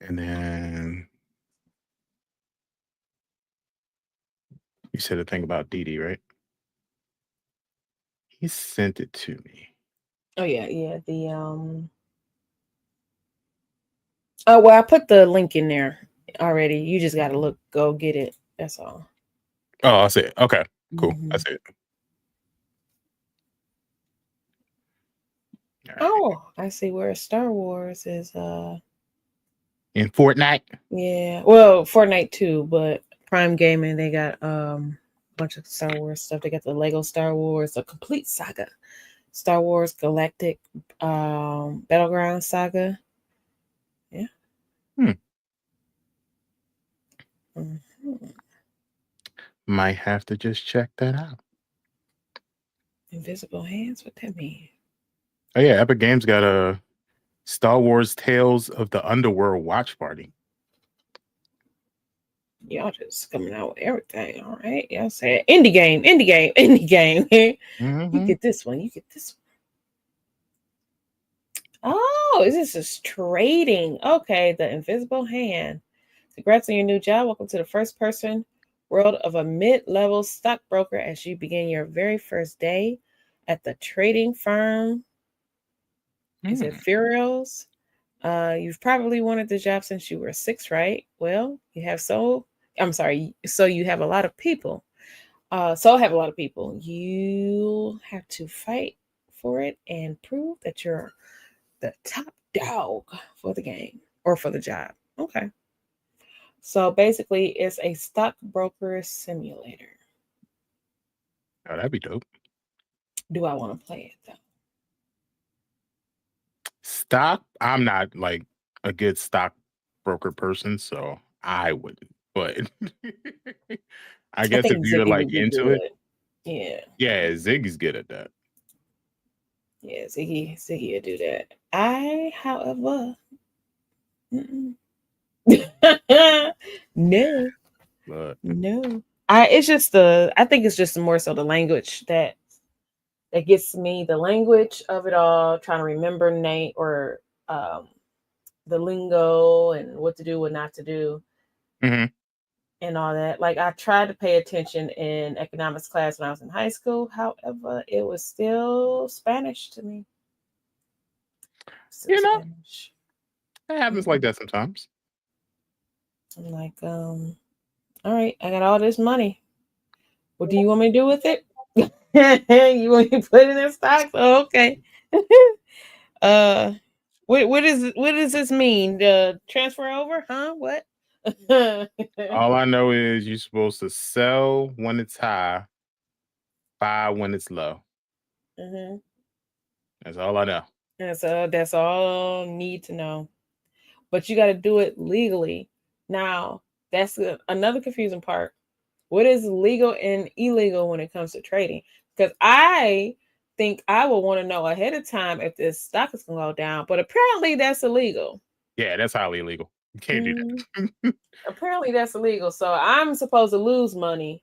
And then you said a thing about Dee Dee, right? He sent it to me. Oh yeah, yeah. Oh well, I put the link in there already. You just gotta go get it. That's all. Oh, I see it. Okay, cool. I Hmm. see it. All right. Oh, I see where Star Wars is. In Fortnite. Yeah. Well, Fortnite too, but Prime Gaming they got a bunch of Star Wars stuff. They got the Lego Star Wars, a complete saga, Star Wars Galactic Battleground Saga. Yeah. Hmm. Hmm. Might have to just check that out. Invisible Hands. What that mean? Oh yeah, Epic Games got a Star Wars Tales of the Underworld watch party. Y'all just coming out with everything. All right. Y'all said indie game, indie game, indie game. You Mm-hmm. get this one. You get this one. Oh, this is trading. Okay, the Invisible Hand. Congrats on your new job. Welcome to the first person world of a mid-level stockbroker as you begin your very first day at the trading firm. Is it Furios? You've probably wanted the job since you were 6, right? Well, I'm sorry, so you have a lot of people. So have a lot of people. You have to fight for it and prove that you're the top dog for the game or for the job. Okay. So basically, it's a stockbroker simulator. Oh, that'd be dope. Do I want to play it though? Stock. I'm not like a good stock broker person, so I wouldn't. But I I guess if think you're Ziggy like would be into it, good. Yeah, yeah, Ziggy's good at that. yeah, Ziggy would do that. I, however, mm-mm. No, But no. It's just I think it's just more so the language that gets me. The language of it all, trying to remember Nate or um, the lingo and what to do, what not to do, mm-hmm. and all that. Like I tried to pay attention in economics class when I was in high school. However, it was still Spanish to me. Still You know, Spanish. it happens like Mm-mm. that sometimes. I'm like, all right, I got all this money. What do you want me to do with it? You want me to put it in stocks? Oh, okay. uh, what does this mean? The transfer over? Huh? What? All I know is you're supposed to sell when it's high, buy when it's low. Mm-hmm. That's all I know. That's all need to know. But you got to do it legally. Now, that's another confusing part. What is legal and illegal when it comes to trading? Because I think I will want to know ahead of time if this stock is going to go down. But apparently, that's illegal. Yeah, that's highly illegal. You can't do Mm, that. apparently, that's illegal. So I'm supposed to lose money,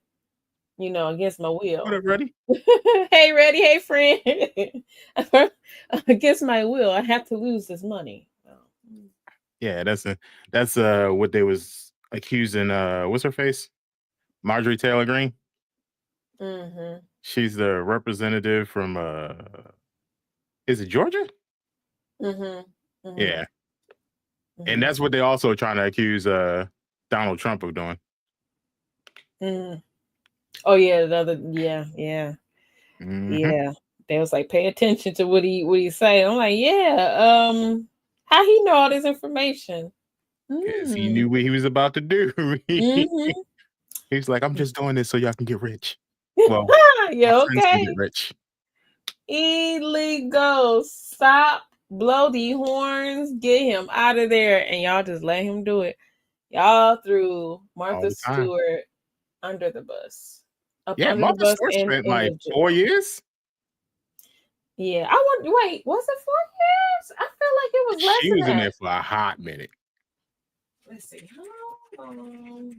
against my What will. up, ready? Hey, ready? Hey, friend. Against my will, I have to lose this money. Yeah, that's what they was accusing what's her face? Marjorie Taylor Greene. Mm-hmm. She's the representative from is it Georgia? Mm-hmm. Mm-hmm. Yeah. And Mm-hmm. that's what they also trying to accuse Donald Trump of doing. Mm-hmm. Oh yeah, yeah. Mm-hmm. Yeah. They was like, pay attention to what he say. I'm like, yeah, how he know all this information? Because he Mm. knew what he was about to do. Mm-hmm. He's like, I'm just doing this so y'all can get rich. Well, my Yeah, friends can get okay. rich. Illegal. Stop. Blow the horns. Get him out of there. And y'all just let him do it. Y'all threw All Martha the time. Stewart under the bus. Up Yeah, under the Martha bus Stewart and spent in like the 4 jail. years. Yeah. I want wait, was it 4 years? I feel like it was less She than was in that. there for a hot minute. Let's see. How long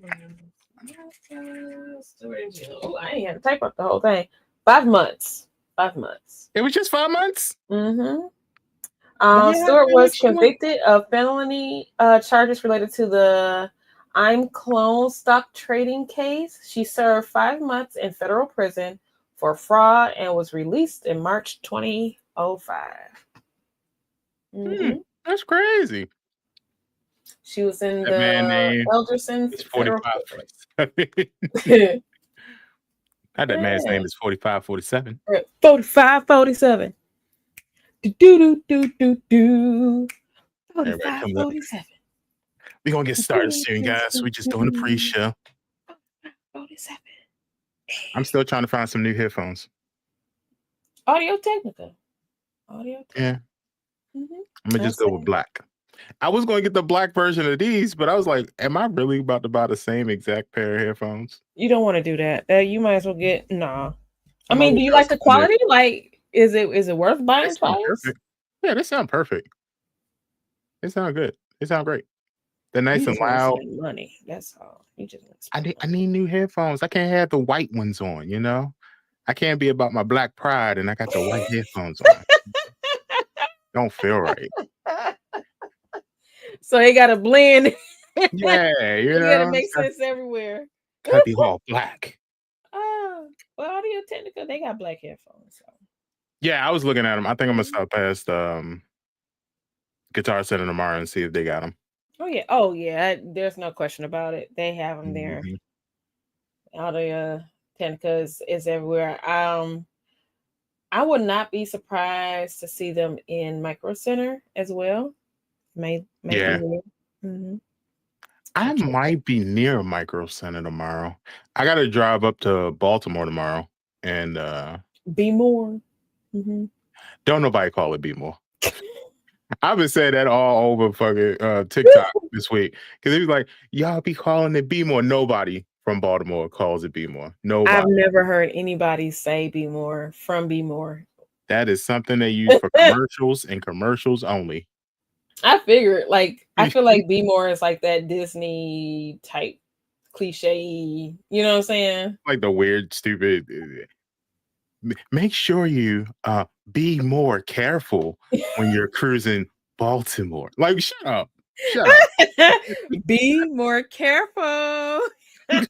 was Stewart in jail? Oh, I ain't had to type up the whole thing. 5 months. 5 months. It was just 5 months. Mm-hmm. Why I Stewart feel like was she went? convicted of felony charges related to the I'm Clone stock trading case. She served 5 months in federal prison for fraud and was released in March 2005. That's crazy. She was in That man the name Elderson is federal 4547. prison. That man's name is 4547. 4547. Do do do do do. Everybody comes up. 4547. We're gonna get started soon, guys. We're just doing the pre-show. 47. I'm still trying to find some new headphones. Audio Technica. Yeah. Mm-hmm. I'm gonna just go with black. I was gonna get the black version of these, but I was like, am I really about to buy the same exact pair of headphones? You don't want to do that. You might as well get nah. I I mean, will do you try like the something new. quality? Like, is it worth They buying sound twice? perfect. Yeah, they sound perfect. They sound good. They sound great. They're You nice and just want to loud. spend money. That's all. You just want to I spend need new headphones. I can't have the white ones on, you know? I can't be about my black pride and I got the white headphones on. Don't feel right. So they gotta blend. Yeah, you It gotta know, make sense everywhere. gotta be all black. Oh, well, Audio Technica, they got black headphones. So. Yeah, I was looking at them. I think I'm gonna stop past Guitar Center tomorrow and see if they got them. Oh yeah. There's no question about it. They have them there. Audio Technica is everywhere. I would not be surprised to see them in Micro Center as well. Maybe. Yeah. I might be near Micro Center tomorrow. I got to drive up to Baltimore tomorrow and Be more. Don't nobody call it Be More. I've been saying that all over fucking TikTok this week because he was like, y'all be calling it Be More. Nobody from Baltimore calls it Be More. Nobody. I've never heard anybody say Be More from Be More. That is something they use for commercials and commercials only. I figured, like, I feel like Be More is like that Disney type cliche. You know what I'm saying? Like the weird, stupid. Make sure you be more careful when you're cruising Baltimore. Like, shut up. Shut up. Be more careful. I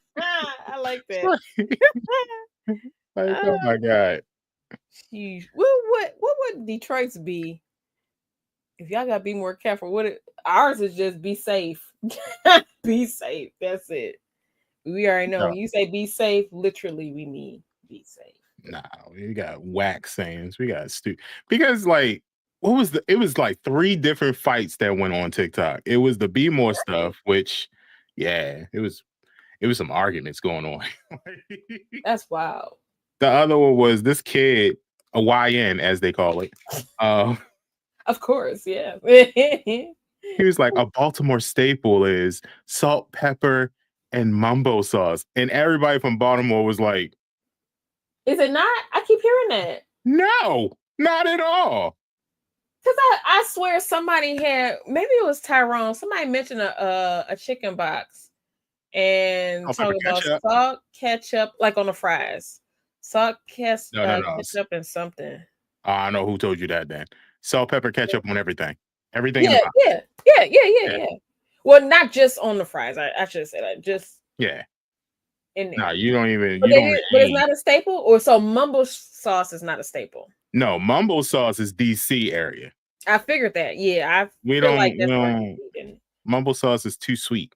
like that. Like, oh my God. Jeez. What would Detroit's be? If y'all gotta be more careful, ours is just be safe. Be safe. That's it. We already know when you say be safe, literally we mean be safe. Nah, we got whack sayings. We got stupid because like it was like 3 different fights that went on TikTok. It was the Be More stuff, which yeah, it was some arguments going on. That's wild. The other one was this kid, a YN as they call it. Of course, yeah. He was like, a Baltimore staple is salt, pepper, and mumbo sauce. And everybody from Baltimore was like, is it not? I keep hearing that. No, not at all. Because I swear somebody had, maybe it was Tyrone, somebody mentioned a chicken box and talking about salt, ketchup, like on the fries. Salt, ketchup, and something. I know who told you that then. Salt, pepper, ketchup on everything. Everything in Yeah, the box. Yeah. Well, not just on the fries. I should say that. Just in there. No, you don't even. But it's not a staple, or so mumbo sauce is not a staple. No, mumbo sauce is DC area. I figured that. Yeah, we don't. Mumbo sauce is too sweet.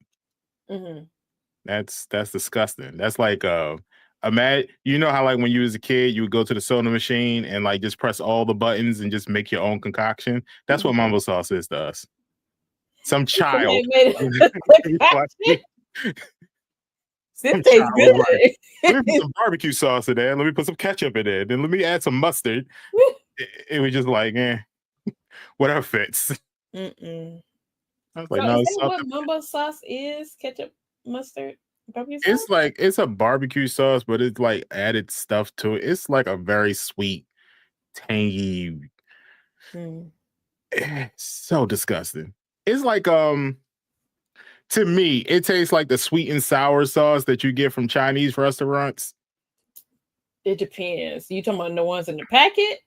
That's disgusting. That's like you know how like when you was a kid you would go to the soda machine and like just press all the buttons and just make your own concoction. That's what mumbo sauce is to us. Some child. This tastes good. Like, let me put some barbecue sauce in there. Let me put some ketchup in there. Then let me add some mustard. It was just like, whatever fits. I was like, no. Is that what mumbo sauce is? Ketchup, mustard, barbecue sauce? It's like it's a barbecue sauce, but it's like added stuff to it. It's like a very sweet, tangy. It's so disgusting. It's like to me, it tastes like the sweet and sour sauce that you get from Chinese restaurants. It depends. You talking about the ones in the packet?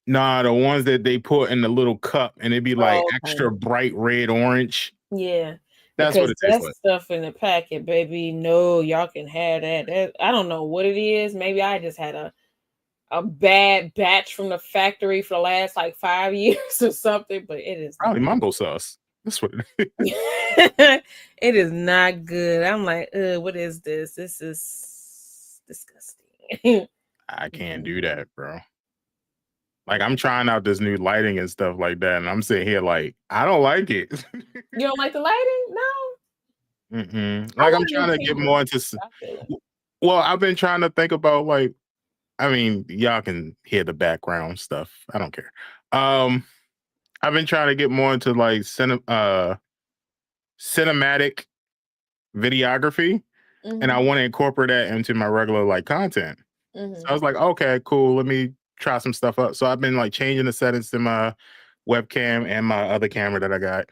Nah, the ones that they put in the little cup and it'd be like Oh, okay. extra bright red orange. Yeah. That's what Because it tastes that like. stuff in the packet, baby. No, y'all can have that. I don't know what it is. Maybe I just had a bad batch from the factory for the last like 5 years or something, but it is Probably mambo sauce. That's what it is. it is not good. I'm like, what is this? This is disgusting. I can't do that, bro. Like I'm trying out this new lighting and stuff like that, and I'm sitting here like I don't like it. You don't like the lighting? No. I Like I'm want a new trying to get camera. more into. I feel it. Well, I've been trying to think about like. I mean, y'all can hear the background stuff. I don't care. I've been trying to get more into like cinematic videography, and I want to incorporate that into my regular like content. So I was like, okay, cool. Let me try some stuff up. So I've been like changing the settings to my webcam and my other camera that I got.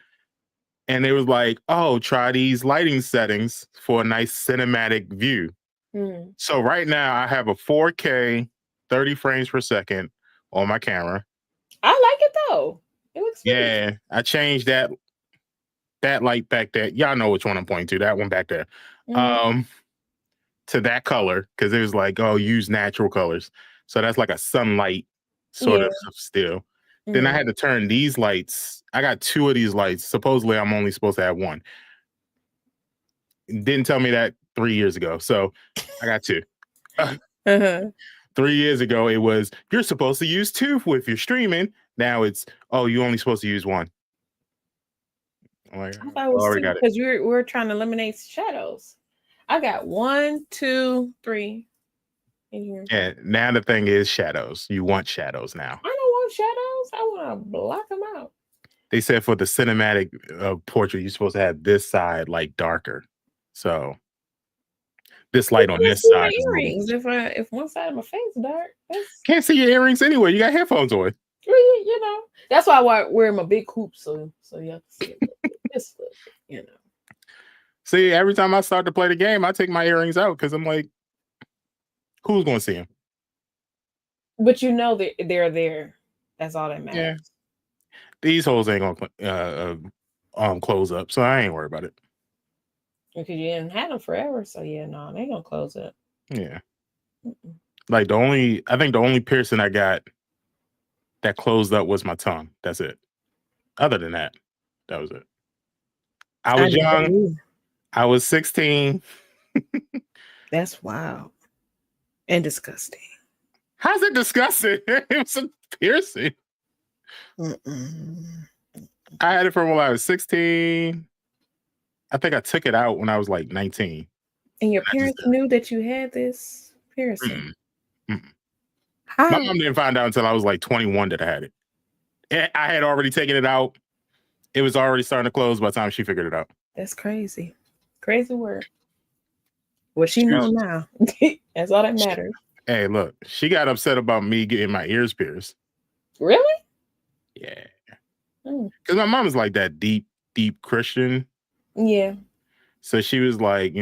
And it was like, oh, try these lighting settings for a nice cinematic view. So right now I have a 4K 30 frames per second on my camera. I like it though. It looks sweet. Yeah, I changed that light back there. Y'all know which one I'm pointing to. That one back there. To that color because it was like, oh, use natural colors. So that's like a sunlight sort of still. Then I had to turn these lights. I got 2 of these lights. Supposedly I'm only supposed to have 1. Didn't tell me that 3 years ago. So I got 2. 3 years ago, it was you're supposed to use 2 if you're streaming. Now it's you only supposed to use 1. I'm like, I thought it was already 2 got it. because we're trying to eliminate shadows. I got 1, 2, 3 in here. Yeah. Now the thing is shadows. You want shadows now. I don't want shadows. I want to block them out. They said for the cinematic portrait, you're supposed to have this side like darker. So this light on this side is a little. Earrings. If one side of my face is dark, Can't see your earrings anyway. You got headphones on. You know. That's why I wear my big hoops so you have to see it. Just you know. See, every time I start to play the game, I take my earrings out because I'm like, who's going to see them? But you know that they're there. That's all that matters. Yeah. These holes ain't gonna close up, so I ain't worried about it. Because you didn't have them forever, so yeah, no, they gonna close up. Yeah. Like I think the only piercing I got that closed up was my tongue. That's it. Other than that, that was it. I was young. I was 16. That's wild and disgusting. How's it disgusting? It was a piercing. I had it from when I was 16. I think I took it out when I was like 19. And your parents knew that you had this piercing? My mom didn't find out until I was like 21 that I had it. I had already taken it out. It was already starting to close by the time she figured it out. That's crazy. Crazy word. Well, she knows now. That's all that matters. Hey, look, she got upset about me getting my ears pierced. Really? Yeah. Because my mom is like that deep Christian. Yeah. So she was like,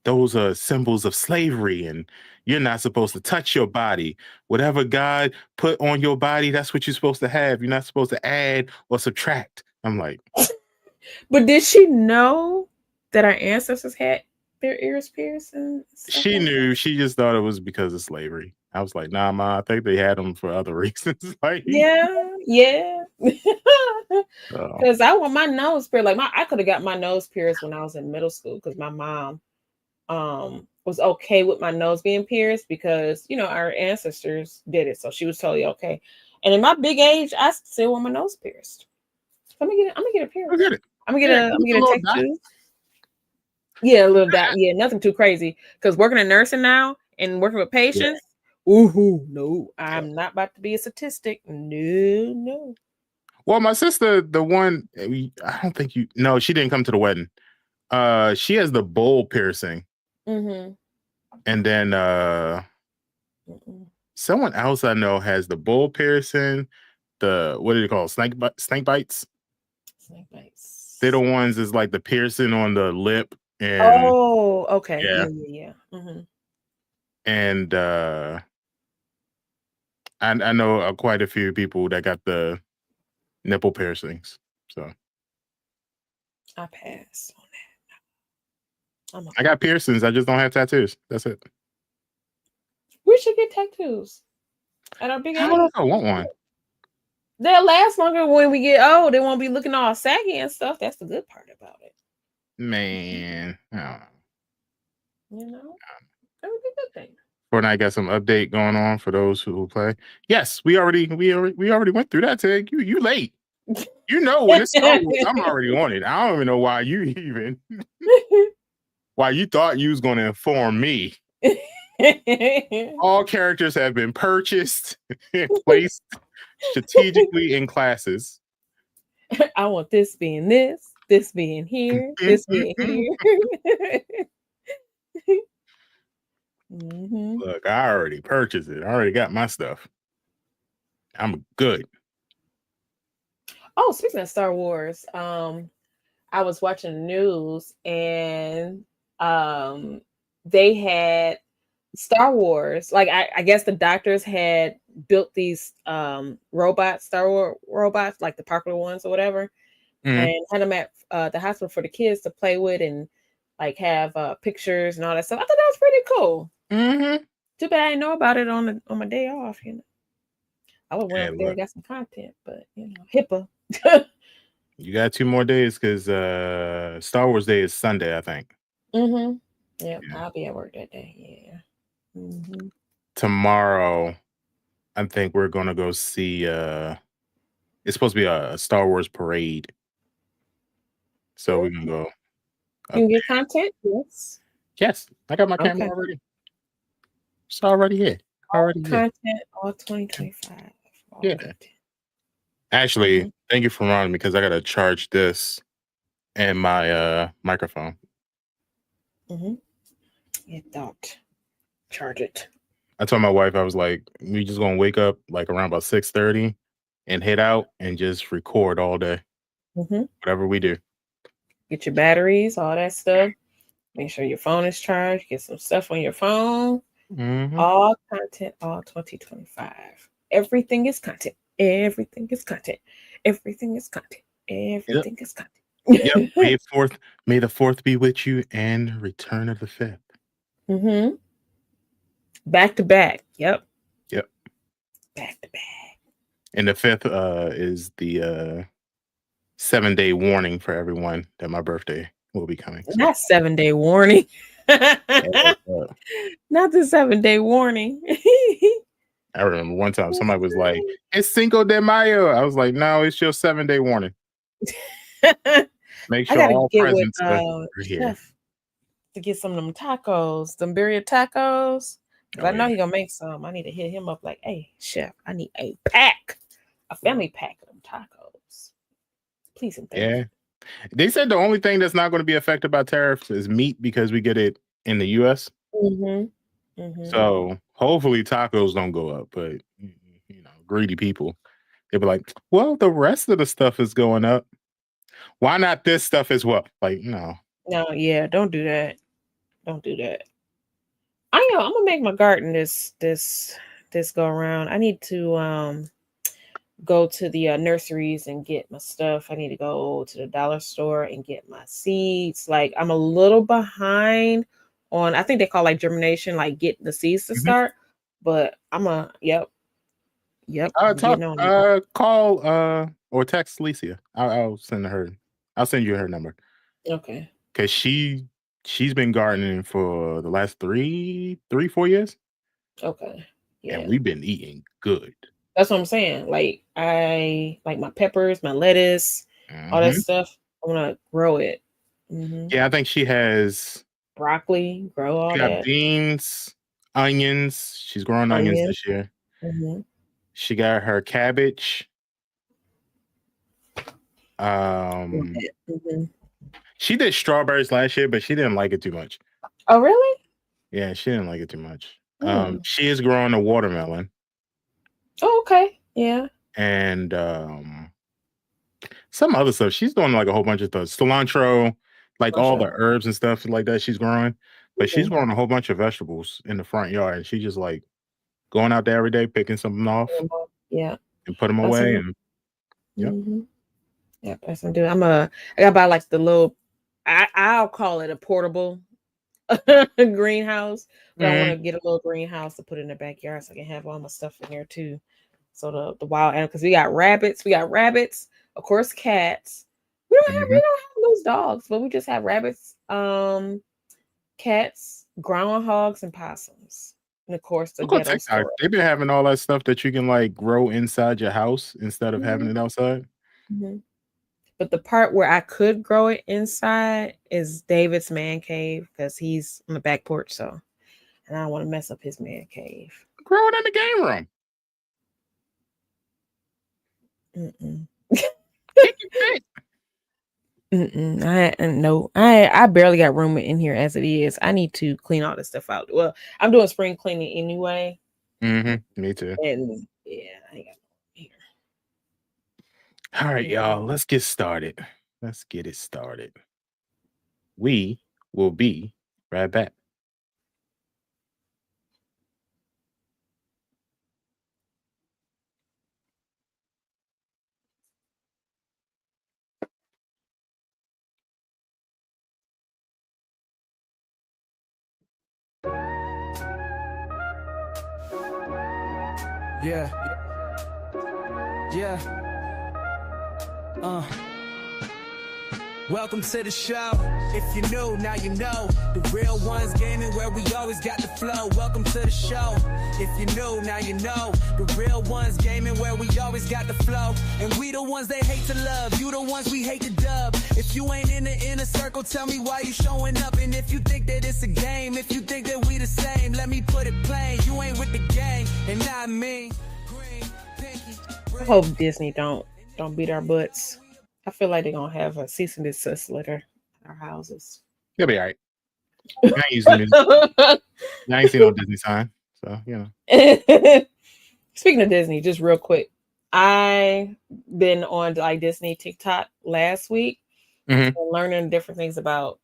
those are symbols of slavery and you're not supposed to touch your body. Whatever God put on your body, that's what you're supposed to have. You're not supposed to add or subtract. I'm like. But did she know that our ancestors had their ears pierced? She knew. She just thought it was because of slavery. I was like, nah, Ma, I think they had them for other reasons. Like, yeah. Because I want my nose pierced. Like I could have got my nose pierced when I was in middle school because my mom was okay with my nose being pierced because our ancestors did it. So she was totally okay. And in my big age, I still want my nose pierced. I'm gonna get a pierced. Get it. I'm gonna get a tattoo. Yeah, a little dot. Yeah, nothing too crazy. Because working in nursing now and working with patients, no, I'm not about to be a statistic. No. Well, my sister, the one, I don't think no, she didn't come to the wedding. She has the bowl piercing. And then someone else I know has the bowl piercing, what do they call it? Snake bites? Snake bites. They're the ones that's like the piercing on the lip. And, okay. Yeah. And I know quite a few people that got the nipple piercings. So I pass on that. I got piercings. I just don't have tattoos. That's it. We should get tattoos at our big I don't know age. if I want one. They'll last longer when we get old. They won't be looking all saggy and stuff. That's the good part about it. Man, I don't know. You know, that would be a good thing. Fortnite got some update going on for those who will play. Yes, we already went through that. Tig, you late. You know when it's Star Wars, I'm already on it. I don't even know why you thought you was going to inform me. All characters have been purchased and placed strategically in classes. I want this being this being here, this being here. Look, I already purchased it. I already got my stuff. I'm good. Oh, speaking of Star Wars, I was watching the news and they had Star Wars. Like I guess the doctors had built these robots, Star Wars robots, like the popular ones or whatever, and had them at the hospital for the kids to play with and like have pictures and all that stuff. I thought that was pretty cool. Too bad I didn't know about it on my day off. You know, I would went up there and got some content, but you know, HIPAA. You got 2 more days because Star Wars Day is Sunday, I think. Yep, yeah, I'll be at work that day. Yeah. Tomorrow, I think we're gonna go see. It's supposed to be a Star Wars parade, so we can go. You can get content. Yes, I got my camera already. It's already here. Content all 2025. Yeah. Actually, thank you for reminding me because I gotta charge this and my microphone. Yeah, don't charge it. I told my wife, I was like, we just gonna wake up like around about 6:30 and head out and just record all day. Whatever we do. Get your batteries, all that stuff. Make sure your phone is charged. Get some stuff on your phone. All content, all 2025. Everything is content. Everything is content. Everything is content. Everything is content. Yep. May the 4th be with you and return of the 5th. Back to back. Yep. Back to back. And the 5th is the 7-day warning for everyone that my birthday will be coming. So. Not 7-day warning. Not the 7-day warning. I remember one time somebody was like, "It's Cinco de Mayo." I was like, "No, it's your 7-day warning." Make sure all presents are here. To get some of them tacos, them birria tacos. I know he gonna make some. I need to hit him up like, "Hey, chef, I need a family pack of them tacos, please and thank you." They said the only thing that's not going to be affected by tariffs is meat because we get it in the U.S. So hopefully tacos don't go up, but you know, greedy people, they'll be like, well, the rest of the stuff is going up. Why not this stuff as well? Like, no, yeah, don't do that. Don't do that. I'm gonna make my garden this go around. I need to go to the nurseries and get my stuff. I need to go to the dollar store and get my seeds. Like I'm a little behind on, I think they call like germination, like get the seeds to start. But I'm call or text Licia. I'll send you her number. Okay. Because she's been gardening for the last 4 years. Okay. Yeah. And we've been eating good. That's what I'm saying. Like I like my peppers, my lettuce, all that stuff. I want to grow it. Yeah, I think she has broccoli, grow all that. Beans, onions. She's growing onions this year. She got her cabbage. She did strawberries last year, but she didn't like it too much. Oh, really? Yeah, she didn't like it too much. She is growing a watermelon. Oh, okay. Yeah. And some other stuff. She's doing like a whole bunch of stuff. Cilantro, like all the herbs and stuff like that she's growing. But she's growing a whole bunch of vegetables in the front yard. And she just like going out there every day, picking something off, Yeah, and put them that's away. what. And yep. Yeah, that's what I'm doing. I gotta buy like the little. I'll call it a portable greenhouse, but I want to get a little greenhouse to put in the backyard so I can have all my stuff in there too. So the wild animals, because we got rabbits, of course, cats. We don't have those dogs, but we just have rabbits, cats, groundhogs, and possums, and of course the Look on ghetto TikTok. squirrel. They've been having all that stuff that you can like grow inside your house instead of having it outside. But the part where I could grow it inside is David's man cave because he's on the back porch. So, and I don't want to mess up his man cave. Grow it in the game room. I barely got room in here as it is. I need to clean all this stuff out. Well, I'm doing spring cleaning anyway. Me too. And yeah, I got here. All right, y'all. Let's get started. Let's get it started. We will be right back. Yeah. Welcome to the show. If you knew, now you know. The real ones gaming where we always got the flow. Welcome to the show. If you knew, now you know. The real ones gaming where we always got the flow. And we the ones they hate to love. You the ones we hate to dub. If you ain't in the inner circle, tell me why you showing up. And if you think that it's a game, if you think that we the same, let me put it plain. You ain't with the gang, and I mean green, pinky. I hope Disney don't beat our butts. I feel like they're gonna have a cease and desist letter at our houses. You'll be all right. I ain't used to music. I ain't seen no Disney sign, so you know. Speaking of Disney, just real quick, I been on like Disney TikTok last week and learning different things about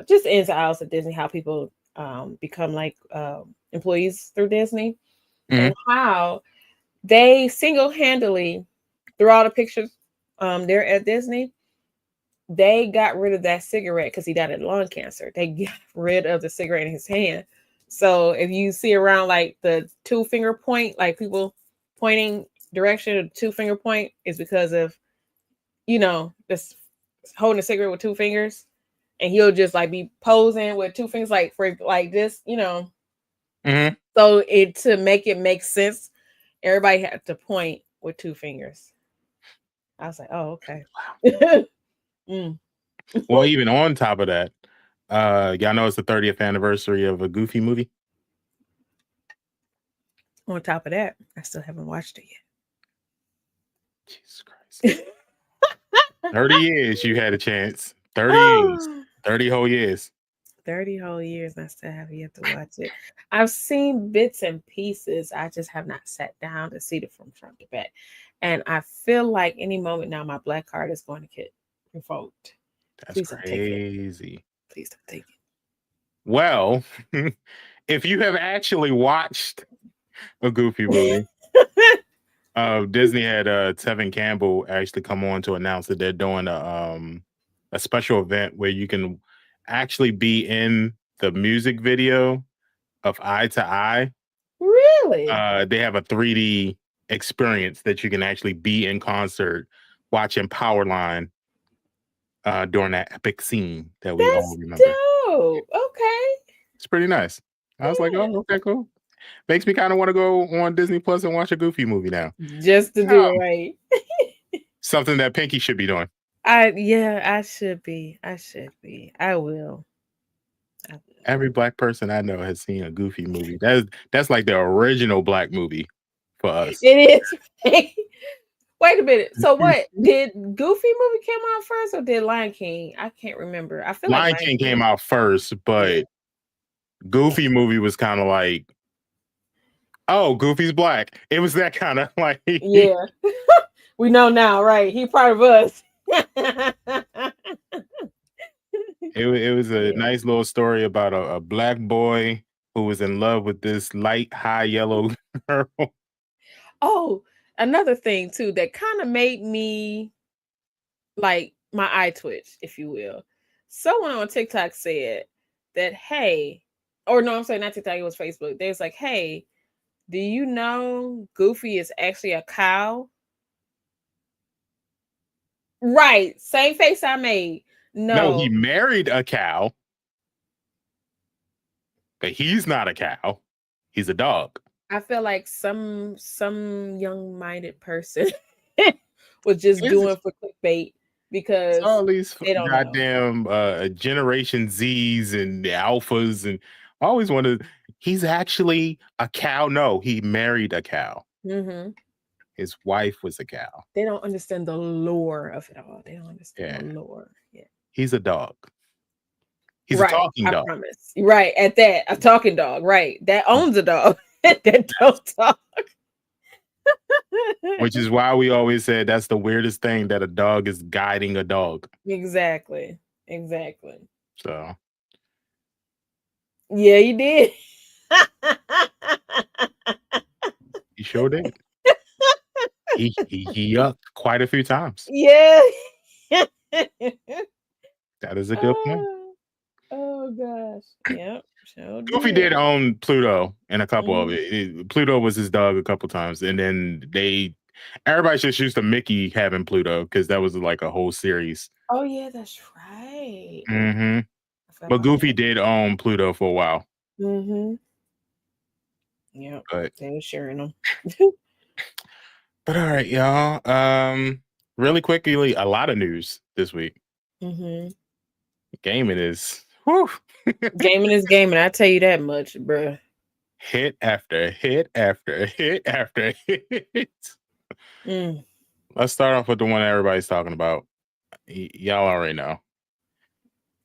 just ins and outs of Disney, how people become like employees through Disney, and how they single-handedly, through all the pictures there at Disney, they got rid of that cigarette because he died of lung cancer. They got rid of the cigarette in his hand. So if you see around like the 2-finger point, like people pointing direction of 2-finger point, is because of, just holding a cigarette with 2 fingers, and he'll just like be posing with 2 fingers, like for like this, So to make it make sense, everybody had to point with 2 fingers. I was like, oh, okay. Wow. Well, even on top of that, y'all know it's the 30th anniversary of a Goofy movie. On top of that, I still haven't watched it yet. Jesus Christ. 30 years you had a chance. 30 years. 30 whole years. 30 whole years, and I still have yet to watch it. I've seen bits and pieces. I just have not sat down to see it from front to back. And I feel like any moment now, my black card is going to get revoked. That's Please crazy. Please don't take it. Well, if you have actually watched a Goofy movie, Disney had Tevin Campbell actually come on to announce that they're doing a special event where you can actually be in the music video of Eye to Eye. Really? They have a 3D experience that you can actually be in concert watching Powerline during that epic scene that we all remember. Dope. Okay. It's pretty nice. I was like, oh, okay, cool. Makes me kind of want to go on Disney Plus and watch a Goofy movie now. Just to do it right. Something that Pinky should be doing. I should be. I will. Every black person I know has seen a Goofy movie. That's like the original black movie for us. It is. Wait a minute. So what? Did Goofy movie come out first or did Lion King? I can't remember. I feel Lion King came out first, but Goofy movie was kind of like, oh, Goofy's black. It was that kind of like, yeah. We know now, right? He part of us. It was a nice little story about a black boy who was in love with this light high yellow girl. Oh, another thing too that kind of made me like my eye twitch, if you will. Someone on TikTok said that, hey, or no, I'm saying not TikTok, it was Facebook. They was like, hey, do you know Goofy is actually a cow? Right. Same face I made. No, he No. married a cow, but he's not a cow. He's a dog. I feel like some young-minded person was just It's, doing for clickbait it's because all these they don't know. goddamn Generation Zs and the Alphas, and I always wondered, he's actually a cow. No, he married a cow. Mm-hmm. His wife was a cow. They don't understand the lore of it all. They don't understand Yeah. the lore. Yeah. He's a dog. He's right. a talking dog. I promise. Right. At that, a talking dog. Right. That owns a dog that don't talk. Which is why we always said that's the weirdest thing, that a dog is guiding a dog. Exactly. Exactly. So Yeah, you did. he sure did. he yucked quite a few times. Yeah. That is a good point. Oh gosh. Yep. So Goofy did own Pluto in a couple of it. Pluto was his dog a couple times, and then everybody just used to Mickey having Pluto because that was like a whole series. Oh yeah, that's right. Mm-hmm. But Goofy did own Pluto for a while. Mm-hmm. Yeah, but they were sharing them. But all right, y'all. Really quickly, a lot of news this week. Mm-hmm. Gaming is whew. Gaming is gaming. I tell you that much, bruh. Hit after hit after hit after hit. Let's start off with the one everybody's talking about. Y'all already know.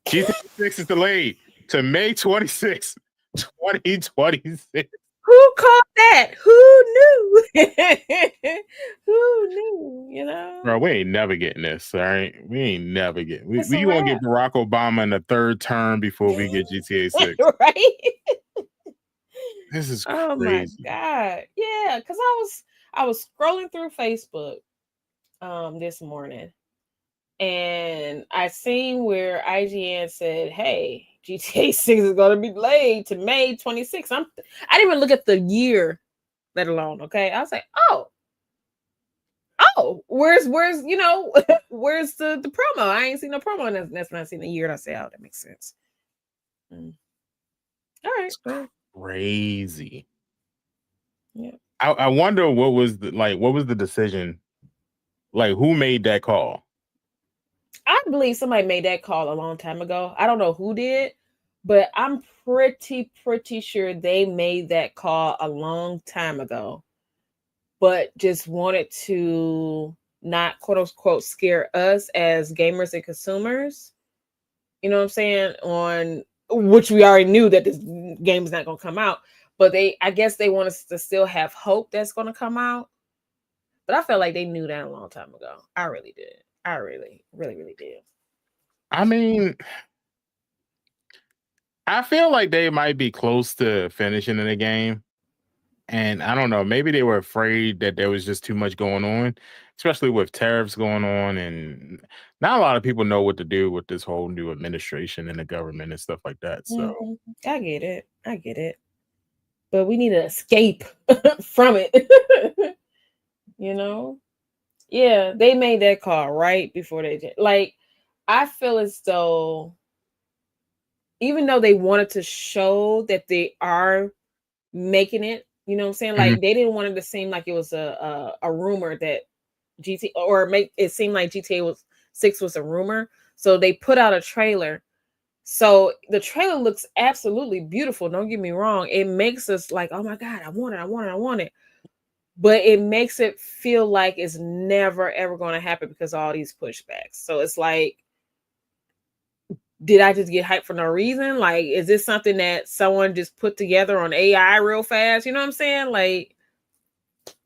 GTA 6 is delayed to May 26, 2026. Who called that? Who knew? Who knew? You know, bro, we ain't never getting this. All right, we ain't never getting. We gonna get Barack Obama in the third term before we get GTA 6. Right? This is oh crazy. My god, yeah. Because I was scrolling through Facebook this morning, and I seen where IGN said, "Hey, GTA 6 is going to be delayed to May 26th." I didn't even look at the year, let alone. Okay, I was like, oh, where's you know, where's the promo? I ain't seen no promo, and that's when I seen the year, and I say, oh, that makes sense. All right, crazy. Yeah, I wonder what was the decision? Like, who made that call? I believe somebody made that call a long time ago. I don't know who did, but I'm pretty sure they made that call a long time ago, but just wanted to not quote unquote scare us as gamers and consumers. You know what I'm saying? On which we already knew that this game is not going to come out, but I guess they want us to still have hope that's going to come out. But I felt like they knew that a long time ago. I really did. I really did. I mean, I feel like they might be close to finishing in the game. And I don't know, maybe they were afraid that there was just too much going on, especially with tariffs going on. And not a lot of people know what to do with this whole new administration and the government and stuff like that. So I get it. But we need to escape from it. You know? Yeah, they made that call right before they did. Like, I feel as though even though they wanted to show that they are making it, you know what I'm saying? Like, they didn't want it to seem like it was a rumor that GTA, or make it seem like GTA 6 was a rumor. So they put out a trailer. So the trailer looks absolutely beautiful. Don't get me wrong. It makes us like, oh my God, I want it. But it makes it feel like it's never ever going to happen because of all these pushbacks. So it's like, did I just get hyped for no reason? Like, is this something that someone just put together on AI real fast? You know what I'm saying? Like,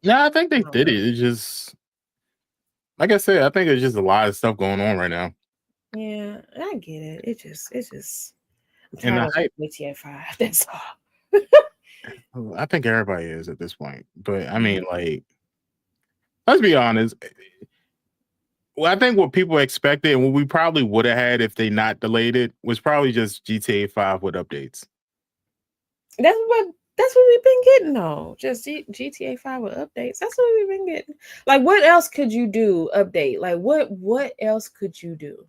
yeah, I think they did it. It's just, like I said, I think there's just a lot of stuff going on right now. Yeah, I get it. It's just. And the hype, GTA 5. That's all. I think everybody is at this point. But I mean, like, let's be honest. Well, I think what people expected and what we probably would have had if they not delayed it was probably just GTA 5 with updates. That's what we've been getting though. Just GTA 5 with updates. That's what we've been getting. Like, what else could you do? Update. Like, what else could you do?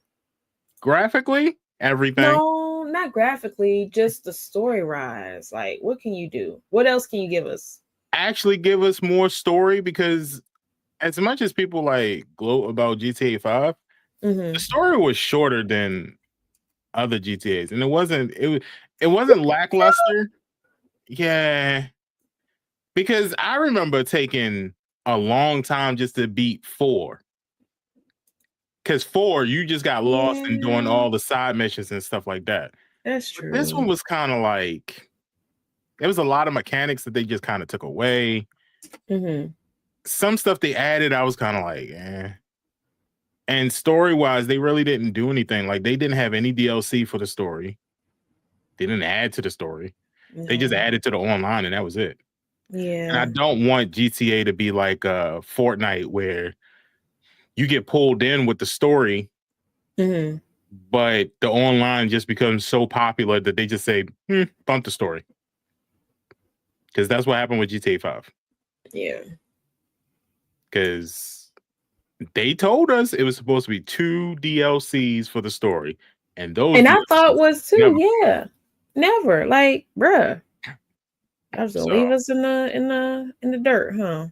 Graphically, everything. No, not graphically, just the story rise. Like, what can you do? What else can you give us? Actually give us more story, because as much as people like gloat about GTA 5, the story was shorter than other GTAs, and it wasn't lackluster. Yeah, because I remember taking a long time just to beat 4. Because 4, you just got lost in doing all the side missions and stuff like that. That's But true. this one was kind of like, there was a lot of mechanics that they just kind of took away. Some stuff they added, I was kind of like, eh. And story-wise, they really didn't do anything. Like, they didn't have any DLC for the story. They didn't add to the story. They just added to the online, and that was it. Yeah. And I don't want GTA to be like Fortnite, where you get pulled in with the story, but the online just becomes so popular that they just say, bump the story. Because that's what happened with GTA 5. Yeah. Because they told us it was supposed to be 2 DLCs for the story. And those And I DLCs thought was too, never. yeah. Never. Like, bruh. I was gonna leave us in the dirt, huh?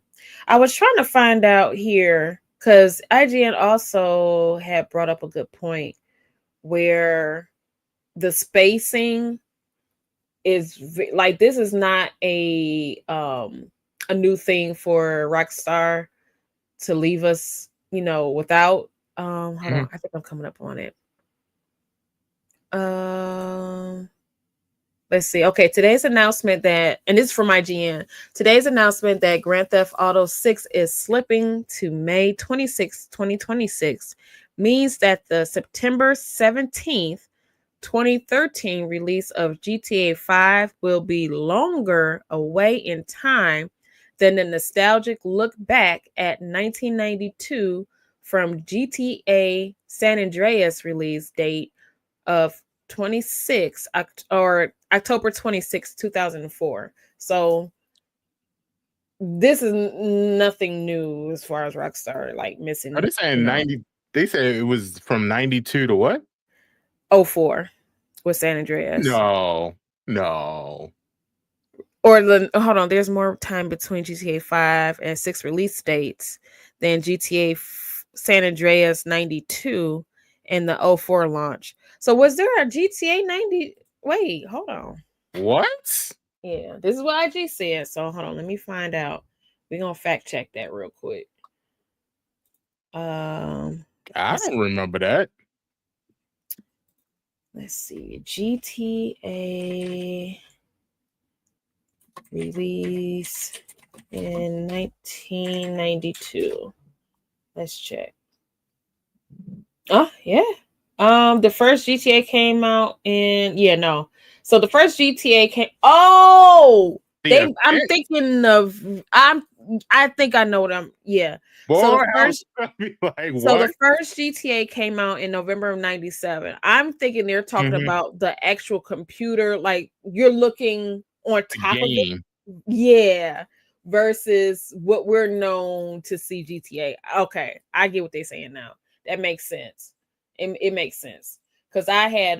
I was trying to find out here because IGN also had brought up a good point where the spacing is like, this is not a new thing for Rockstar to leave us, without hold on, I think I'm coming up on it. Let's see. Okay, today's announcement and this is from IGN. Today's announcement that Grand Theft Auto 6 is slipping to May 26, 2026 means that the September 17th, 2013 release of GTA 5 will be longer away in time than the nostalgic look back at 1992 from GTA San Andreas release date of October 26, 2004. So this is nothing new as far as Rockstar like missing. Are they saying 90? They said it was from 92 to what? 04 with San Andreas. No. Or hold on, there's more time between GTA 5 and 6 release dates than GTA San Andreas 92 and the 04 launch. So was there a GTA 90? Wait, hold on. What? Yeah, this is what IG said. So hold on, let me find out. We're gonna fact check that real quick. I don't remember that. Let's see. GTA release in 1992. Let's check. Oh, yeah. The first GTA came out in So the first GTA came. Oh, I'm thinking of. I think I know what I'm. Yeah. Boy, so the first GTA came out in November of 97. I'm thinking they're talking about the actual computer, like you're looking on top of it. Yeah. Versus what we're known to see GTA. Okay, I get what they're saying now. That makes sense. It makes sense. Because I had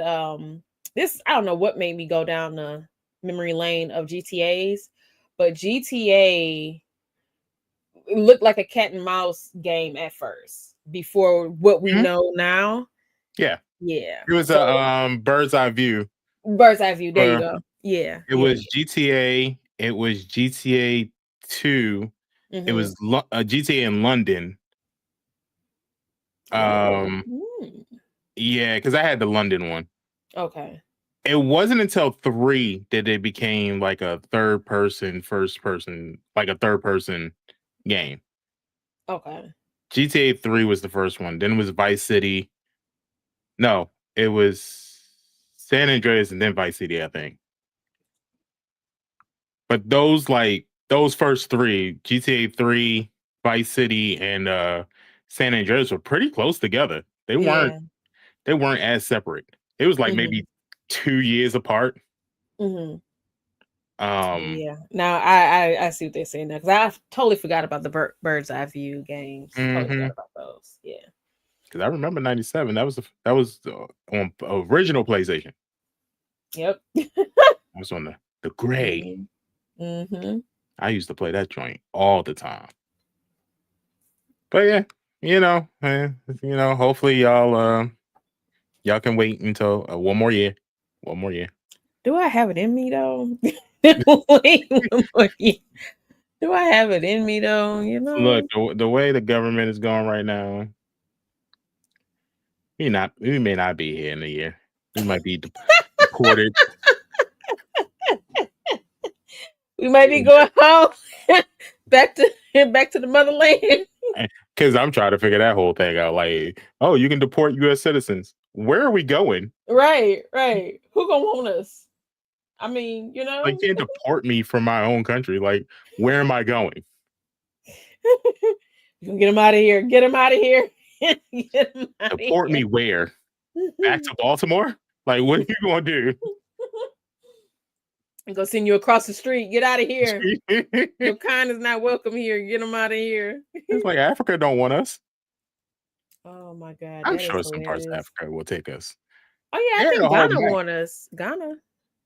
this, I don't know what made me go down the memory lane of GTAs, but GTA looked like a cat and mouse game at first before what we know now. Yeah. It was a bird's eye view. There you go. Yeah. It was GTA. It was GTA 2. It was GTA in London. Yeah, because I had the London one. Okay. It wasn't until 3 that it became like a third person game. Okay. GTA 3 was the first one. Then it was Vice City. No, it was San Andreas and then Vice City, I think. But those first three, GTA 3, Vice City, and San Andreas were pretty close together. They weren't as separate. It was like maybe 2 years apart. Mm-hmm. Um, Yeah. Now I see what they're saying now, because I totally forgot about the bird's eye view games. Totally forgot about those. Yeah. Because I remember '97. That was on original PlayStation. Yep. I was on the gray. Mm-hmm. I used to play that joint all the time. But yeah, hopefully y'all can wait until one more year. One more year. Do I have it in me though? Wait one more year. Do I have it in me though? Look, the way the government is going right now, we may not be here in a year. We might be deported. We might be going home back to the motherland. Because I'm trying to figure that whole thing out. Like, oh, you can deport U.S. citizens. Where are we going? Right. Who gonna want us? I mean, Like, you can't deport me from my own country. Like, where am I going? You can get him out of here. Get him out of here. Deport me where? Back to Baltimore? Like, what are you going to do? I'm going to send you across the street. Get out of here. Your kind is not welcome here. Get him out of here. It's like Africa don't want us. Oh, my God. I'm sure some parts of Africa will take us. Oh, yeah. I think Ghana want us. Ghana.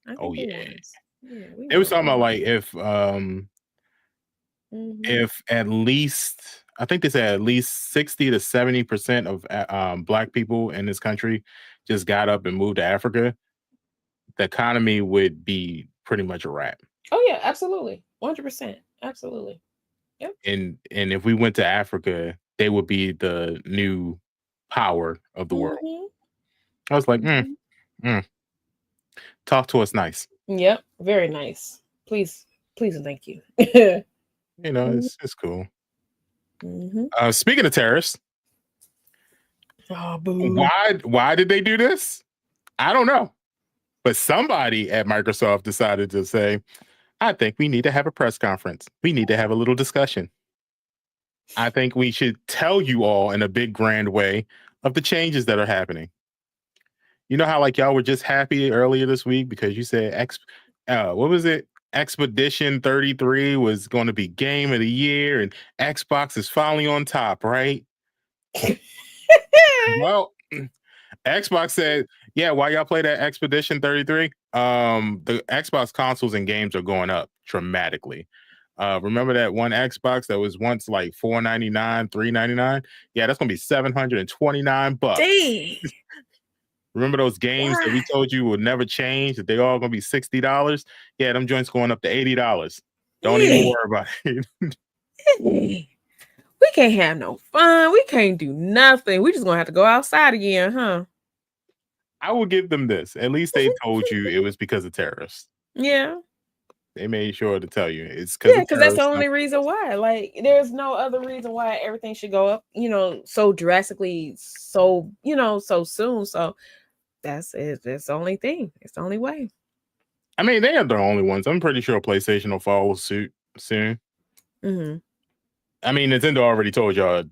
I think yeah. Want us. Yeah, it was talking about like if at least, I think they said at least 60 to 70% of Black people in this country just got up and moved to Africa, the economy would be pretty much a wrap. Oh yeah, absolutely. 100%. Absolutely. Yep. And if we went to Africa, they would be the new power of the world. I was like, talk to us nice. Yep, very nice. Please and thank you. It's cool. Speaking of terrorists, why did they do this? I don't know. But somebody at Microsoft decided to say, I think we need to have a press conference. We need to have a little discussion. I think we should tell you all in a big grand way of the changes that are happening. You know how like y'all were just happy earlier this week because you said what was it? Expedition 33 was going to be game of the year and Xbox is finally on top, right? Well, Xbox said, yeah, why y'all play that Expedition 33? The Xbox consoles and games are going up dramatically. Remember that one Xbox that was once like $499, $399? Yeah, that's gonna be $729. Dang. Remember those games that we told you would never change, that they all gonna be $60? Yeah, them joints going up to $80. Don't even worry about it. We can't have no fun. We can't do nothing. We just gonna have to go outside again, huh? I will give them this. At least they told you it was because of terrorists. Yeah. They made sure to tell you it's because because that's the only reason why. Like, there's no other reason why everything should go up, so drastically, so soon. So that's it. That's the only thing. It's the only way. I mean, they are the only ones. I'm pretty sure PlayStation will follow suit soon. I mean, Nintendo already told y'all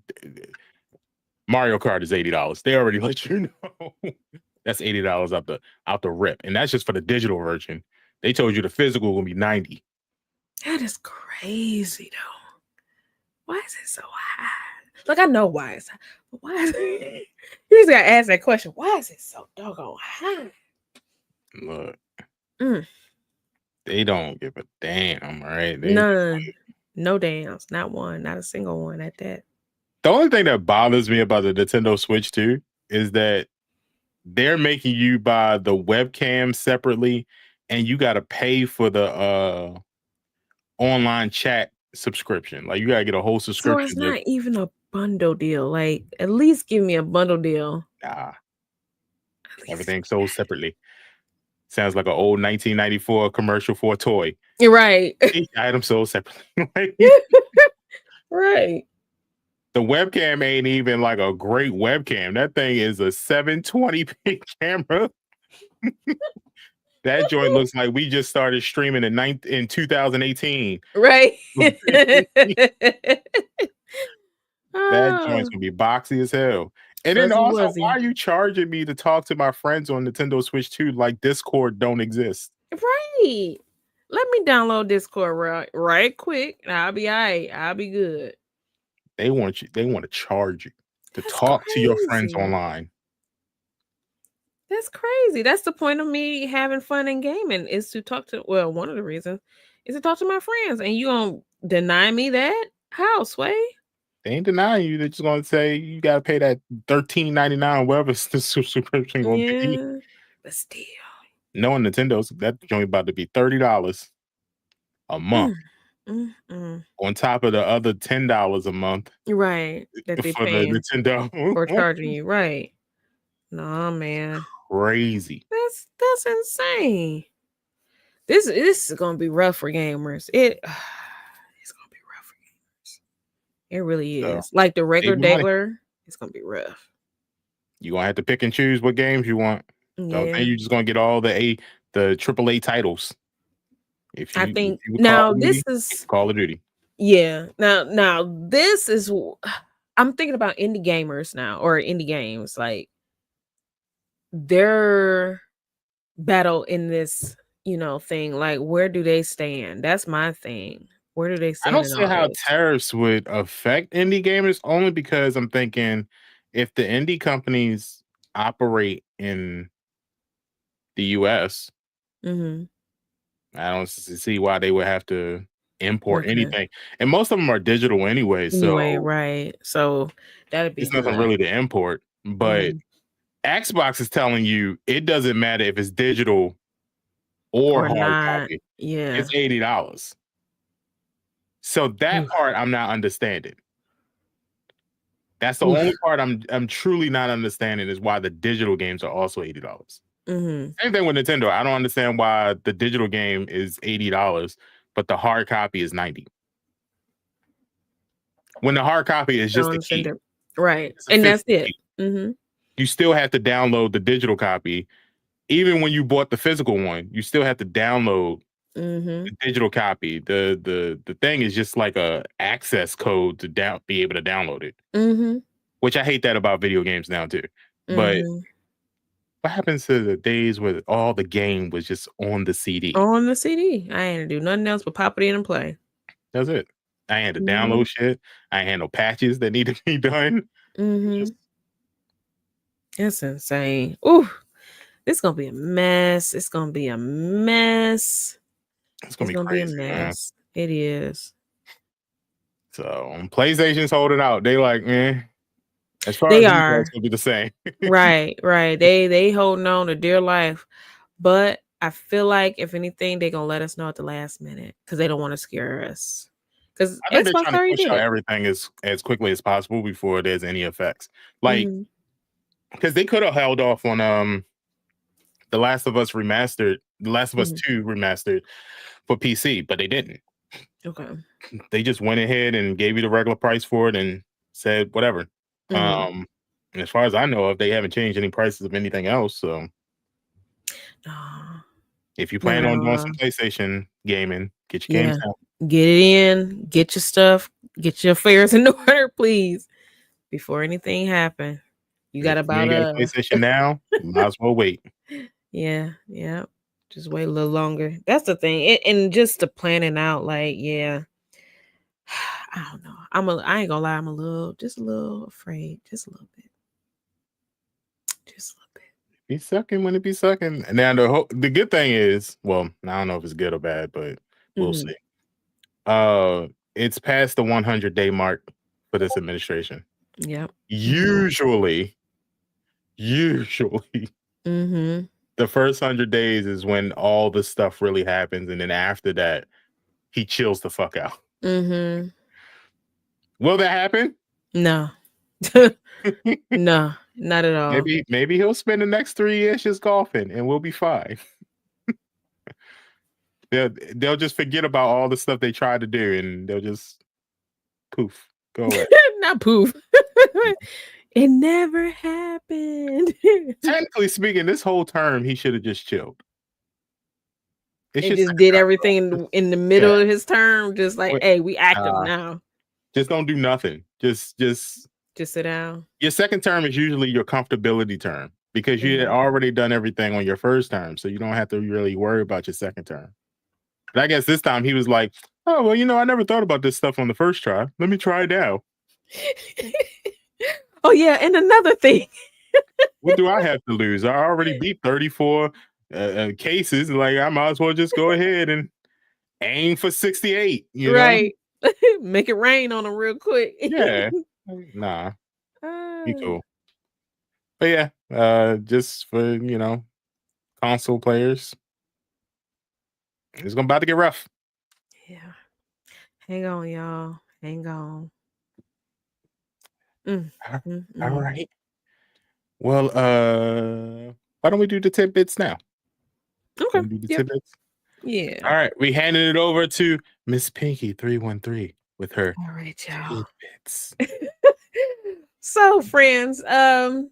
Mario Kart is $80. They already let you know. That's $80 out the rip, and that's just for the digital version. They told you the physical will be $90. That is crazy, though. Why is it so high? Like, I know why it's high, but why is it? You just gotta ask that question. Why is it so doggone high? Look, they don't give a damn, right? None. No dams. Not one. Not a single one at that. The only thing that bothers me about the Nintendo Switch 2 is that they're making you buy the webcam separately, and you got to pay for the online chat subscription. Like, you got to get a whole subscription. So it's not even a bundle deal. Like, at least give me a bundle deal. Nah. Everything's sold separately. Sounds like an old 1994 commercial for a toy. You're right. Each item sold separately. Right. The webcam ain't even like a great webcam. That thing is a 720p camera. That joint looks like we just started streaming in 2018. Right. That joint's Oh, gonna be boxy as hell. And then fuzzy also, why wuzzy. are you charging me to talk to my friends on Nintendo Switch 2 like Discord don't exist? Right. Let me download Discord right quick. And I'll be all right. I'll be good. They want to charge you to That's talk to your friends crazy. online. That's crazy. That's the point of me having fun and gaming is to talk to. Well, one of the reasons is to talk to my friends, and you gonna deny me that? How, Sway? They ain't denying you. They're just gonna say you gotta pay that $13.99, whatever the subscription gonna be. Yeah, but still, Knowing Nintendo's that joint about to be $30 a month on top of the other $10 a month right? That they for the paying Nintendo. or charging you, right? Nah, man, Crazy. that's insane. This is gonna be rough for gamers. It's gonna be rough for gamers. It really So, is. Like the regular save your money. dagler, it's gonna be rough. You gonna have to pick and choose what games you want. Don't Yeah, think you're just gonna get all the AAA titles. If I you think Call now of this Duty, is Call of Duty. yeah. Now this is I'm thinking about indie gamers now or indie games like their battle in this thing. Like where do they stand? That's my thing. Where do they I stand don't in see all how this? tariffs would affect indie gamers only because I'm thinking if the indie companies operate in the US, Mm-hmm. I don't see why they would have to import Okay. anything. And most of them are digital anyway, Anyway, so right. So that'd be it's nothing good. really to import. But Xbox is telling you it doesn't matter if it's digital or Or hard not. copy. Yeah. It's $80. So that Oof. part I'm not understanding. That's the Oof. only part I'm truly not understanding is why the digital games are also $80. Mm-hmm. Same thing with Nintendo. I don't understand why the digital game is $80, but the hard copy is $90. When the hard copy is just a key. Right. It's a And that's physical it. key. Mm-hmm. You still have to download the digital copy. Even when you bought the physical one, you still have to download Mm-hmm. the digital copy. The thing is just like a access code to be able to download it. Mm-hmm. Which I hate that about video games now too. But Mm-hmm. what happens to the days where all the game was just on the CD? On the CD. I ain't to do nothing else but pop it in and play. That's it. I had to Mm-hmm. download shit. I had no patches that need to be done. Mm-hmm. It's insane. Ooh, it's gonna be a mess. It's gonna be a mess. It's gonna be crazy, man. It is. So PlayStation's holding out. They like, as far They as are. it's gonna be the same. Right. They holding on to dear life. But I feel like if anything, they're gonna let us know at the last minute because they don't want to scare us. Because I think they're Xbox trying to already push out did. everything as quickly as possible before there's any effects. Like, Mhm. because they could have held off on The Last of Us Remastered, The Last of Us 2 Remastered for PC, but they didn't. Okay. They just went ahead and gave you the regular price for it and said whatever. And as far as I know of, they haven't changed any prices of anything else. So if you plan on doing some PlayStation gaming, get your games out. Get it in, get your stuff, get your affairs in order, please, before anything happens. You got If you about ain't got a PlayStation now, you might as well wait. Yeah. Just wait a little longer. That's the thing. And just the planning out, like, I don't know. I ain't gonna lie, I'm just a little afraid. Just a little bit. Just a little bit. Be sucking when it be sucking. And now the good thing is, well, I don't know if it's good or bad, but we'll see. It's past the 100-day mark for this administration. Yep. Usually, Mm-hmm. the first 100 days is when all the stuff really happens, and then after that, he chills the fuck out. Mm-hmm. Will that happen? No. No, not at all. Maybe he'll spend the next 3 years just golfing, and we'll be fine. They'll just forget about all the stuff they tried to do, and they'll just poof, go away. Not poof. It never happened. Technically speaking, this whole term he should have just chilled. It's It your just second did time, everything bro. in the middle Yeah. of his term, just like, hey, we active now. Just don't do nothing. Just sit down. your second term is usually your comfortability term because you had Mhm. already done everything on your first term, so you don't have to really worry about your second term. But I guess this time he was like, "Oh well, I never thought about this stuff on the first try. Let me try it now." Oh yeah, and another thing. What do I have to lose? I already beat 34 cases. Like I might as well just go ahead and aim for 68. Right. Make it rain on them real quick. Yeah. Nah, be Uh, cool. But yeah, just for console players, it's about to get rough. yeah. Hang on, y'all. Hang on. Mm, All mm. right. Well, why don't we do the tidbits now? Okay. Do the Yep. tidbits? Yeah. All right, we handed it over to Miss Pinky 313 with her All right, y'all. tidbits. So, friends, I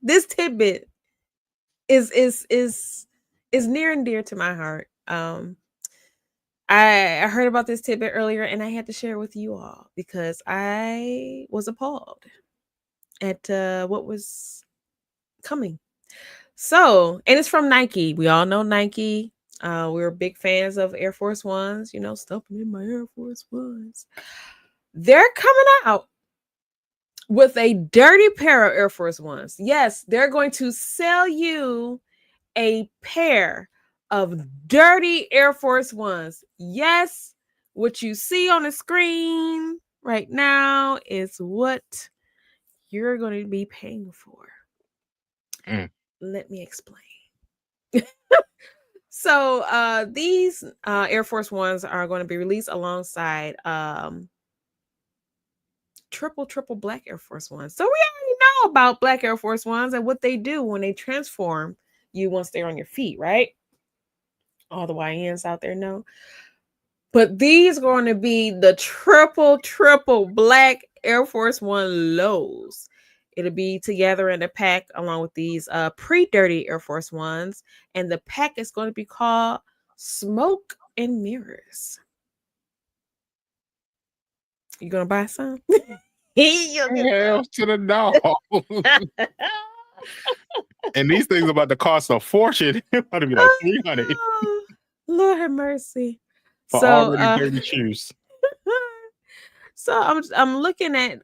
this tidbit is near and dear to my heart. I heard about this tidbit earlier and I had to share it with you all because I was appalled at what was coming. So, and it's from Nike. We all know Nike. We're big fans of Air Force Ones, stuffing in my Air Force Ones. They're coming out with a dirty pair of Air Force Ones. Yes, they're going to sell you a pair of dirty Air Force Ones. Yes, what you see on the screen right now is what you're going to be paying for. Let me explain. So these Air Force Ones are going to be released alongside triple black Air Force Ones. So we already know about black Air Force Ones and what they do when they transform you once they're on your feet, right? All the YNs out there know. But these are going to be the triple black Air Force One lows. It'll be together in a pack along with these pre-dirty Air Force Ones. And the pack is going to be called Smoke and Mirrors. You gonna buy some? Hell to the no. And these things about to cost a fortune. It's about to be like 300 Lord have mercy. for So already dirty shoes. so I'm looking at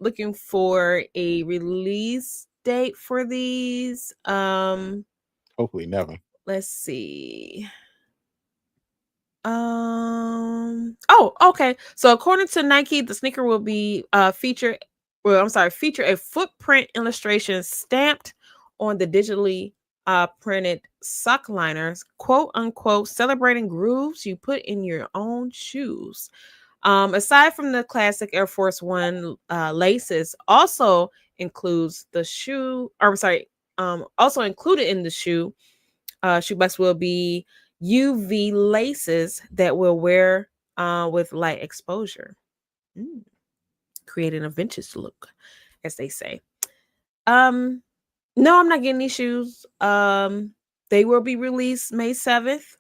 looking for a release date for these. Hopefully never. Let's see. Oh, okay. So according to Nike, the sneaker will be feature a footprint illustration stamped on the digitally printed sock liners, quote unquote, celebrating grooves you put in your own shoes. Aside from the classic Air Force One laces, also includes the shoe, or sorry, also included in the shoebox will be UV laces that will wear with light exposure, creating a vintage look, as they say. No, I'm not getting these shoes. They will be released May 7th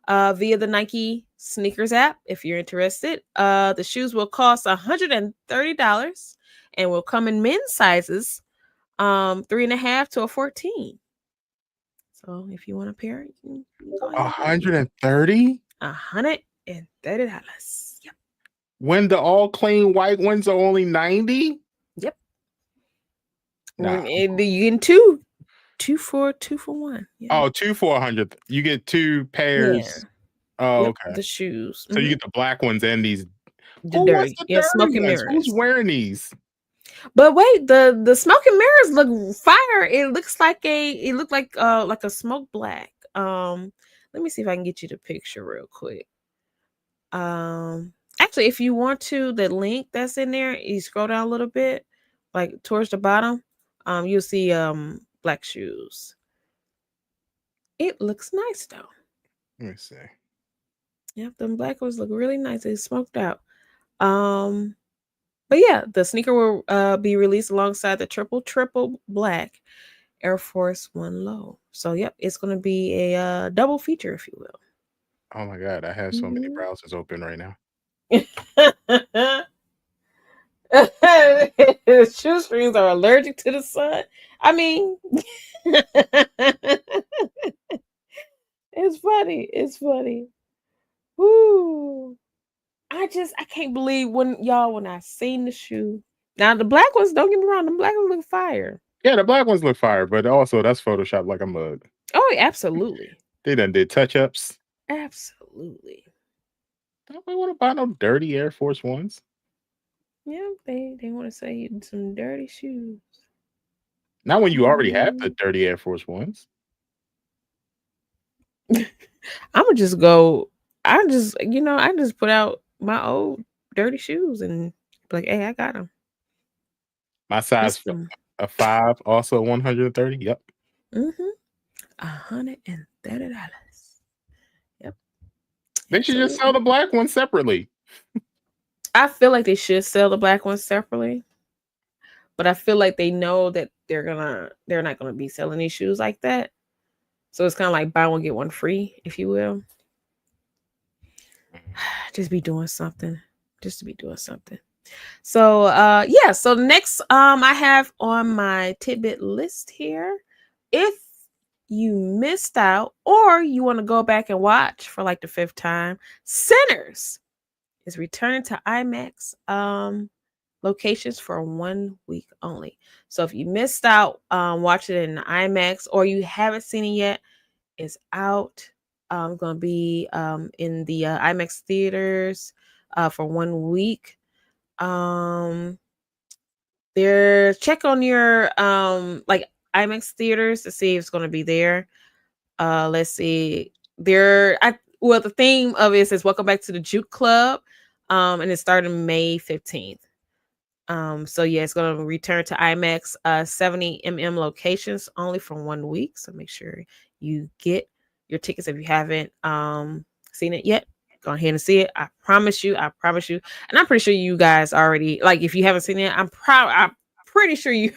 via the Nike sneakers app if you're interested. The shoes will cost $130 and will come in men's sizes 3.5 to a 14. So if you want a pair, you can go ahead. $130? $130. Yep. When the all clean white ones are only 90? Yep. Nah. You get two for one. Yeah. Oh, 2 for 100. You get 2 pairs. Yeah. Oh, Yep, okay. the shoes. So you get the black ones and these. The Who wants dirty. the Yeah, dirty smoke and ones? mirrors. Who's wearing these? But wait, the smoke and mirrors look fire. It looks like a smoke black. Let me see if I can get you the picture real quick. Actually, if you want to, the link that's in there, you scroll down a little bit, like towards the bottom, you'll see black shoes. It looks nice though. Let me see. Yep, them black ones look really nice. They smoked out. But yeah, the sneaker will be released alongside the triple black Air Force One Low. So yep, it's gonna be a double feature, if you will. Oh my god, I have so many browsers open right now. Shoestrings are allergic to the sun. I mean, it's funny. It's funny. Woo. I can't believe when I seen the shoe. Now the black ones, don't get me wrong, the black ones look fire. Yeah, the black ones look fire, but also that's Photoshop like a mug. Oh, absolutely. They done did touch-ups. Absolutely. Don't we want to buy no dirty Air Force Ones? Yeah, they want to sell you some dirty shoes. Not when you already have the dirty Air Force Ones. I'm gonna just go. I just put out my old dirty shoes and be like, hey, I got them. My size a 5, also 130. Yep. $130. Yep. They should just sell the black one separately. I feel like they should sell the black ones separately, but I feel like they know that they're not gonna be selling these shoes like that. So it's kind of like buy one get one free, if you will. Just be doing something. Just to be doing something. So yeah, so next I have on my tidbit list here, if you missed out or you want to go back and watch for like the 5th time, Sinners is returning to IMAX locations for 1 week only. So if you missed out, watch it in IMAX or you haven't seen it yet, it's out. Going to be in the IMAX theaters for 1 week. There, check on your like IMAX theaters to see if it's going to be there. Let's see. The theme of it says "Welcome back to the Juke Club," and it started May 15th. So yeah, it's going to return to IMAX 70 locations only for 1 week. So make sure you get your tickets if you haven't seen it yet. Go ahead and see it. I promise you. And I'm pretty sure you guys already, like, if you haven't seen it, I'm pretty sure you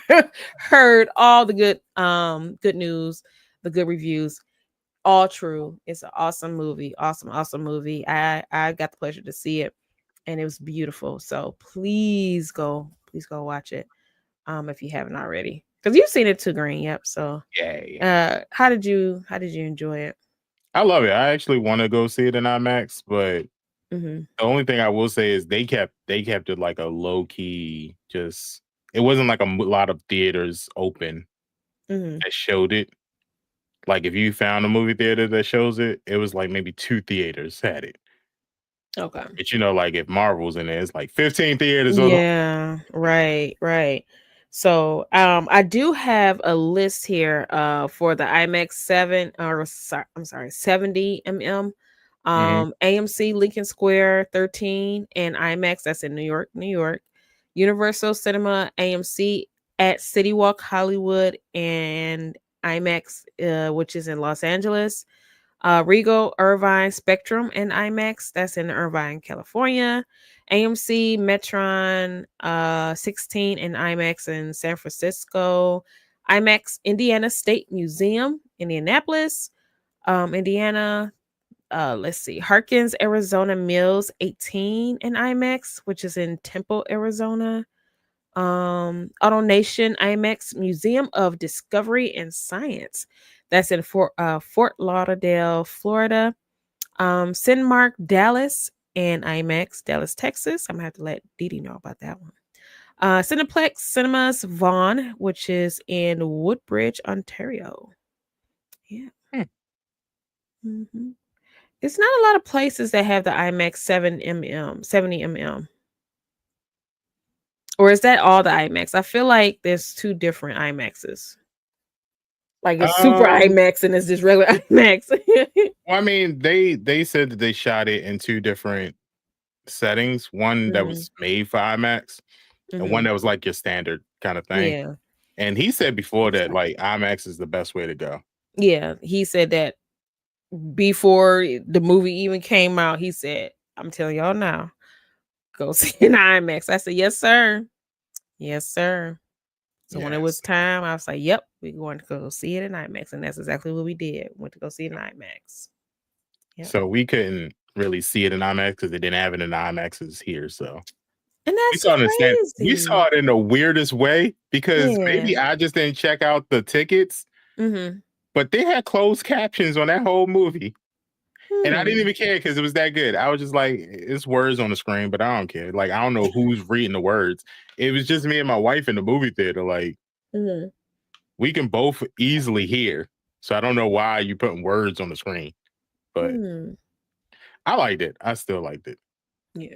heard all the good news, the good reviews. All true. It's an awesome movie. Awesome movie. I got the pleasure to see it and it was beautiful. So please go watch it. If you haven't already. Because you've seen it too, Green. Yep. So yeah. How did you enjoy it? I love it. I actually want to go see it in IMAX, but the only thing I will say is they kept it like a low key. Just it wasn't like a lot of theaters open that showed it. Like if you found a movie theater that shows it, it was like maybe 2 theaters had it. Okay. But like if Marvel's in there, it's like 15 theaters. Yeah. Right. So I do have a list here for the IMAX 70 AMC Lincoln Square 13 and IMAX, that's in New York. Universal Cinema AMC at City Walk Hollywood and IMAX which is in Los Angeles. Regal Irvine Spectrum and IMAX, that's in Irvine, California. AMC Metron 16 and IMAX in San Francisco. IMAX Indiana State Museum, Indianapolis, Indiana. Let's see, Harkins Arizona Mills 18 in IMAX, which is in Temple, Arizona. Auto Nation IMAX Museum of Discovery and Science, that's in Fort Lauderdale, Florida. Cinemark Dallas and IMAX Dallas, Texas. I'm gonna have to let Didi know about that one. Cineplex Cinemas Vaughan, which is in Woodbridge, Ontario. Yeah. It's not a lot of places that have the IMAX 70 mm. Or is that all the IMAX? I feel like there's 2 different IMAXs. Like it's super IMAX and it's just regular IMAX. Well, I mean, they said that they shot it in 2 different settings. One that was made for IMAX and one that was like your standard kind of thing. Yeah. And he said before that like IMAX is the best way to go. Yeah, he said that before the movie even came out. He said, I'm telling y'all now, go see an IMAX. I said, yes, sir. Yes, sir. So when it was time, I was like, "Yep, we're going to go see it in IMAX," and that's exactly what we did. Went to go see it in IMAX. Yep. So we couldn't really see it in IMAX because they didn't have it in IMAXs here. So and that's we saw it in the weirdest way because maybe I just didn't check out the tickets, but they had closed captions on that whole movie. And I didn't even care because it was that good. I was just like, it's words on the screen, but I don't care. Like, I don't know who's reading the words. It was just me and my wife in the movie theater. Like, we can both easily hear. So I don't know why you putting words on the screen. But I liked it. I still liked it. Yeah.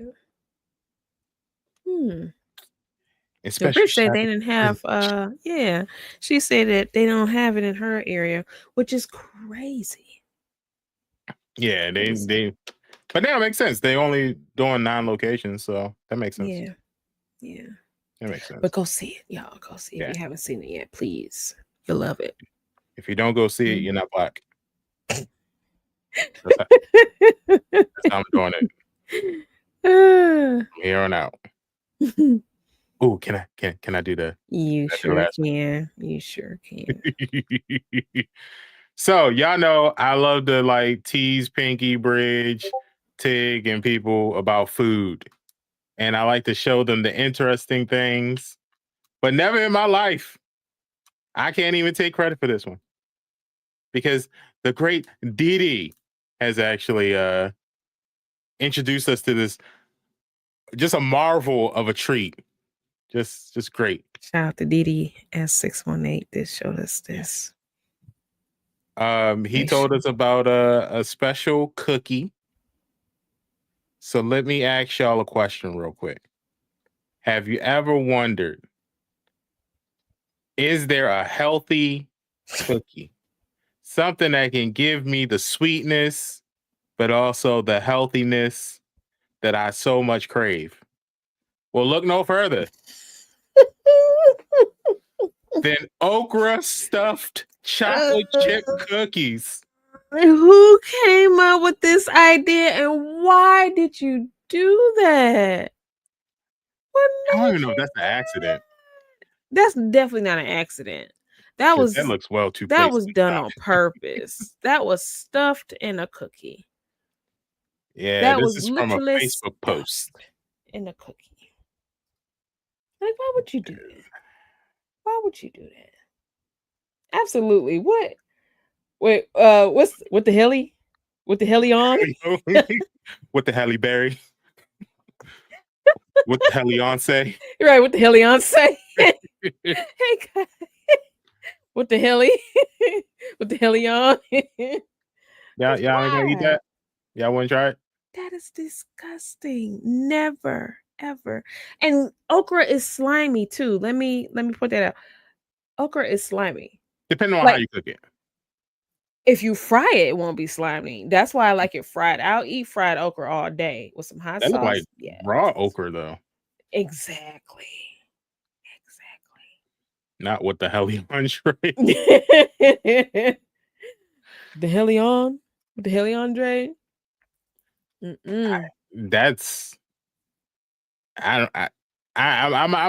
Especially Rich said they didn't have she said that they don't have it in her area, which is crazy. Yeah, but now it makes sense. They only doing 9 locations, so that makes sense. Yeah. That makes sense. But go see it, y'all. Go see it. If you haven't seen it yet, please. You'll love it. If you don't go see it, you're not Black. That's how I'm doing it. From here on out. Oh, can I do the? You sure can. You sure can. So y'all know I love to like tease Pinky, Bridge, Tig, and people about food, and I like to show them the interesting things. But never in my life, I can't even take credit for this one because the great Didi has actually introduced us to this, just a marvel of a treat. Just great. Shout out to Didi S618. This showed us this. He told us about a special cookie. So let me ask y'all a question real quick. Have you ever wondered, is there a healthy cookie? Something that can give me the sweetness, but also the healthiness that I so much crave? Well, look no further than okra stuffed chocolate chip cookies. Who came up with this idea and why did you do that? I don't even know if that's an accident. That's definitely not an accident. That looks well too. That was done on purpose. That was stuffed in a cookie. Yeah, this is from a Facebook post. In a cookie. Like, why would you do that? Why would you do that? Absolutely. What? Wait, what the helly? What the helly on? What the helly berry? What the helionce? You're right, what the helionce? Hey guys. What the helly? What the helion? Y'all ain't gonna eat that? Y'all wanna try it? That is disgusting. Never, ever. And okra is slimy too. Let me put that out. Okra is slimy. Depending on how you cook it. If you fry it, it won't be slimy. That's why I like it fried. I'll eat fried okra all day with some hot sauce. Look like raw okra though. Exactly. Not what the helion Andre. The helion? With the helion Andre? I'm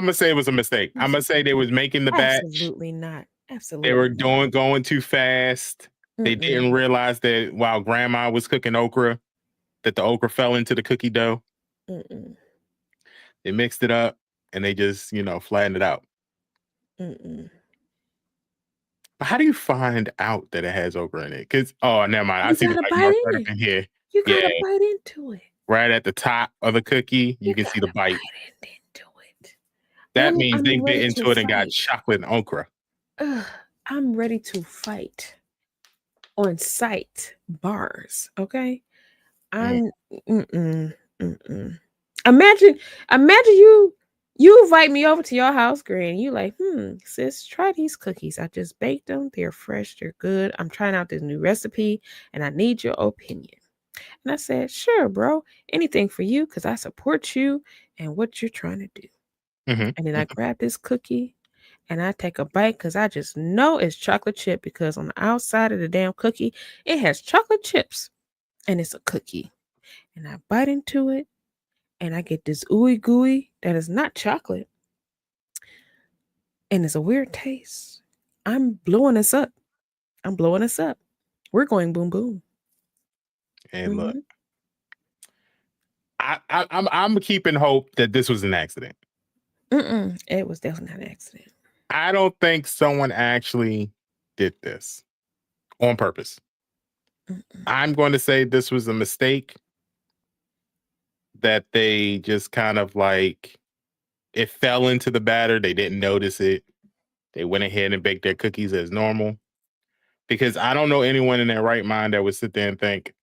gonna say it was a mistake. I'm gonna say they was making the batch. Absolutely not. Absolutely. They were going too fast. They didn't realize that while grandma was cooking okra, that the okra fell into the cookie dough. They mixed it up and they just, flattened it out. But how do you find out that it has okra in it? Because never mind. I see the bite mark right up in here. You gotta bite into it. Right at the top of the cookie, you can see the bite. Into it. That means they bit into it and got chocolate and okra. I'm ready to fight on sight bars. Okay. Imagine you invite me over to your house, Gran. You like, sis, try these cookies. I just baked them. They're fresh. They're good. I'm trying out this new recipe and I need your opinion. And I said, sure, bro. Anything for you because I support you and what you're trying to do. And then I grab this cookie and I take a bite because I just know it's chocolate chip because on the outside of the damn cookie, it has chocolate chips and it's a cookie. And I bite into it and I get this ooey gooey that is not chocolate. And it's a weird taste. I'm blowing us up. We're going boom boom. And look, I'm keeping hope that this was an accident. It was definitely not an accident. I don't think someone actually did this on purpose. I'm going to say this was a mistake that they just kind of like, it fell into the batter. They didn't notice it. They went ahead and baked their cookies as normal. Because I don't know anyone in their right mind that would sit there and think,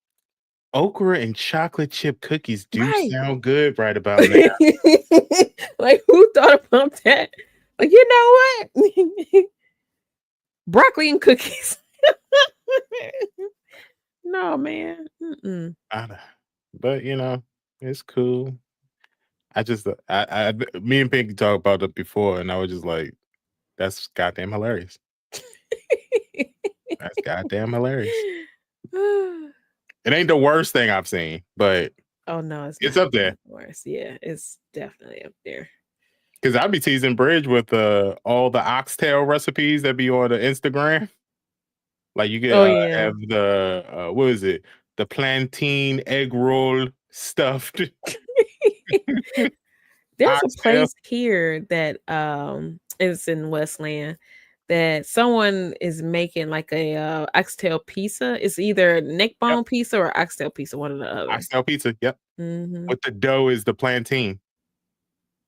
okra and chocolate chip cookies do sound good right about now. Like, who thought about that? Like, you know what? Broccoli and cookies. No, man. But you know, it's cool. Me and Pinky talked about it before, and I was just like, that's goddamn hilarious. That's goddamn hilarious. It ain't the worst thing I've seen, but oh no, it's up there. Worse. Yeah, it's definitely up there. Because I'd be teasing Bridge with all the oxtail recipes that be on the Instagram. Like you get have the what is it? The plantain egg roll stuffed. There's a place here that is in Westland that someone is making like a oxtail pizza. It's either neck bone pizza or oxtail pizza, one or the other. Oxtail pizza, yep. With the dough is the plantain.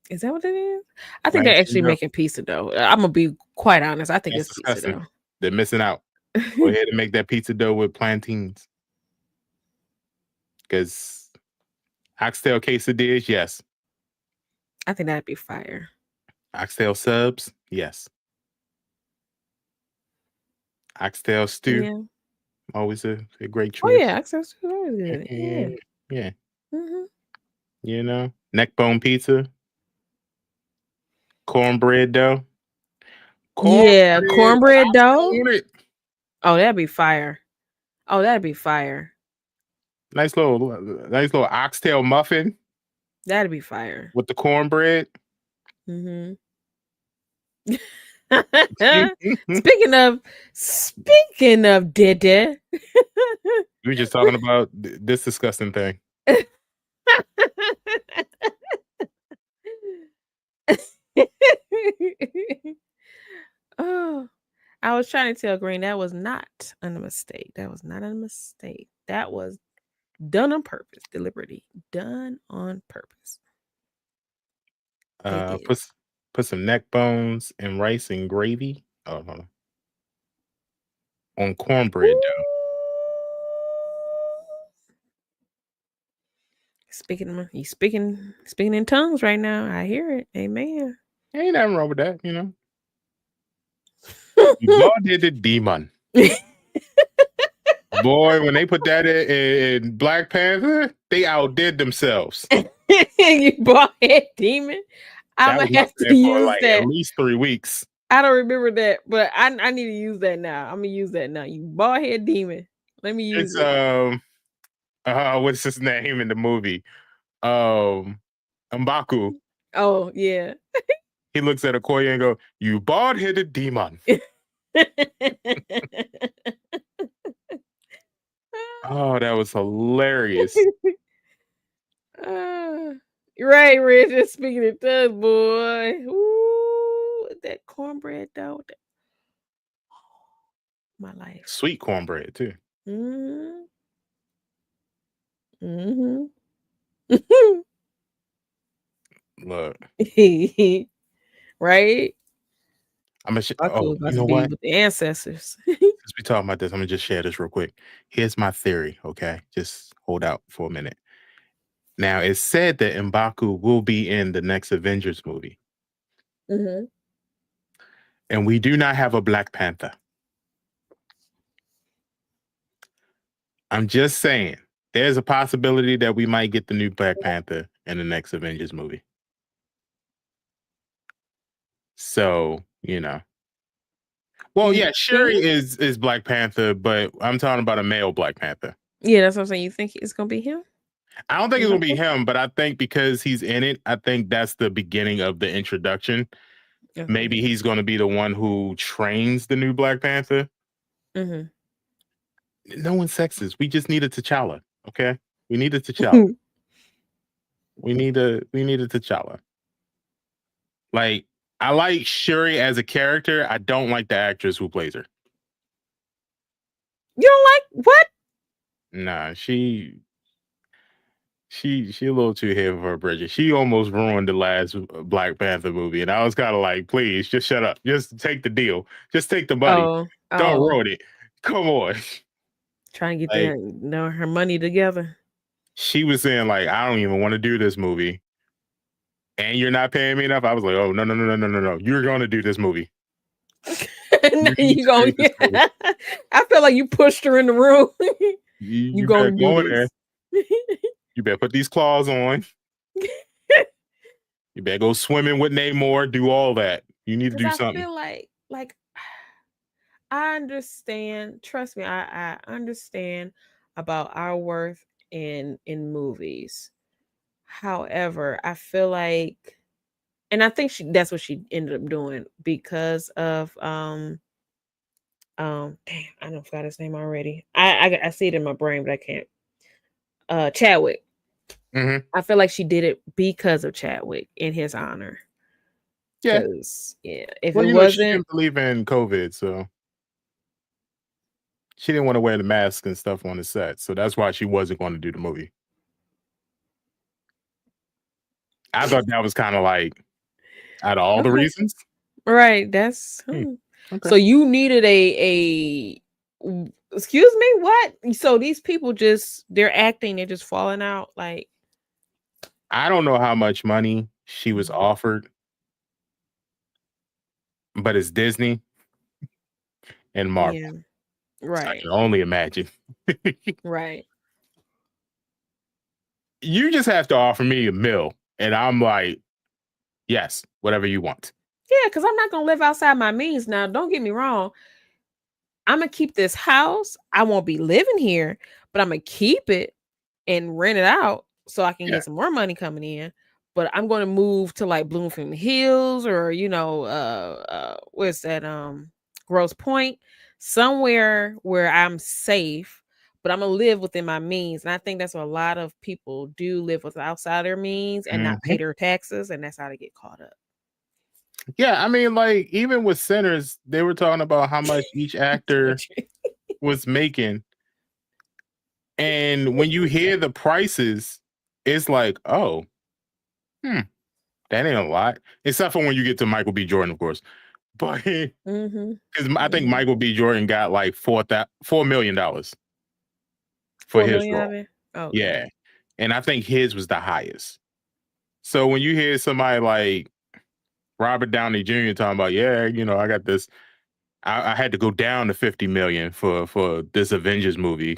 Is that what it is? I think they're actually making pizza dough. I'm gonna be quite honest. I think it's disgusting. Pizza dough. They're missing out. Go ahead and make that pizza dough with plantains. Because oxtail quesadillas, yes. I think that'd be fire. Oxtail subs, yes. Oxtail stew, always a great choice. Oh yeah, oxtail stew always good. Yeah. You know, neck bone pizza, cornbread dough. Cornbread dough. Oh, that'd be fire. Nice little oxtail muffin. That'd be fire. With the cornbread. Speaking of Dede. We were just talking about this disgusting thing. Oh, I was trying to tell Green that was not a mistake. That was done on purpose, deliberately done on purpose. Put some neck bones and rice and gravy. Oh, hold on. On cornbread dough. Speaking in tongues right now. I hear it. Amen. Ain't nothing wrong with that, you know. God did the demon. Boy, when they put that in Black Panther, they outdid themselves. You bought it, demon. I'm gonna have to use like that at least 3 weeks. I don't remember that, but I need to use that now. I'm gonna use that now. You bald head demon. Let me use it. What's his name in the movie? M'Baku. Oh yeah. He looks at Okoye and go, "You bald-headed demon." Oh, that was hilarious. Right, Rich. Speaking of tongues, boy. Ooh, that cornbread though. My life. Sweet cornbread too. Look. Right? I'm gonna you know what? With the ancestors. Since we talking about this, I'm gonna just share this real quick. Here's my theory, okay? Just hold out for a minute. Now, it's said that M'Baku will be in the next Avengers movie. And we do not have a Black Panther. I'm just saying, there's a possibility that we might get the new Black Panther in the next Avengers movie. So, you know. Well, yeah, Shuri is Black Panther, but I'm talking about a male Black Panther. Yeah, that's what I'm saying. You think it's gonna be him? I don't think it's gonna be him, but I think because he's in it, I think that's the beginning of the introduction. Okay. Maybe he's going to be the one who trains the new Black Panther. Mm-hmm. No one's sexist. We just needed T'Challa. Okay, we needed T'Challa. we needed T'Challa. Like, I like Shuri as a character. I don't like the actress who plays her. You don't like what? Nah, she a little too heavy for Bridget. She almost ruined the last Black Panther movie, and I was kind of like, please, just shut up. Just take the deal. Just take the money. Don't ruin it. Come on. Trying to get her money together. She was saying like, I don't even want to do this movie, and you're not paying me enough. I was like, oh no. You're gonna do this movie. You gonna? I feel like you pushed her in the room. you gonna go in there. You better put these claws on. You better go swimming with Namor. Do all that. You need to do something. I feel like I understand. Trust me, I understand about our worth in movies. However, I feel like, and I think that's what she ended up doing because of damn, I don't forgot his name already. I see it in my brain, but I can't. Chadwick. Mm-hmm. I feel like she did it because of Chadwick in his honor. Yeah. If it wasn't, she didn't believe in COVID, so she didn't want to wear the mask and stuff on the set, so that's why she wasn't going to do the movie. I thought that was kind of like out of all the reasons, right? That's okay. So you needed a excuse me, what? So these people they're acting, they're just falling out. Like, I don't know how much money she was offered, but it's Disney and Marvel. Yeah. Right. So I can only imagine. Right. You just have to offer me $1 million, and I'm like, yes, whatever you want. Yeah, because I'm not gonna live outside my means. Now, don't get me wrong. I'm gonna keep this house. I won't be living here, but I'm gonna keep it and rent it out so I can get some more money coming in. But I'm going to move to like Bloomfield Hills or where's that Grosse Pointe, somewhere where I'm safe, but I'm gonna live within my means. And I think that's what a lot of people do, live with outside their means and not pay their taxes, and that's how they get caught up. Yeah, I mean, like, even with Sinners, they were talking about how much each actor was making. And when you hear the prices, it's like, oh, that ain't a lot. Except for when you get to Michael B. Jordan, of course. But because I think Michael B. Jordan got like $4 million for his role. Okay. Yeah. And I think his was the highest. So when you hear somebody like Robert Downey Jr. talking about, I got this, I had to go down to 50 million for this Avengers movie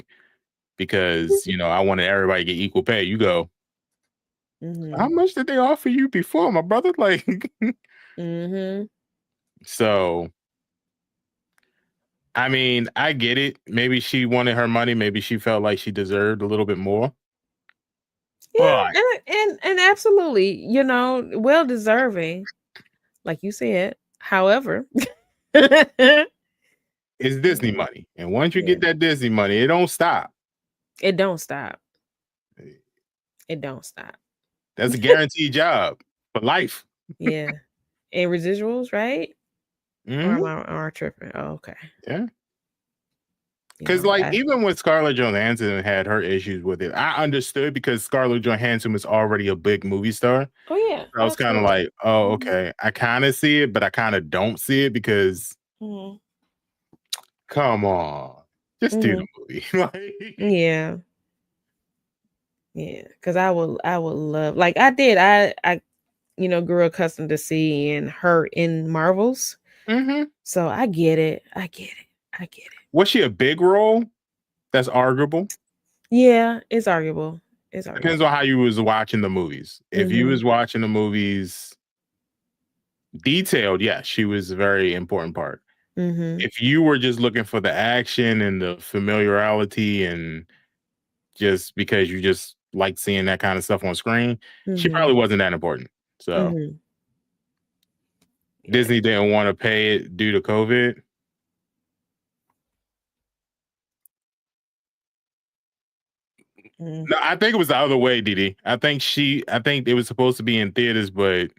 because, I wanted everybody to get equal pay. You go, how much did they offer you before, my brother? Like, So, I mean, I get it. Maybe she wanted her money. Maybe she felt like she deserved a little bit more. Yeah, and absolutely, well deserving, like you said. However, it's Disney money, and once you get that Disney money, it don't stop. It don't stop. It don't stop. That's a guaranteed job for life. Yeah, and residuals, right? Mm-hmm. Or am I tripping? Oh, okay. Yeah. Because even when Scarlett Johansson had her issues with it, I understood because Scarlett Johansson was already a big movie star. Oh yeah. I was kind of like, oh, okay. I kind of see it, but I kind of don't see it because come on. Just do the movie. Yeah. Yeah. Because I would love, like I did. I grew accustomed to seeing her in Marvels. So I get it. Was she a big role? That's arguable. Yeah, it's arguable. Depends on how you was watching the movies. If you was watching the movies detailed, yes, she was a very important part. If you were just looking for the action and the familiarity and just because you just like seeing that kind of stuff on screen, she probably wasn't that important. So Disney didn't want to pay it due to COVID. No, I think it was the other way, Didi. I think it was supposed to be in theaters, but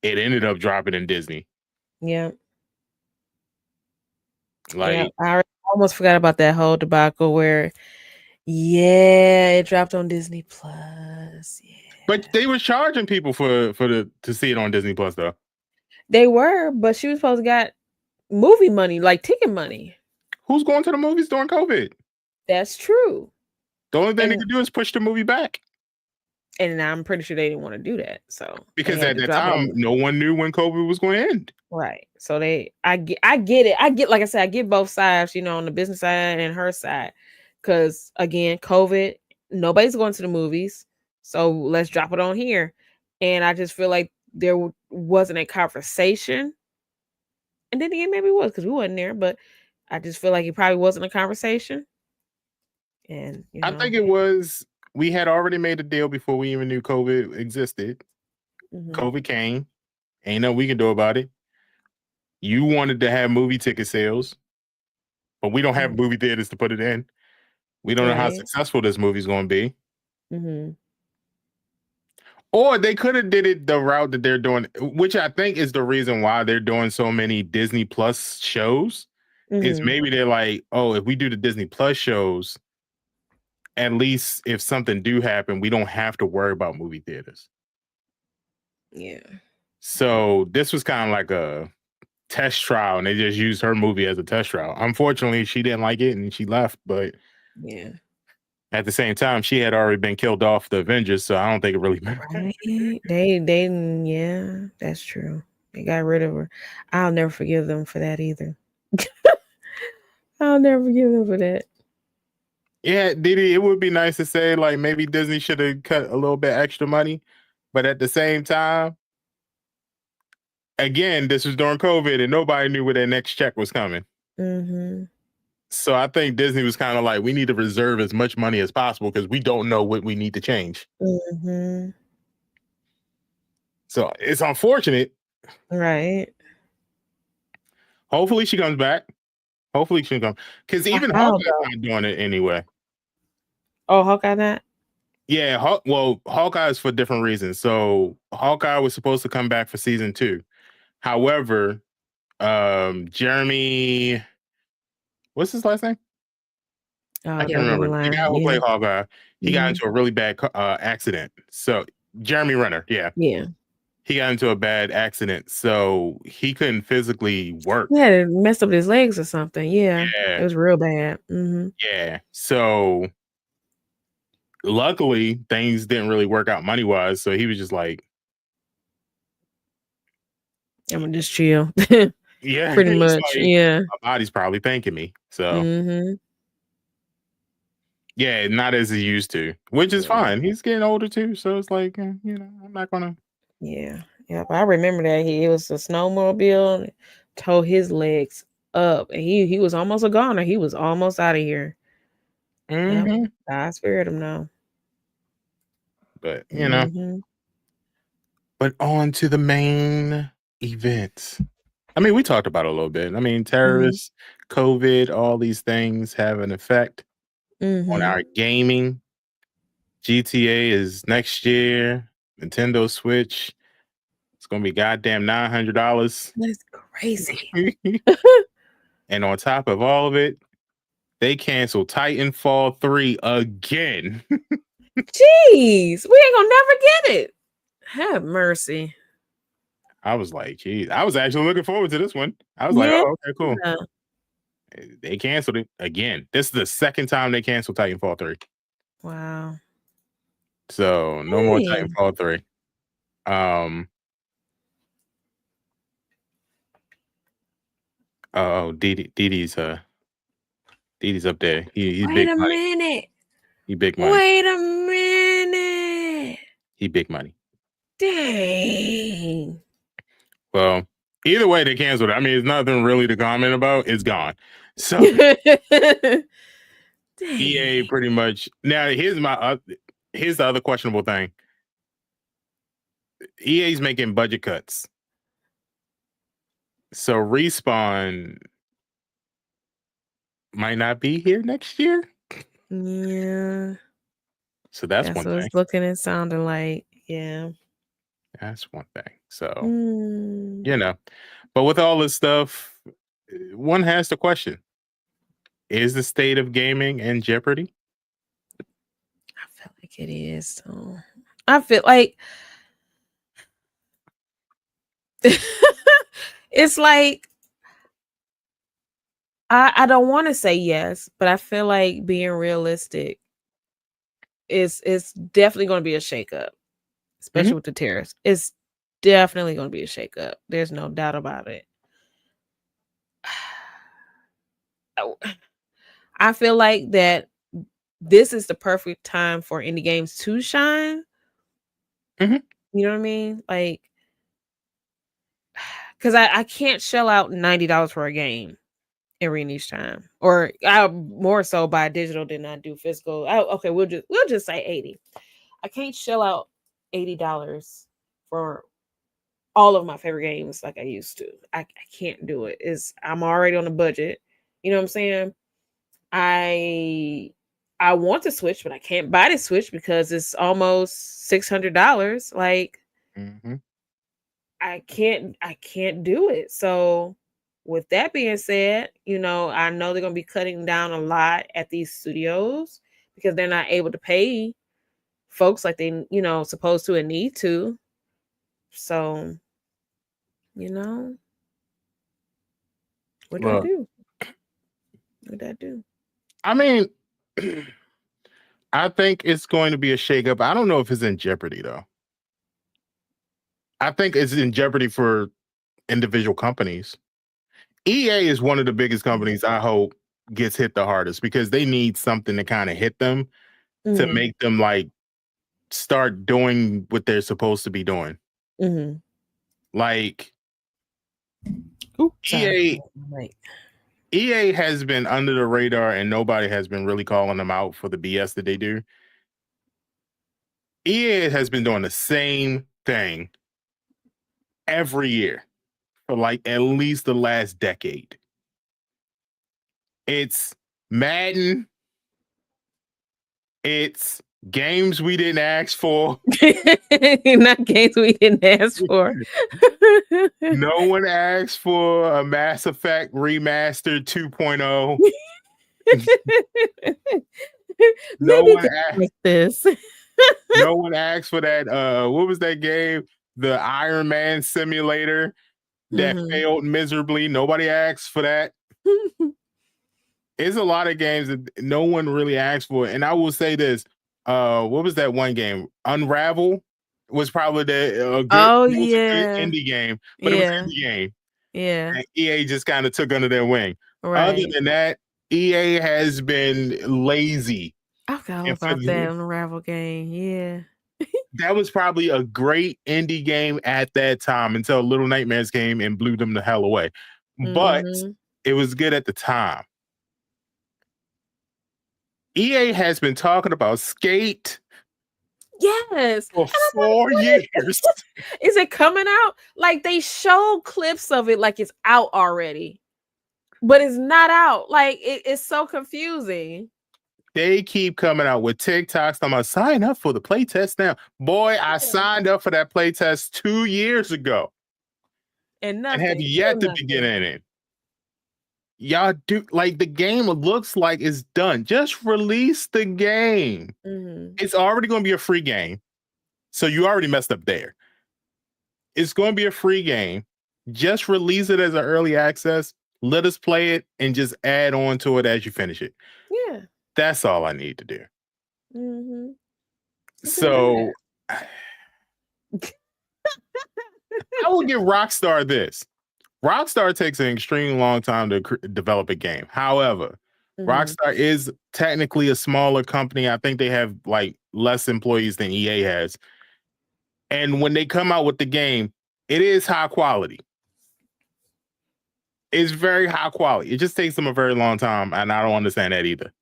it ended up dropping in Disney. Yeah. Like, I almost forgot about that whole debacle where, it dropped on Disney Plus. Yeah. But they were charging people to see it on Disney Plus, though. They were, but she was supposed to get movie money, like ticket money. Who's going to the movies during COVID? That's true. The only thing they could do is push the movie back. And I'm pretty sure they didn't want to do that. So because at that time, no one knew when COVID was going to end. Right. So I get it. Like I said, I get both sides, on the business side and her side. Because again, COVID, nobody's going to the movies. So let's drop it on here. And I just feel like there wasn't a conversation. And then again, maybe it was because we wasn't there. But I just feel like it probably wasn't a conversation. And I think it was, we had already made a deal before we even knew COVID existed. COVID came. Ain't nothing we can do about it. You wanted to have movie ticket sales, but we don't have movie theaters to put it in. We don't know how successful this movie's going to be. Or they could have did it the route that they're doing, which I think is the reason why they're doing so many Disney Plus shows. Is maybe they're like, oh, if we do the Disney Plus shows, at least if something do happen, we don't have to worry about movie theaters. Yeah. So this was kind of like a test trial, and they just used her movie as a test trial. Unfortunately, she didn't like it and she left, but at the same time, she had already been killed off the Avengers, so I don't think it really mattered. They that's true. They got rid of her. I'll never forgive them for that either. I'll never forgive them for that. Yeah, Didi, it would be nice to say like maybe Disney should have cut a little bit extra money, but at the same time, again, this was during COVID and nobody knew where their next check was coming. So I think Disney was kind of like, we need to reserve as much money as possible because we don't know what we need to change. So it's unfortunate. Right. Hopefully she comes back. Hopefully she can come. Because even Hawkeye's not doing it anyway. Oh, Hawkeye not? Yeah, Hawkeye is for different reasons. So Hawkeye was supposed to come back for season 2. However, Jeremy, what's his last name? I can't remember. The guy who played Hawkeye, he got into a really bad accident. So Jeremy Renner, yeah. He got into a bad accident, so he couldn't physically work. Yeah, it messed up his legs or something. Yeah. It was real bad. Yeah. So luckily, things didn't really work out money-wise. So he was just like, I'm gonna just chill. Yeah. Pretty much. Like, yeah. My body's probably thanking me. So yeah, not as he used to, which is fine. He's getting older too. So it's like, I'm not gonna. Yeah. But I remember that it was a snowmobile and tore his legs up. And he was almost a goner. He was almost out of here. I spared him now. But but on to the main event. I mean, we talked about it a little bit. I mean, terrorists, COVID, all these things have an effect on our gaming. GTA is next year. Nintendo Switch. It's gonna be goddamn $900. That's crazy. And on top of all of it, they canceled Titanfall 3 again. Jeez, we ain't gonna never get it. Have mercy. I was like, geez. I was actually looking forward to this one. I was like, oh, okay, cool. They canceled it again. This is the second time they canceled Titanfall 3. Wow. So no more Titanfall 3. Oh, Didi's up there. He's Wait big a money. minute. He big money. Wait a minute. He big money. Dang. Well, either way, they canceled it. I mean, it's nothing really to comment about. It's gone. So EA pretty much. Now, here's the other questionable thing. EA's making budget cuts. So Respawn might not be here next year. Yeah. So that's one what thing. it's looking and sounding like. Yeah. That's one thing. So, Mm. you know, but with all this stuff, one has to question, is the state of gaming in jeopardy? I feel like it is. So I feel like it's like I don't want to say yes, but I feel like being realistic is definitely going to be a shakeup, especially with the tariffs. It's definitely going to be a shakeup. There's no doubt about it. I feel like that this is the perfect time for indie games to shine. You know what I mean? Like, because I can't shell out $90 for a game in release time, or I more so buy digital than I do physical. Okay, we'll just say 80. I can't shell out $80 for all of my favorite games like I used to. I can't do it. I'm already on a budget. You know what I'm saying? I want to Switch, but I can't buy the Switch because it's almost $600. Like, I can't do it. So with that being said, I know they're going to be cutting down a lot at these studios because they're not able to pay folks like they, supposed to and need to. So, what do I do? What do I do? I mean, I think it's going to be a shakeup. I don't know if it's in jeopardy, though. I think it's in jeopardy for individual companies. EA is one of the biggest companies I hope gets hit the hardest because they need something to kind of hit them to make them like start doing what they're supposed to be doing. Like EA has been under the radar and nobody has been really calling them out for the BS that they do. EA has been doing the same thing every year for like at least the last decade. It's Madden. It's games we didn't ask for. Not games we didn't ask for. No one asked for a Mass Effect Remastered 2.0. No one asked like this. No one asked for that. What was that game? The Iron Man simulator that failed miserably. Nobody asked for that. It's a lot of games that no one really asked for. And I will say this. What was that one game? Unravel was probably a good indie game, but it was an indie game. Yeah. And EA just kind of took under their wing. Right. Other than that, EA has been lazy. I forgot about that Unravel game. Yeah. That was probably a great indie game at that time until Little Nightmares came and blew them the hell away. But it was good at the time. EA has been talking about Skate. Yes. For 4 years. Is it coming out? Like they show clips of it like it's out already. But it's not out. Like it's so confusing. They keep coming out with TikToks. I'm gonna sign up for the playtest now. Boy, I signed up for that playtest 2 years ago. And nothing. And have yet to begin in it. Y'all do like the game looks like it's done. Just release the game. It's already going to be a free game. So you already messed up there. It's going to be a free game. Just release it as an early access. Let us play it and just add on to it as you finish it. Yeah. That's all I need to do. So I will give Rockstar this. Rockstar takes an extremely long time to develop a game. However, Rockstar is technically a smaller company. I think they have like less employees than EA has. And when they come out with the game, it is high quality. It's very high quality. It just takes them a very long time, and I don't understand that either.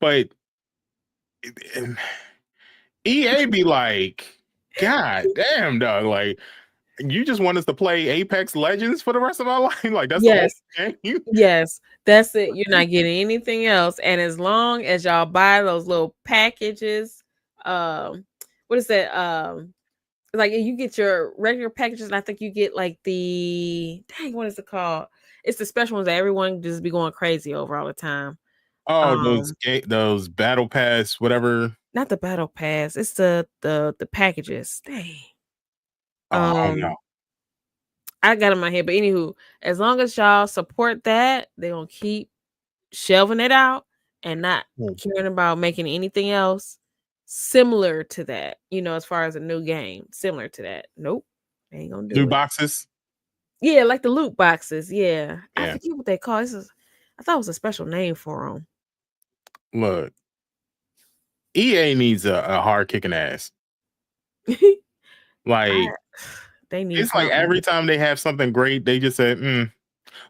But EA be like, God damn, dog. Like, you just want us to play Apex Legends for the rest of our life? Like, that's Yes. the whole game? Yes, that's it. You're not getting anything else. And as long as y'all buy those little packages, what is that? Like you get your regular packages, and I think you get like the what is it called? It's the special ones that everyone just be going crazy over all the time. Oh, those battle pass, whatever. Not the battle pass. It's the packages. Dang. Oh no. I got in my head, but anywho, as long as y'all support that, they're gonna keep shelving it out and not caring about making anything else similar to that. As far as a new game, similar to that. Nope, they ain't gonna do New it. boxes. Yeah, like the loot boxes. Yeah, I Yeah. forget what they call. I thought it was a special name for them. Look, EA needs a hard kicking ass. Like, they need it's like every time they have something great, they just say,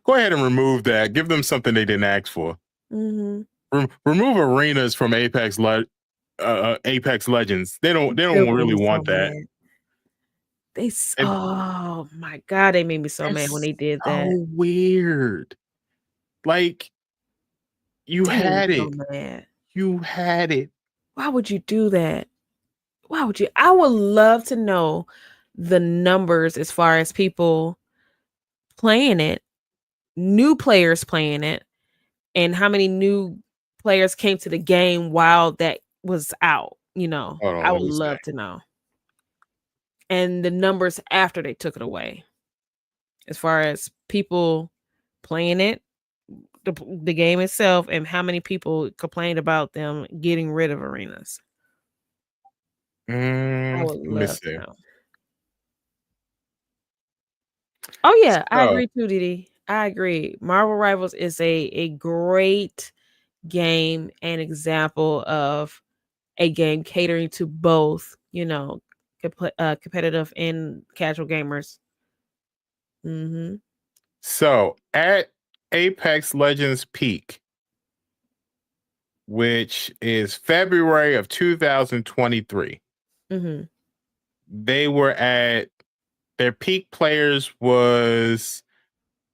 go ahead and remove that. Give them something they didn't ask for. Mm-hmm. Remove arenas from Apex Legends. They don't really want that. Oh my god, they made me so mad when they did that. Oh, weird. Like, you had it. You had it. Why would you do that? Why would you? I would love to know the numbers as far as people playing it, new players playing it, and how many new players came to the game while that was out. I would love to know. And the numbers after they took it away, as far as people playing it, the game itself, and how many people complained about them getting rid of arenas. I would love to know. Oh yeah, I agree too, Didi. I agree. Marvel Rivals is a great game and example of a game catering to both, competitive and casual gamers. Mm-hmm. So at Apex Legends peak, which is February of 2023, they were at their peak players was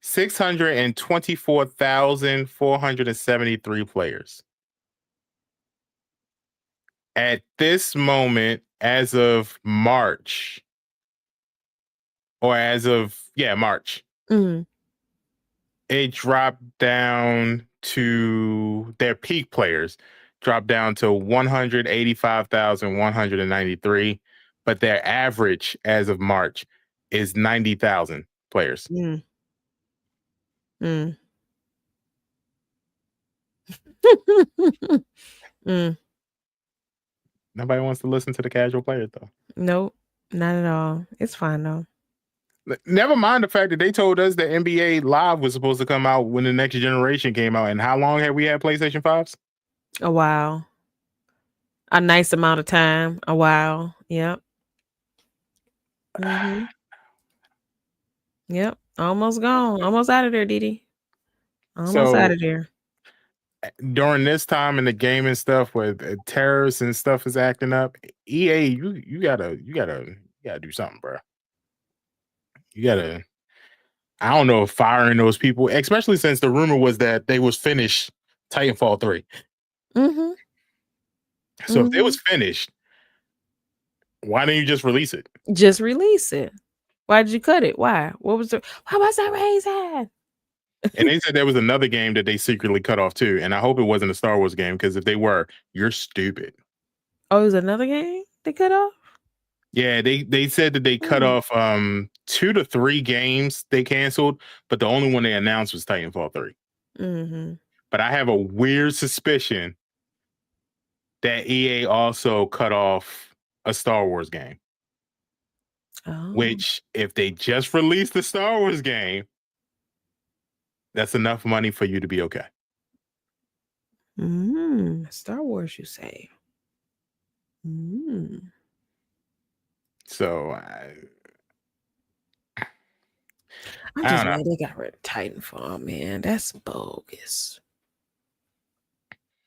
624,473 players. At this moment, as of March, March, it dropped down to their peak players, dropped down to 185,193, but their average as of March is 90,000 players. Nobody wants to listen to the casual players, though. Nope, not at all. It's fine, though. Never mind the fact that they told us that NBA Live was supposed to come out when the next generation came out. And how long have we had PlayStation 5s? A while. A nice amount of time. A while. Yep. Mm-hmm. Yep. Almost gone. Almost out of there, Didi. Almost out of there. During this time in the game and stuff where terrorists and stuff is acting up, EA, you gotta do something, bro. You gotta, I don't know if firing those people, especially since the rumor was that they was finished Titanfall 3. So if it was finished, why didn't you just release it? Just release it. Why did you cut it? Why? Why was that reason? And they said there was another game that they secretly cut off too. And I hope it wasn't a Star Wars game, because if they were, you're stupid. Oh, it was another game they cut off? Yeah, they said that they cut off 2 to 3 games they canceled, but the only one they announced was Titanfall 3. But I have a weird suspicion that EA also cut off a Star Wars game. Which, if they just released the Star Wars game, that's enough money for you to be okay. Star Wars, you say? So I'm just mad they got rid of Titanfall, man. That's bogus.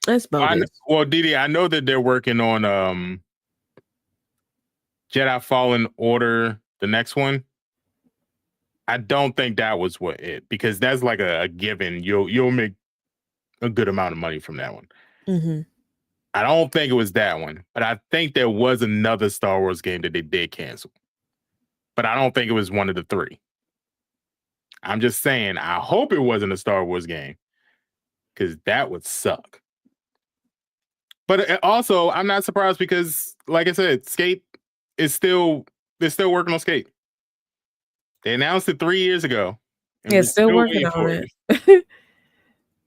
That's bogus. Well, Didi, I know that they're working on Jedi Fallen Order, the next one. I don't think that was because that's like a given. You'll make a good amount of money from that one. Mm-hmm. I don't think it was that one, but I think there was another Star Wars game that they did cancel. But I don't think it was one of the three. I'm just saying, I hope it wasn't a Star Wars game because that would suck. But also, I'm not surprised because, like I said, Skate they're still working on Skate. They announced it 3 years ago. And they're still working on it.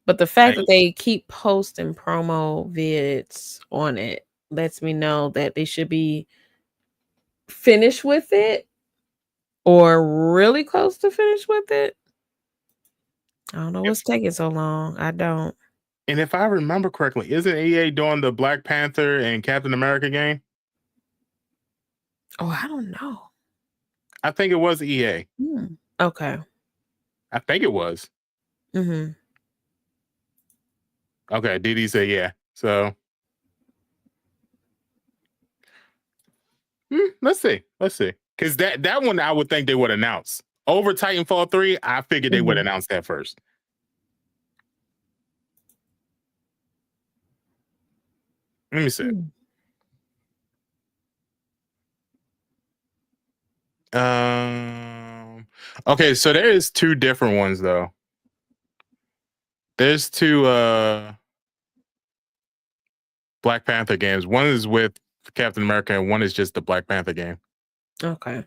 But the fact that they keep posting promo vids on it lets me know that they should be finished with it or really close to finish with it. I don't know what's taking so long. I don't. And if I remember correctly, isn't EA doing the Black Panther and Captain America game? Oh, I don't know. I think it was EA. Okay. I think it was. Mm-hmm. Okay, Didi said yeah. So let's see. Because that one I would think they would announce. Over Titanfall 3, I figured they would announce that first. Let me see. Okay, so there is two different ones though. There's two Black Panther games. One is with Captain America and one is just the Black Panther game. Okay.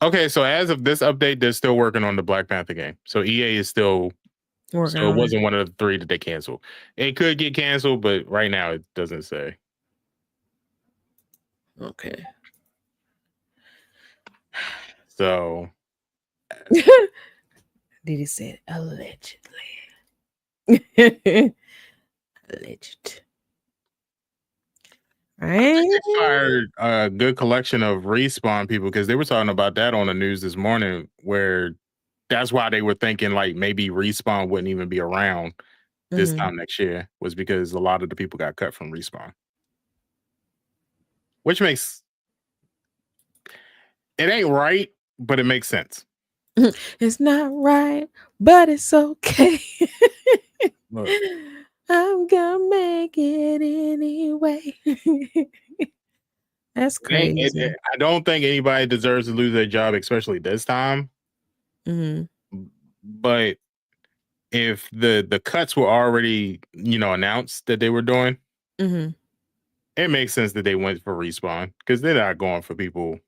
Okay, so as of this update, they're still working on the Black Panther game. So EA is still working on it. Wasn't one of the three that they canceled. It could get canceled, but right now it doesn't say. Okay. So Didi said allegedly. Alleged. Right? They fired a good collection of Respawn people because they were talking about that on the news this morning, where that's why they were thinking like maybe Respawn wouldn't even be around this time next year, was because a lot of the people got cut from Respawn. Which makes it ain't right, but it makes sense. It's not right, but it's okay. Look. I'm gonna make it anyway. That's crazy. I don't think anybody deserves to lose their job, especially this time. But if the cuts were already, announced that they were doing, it makes sense that they went for Respawn because they're not going for people.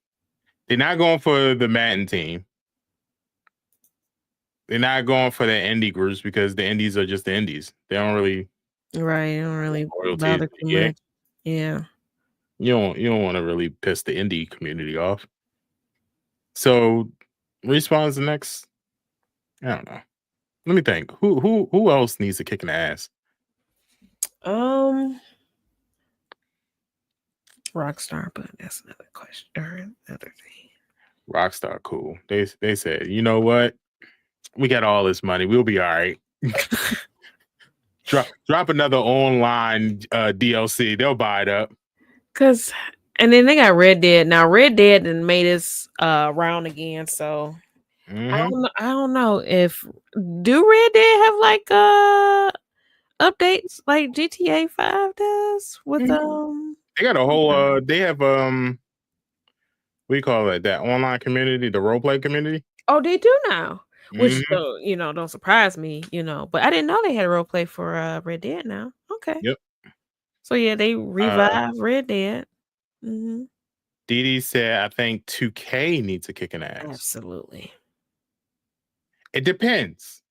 They're not going for the Madden team. They're not going for the indie groups because the indies are just the indies. They don't really bother too much. Yeah. You don't want to really piss the indie community off. So Respawn's the next. I don't know. Let me think. Who else needs to kick in the ass? Rockstar, but that's another question or another thing. Rockstar, cool. They said, you know what? We got all this money. We'll be all right. Drop another online DLC. They'll buy it up. And then they got Red Dead. Now Red Dead done made its round again. So I don't know if do Red Dead have like updates like GTA 5 does with they got a whole they have what do you call it? That online community, the roleplay community. Oh, they do now. Which don't surprise me, but I didn't know they had a role play for Red Dead now. Okay. Yep. So yeah, they revived Red Dead. Didi said, I think 2K needs to kick an ass. Absolutely. It depends.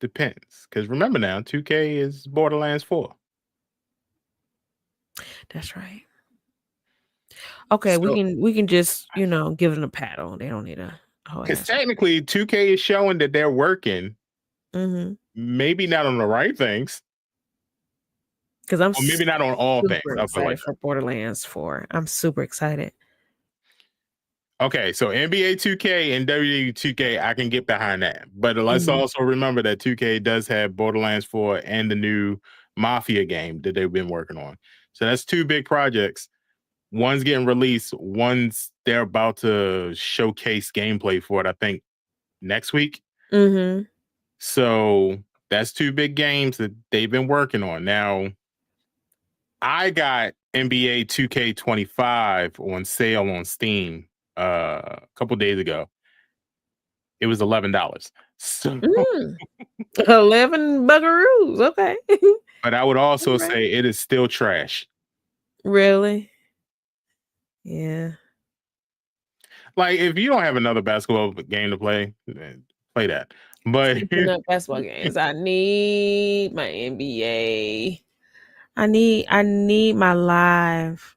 Because remember now, 2K is Borderlands 4. That's right. Okay, so, we can just, give them a pat on. They don't need a because technically 2K is showing that they're working. Maybe not on the right things. Because I'm maybe not on all things. Excited for Borderlands 4. I'm super excited. Okay, so NBA 2K and WWE 2K, I can get behind that. But let's also remember that 2K does have Borderlands 4 and the new Mafia game that they've been working on. So that's two big projects. one's getting released, one's they're about to showcase gameplay for it, I think, next week. Mm-hmm. So that's two big games that they've been working on. Now, I got NBA 2K25 on sale on Steam a couple days ago. It was $11. So, 11 buckaroos. Okay. but I would also Right. say it is still trash. Really? Yeah. Like, if you don't have another basketball game to play, then play that. But Speaking of basketball games, I need my NBA. I need my live.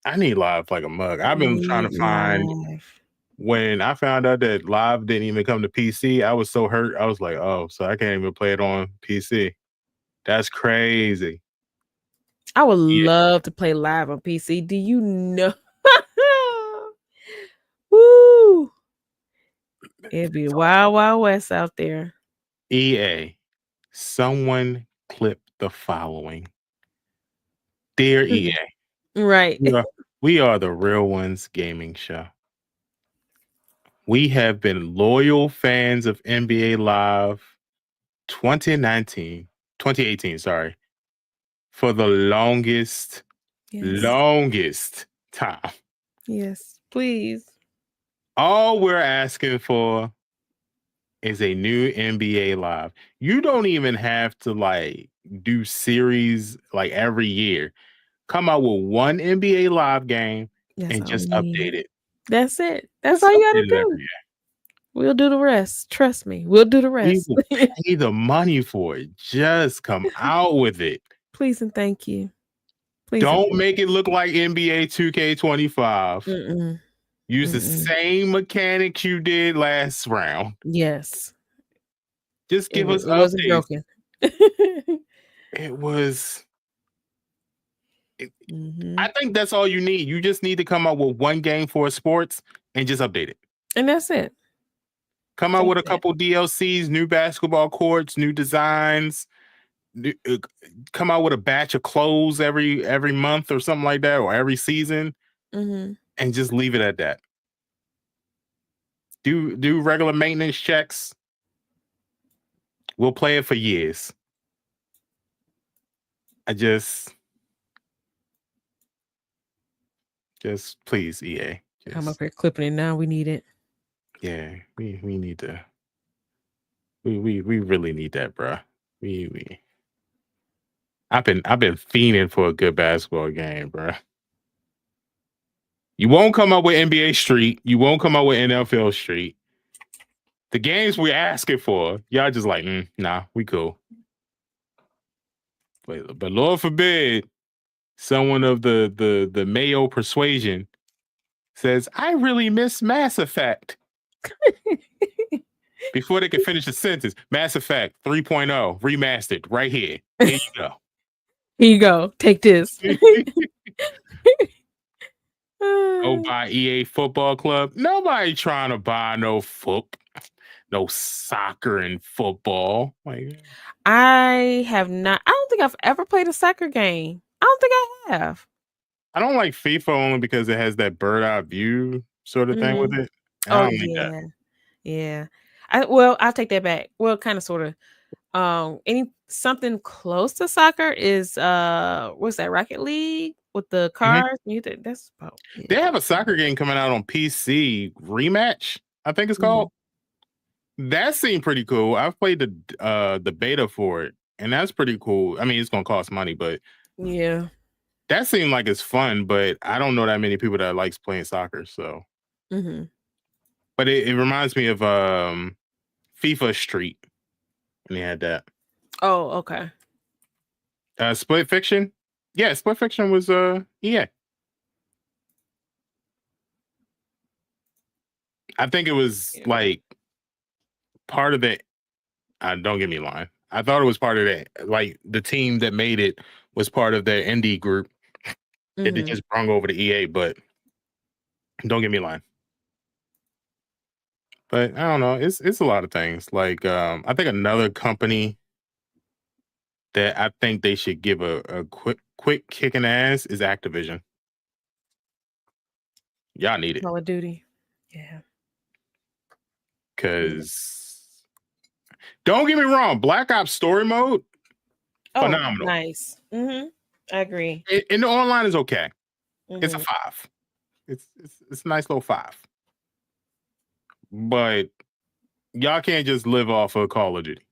I need live like a mug. I've been trying to find. live. When I found out that live didn't even come to PC, I was so hurt. I was like, oh, so I can't even play it on PC. That's crazy. I would love to play live on PC. Do you know? Woo! It'd be wild, wild west out there. EA, someone clip the following. Dear EA, Right. we are the Real Ones Gaming Show. We have been loyal fans of NBA Live 2018, for the longest time. Yes, please. All we're asking for is a new NBA Live. You don't even have to like do series like every year. Come out with one NBA Live game and just update it. That's it. That's all you gotta do. We'll do the rest. Trust me. We'll do the rest. We will pay the money for it. Just come out with it. Please and thank you. Please. Don't make it look like NBA 2K25. Mm-mm. Use the same mechanics you did last round. Yes. Just give us updates. It wasn't broken. It was. I think that's all you need. You just need to come out with one game for sports and just update it. And that's it. Come out with a couple DLCs, new basketball courts, new designs. Come out with a batch of clothes every month or something like that, or every season, and just leave it at that. Do regular maintenance checks. We'll play it for years. Just please, EA. I'm up here clipping it now. We need it. Yeah, we need to. We really need that, bro. I've been fiending for a good basketball game, bro. You won't come up with NBA Street. You won't come up with NFL Street. The games we're asking for, y'all just like, nah, we cool. But Lord forbid, someone of the Mayo persuasion says, I really miss Mass Effect. Before they can finish the sentence, Mass Effect 3.0 remastered right here. Here you go. Here you go. Take this. Go buy EA Football Club. Nobody trying to buy no soccer and football. Like, I have not. I don't think I've ever played a soccer game. I don't think I have. I don't like FIFA only because it has that bird eye view sort of thing with it. I don't like that. Yeah. I'll take that back. Well, kind of, sort of. Something close to soccer is what's that? Rocket League with the cars. That's about. Yeah. They have a soccer game coming out on PC, Rematch, I think it's called. That seemed pretty cool. I've played the beta for it, and that's pretty cool. I mean, it's gonna cost money, but yeah, that seemed like it's fun. But I don't know that many people that likes playing soccer, so. But it reminds me of FIFA Street, and they had that. Oh, okay. Split Fiction, yeah, Split Fiction was EA. I think it was like part of it. Don't get me lying. I thought it was part of that. Like the team that made it was part of their indie group that they just brung over to EA. But don't get me lying. But I don't know. It's a lot of things. Like I think another company that I think they should give a quick kick in the ass is Activision. Y'all need it. Call of Duty. Yeah. Because don't get me wrong, Black Ops story mode, phenomenal. Nice. I agree. And the online is okay. It's a 5. It's a nice little 5. But y'all can't just live off of Call of Duty.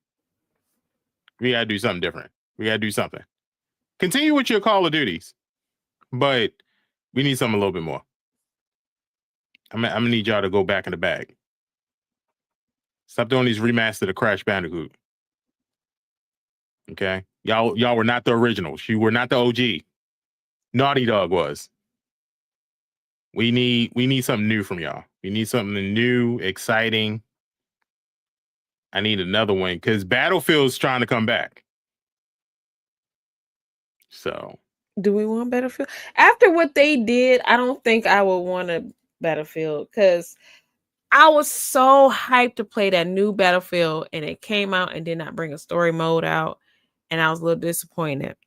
We gotta do something different. We gotta do something. Continue with your Call of Duties, but we need something a little bit more. I'm gonna need y'all to go back in the bag. Stop doing these remastered of Crash Bandicoot. Okay, y'all were not the originals. You were not the OG. Naughty Dog was. We need something new from y'all. We need something new, exciting. I need another one because Battlefield's trying to come back. So, do we want Battlefield? After what they did, I don't think I would want a Battlefield because I was so hyped to play that new Battlefield and it came out and did not bring a story mode out. And I was a little disappointed.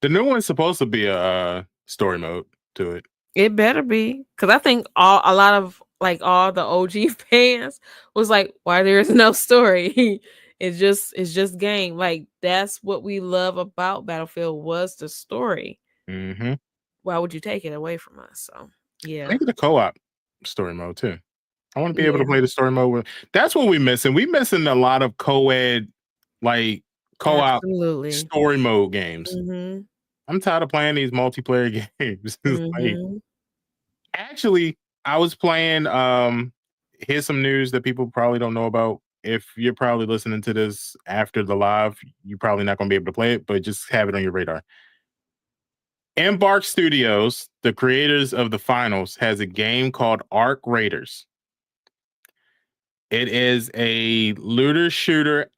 The new one's supposed to be a story mode to it. It better be, because I think a lot of all the OG fans was like, "Why there is no story? it's just game." Like that's what we love about Battlefield was the story. Mm-hmm. Why would you take it away from us? So yeah, maybe the co-op story mode too. I want to be able to play the story mode. That's what we're missing. We're missing a lot of co-ed, like co-op story mode games. I'm tired of playing these multiplayer games. Actually, I was playing. Here's some news that people probably don't know about. If you're probably listening to this after the live, you're probably not going to be able to play it, but just have it on your radar. Embark Studios, the creators of the finals, has a game called Arc Raiders. It is a looter shooter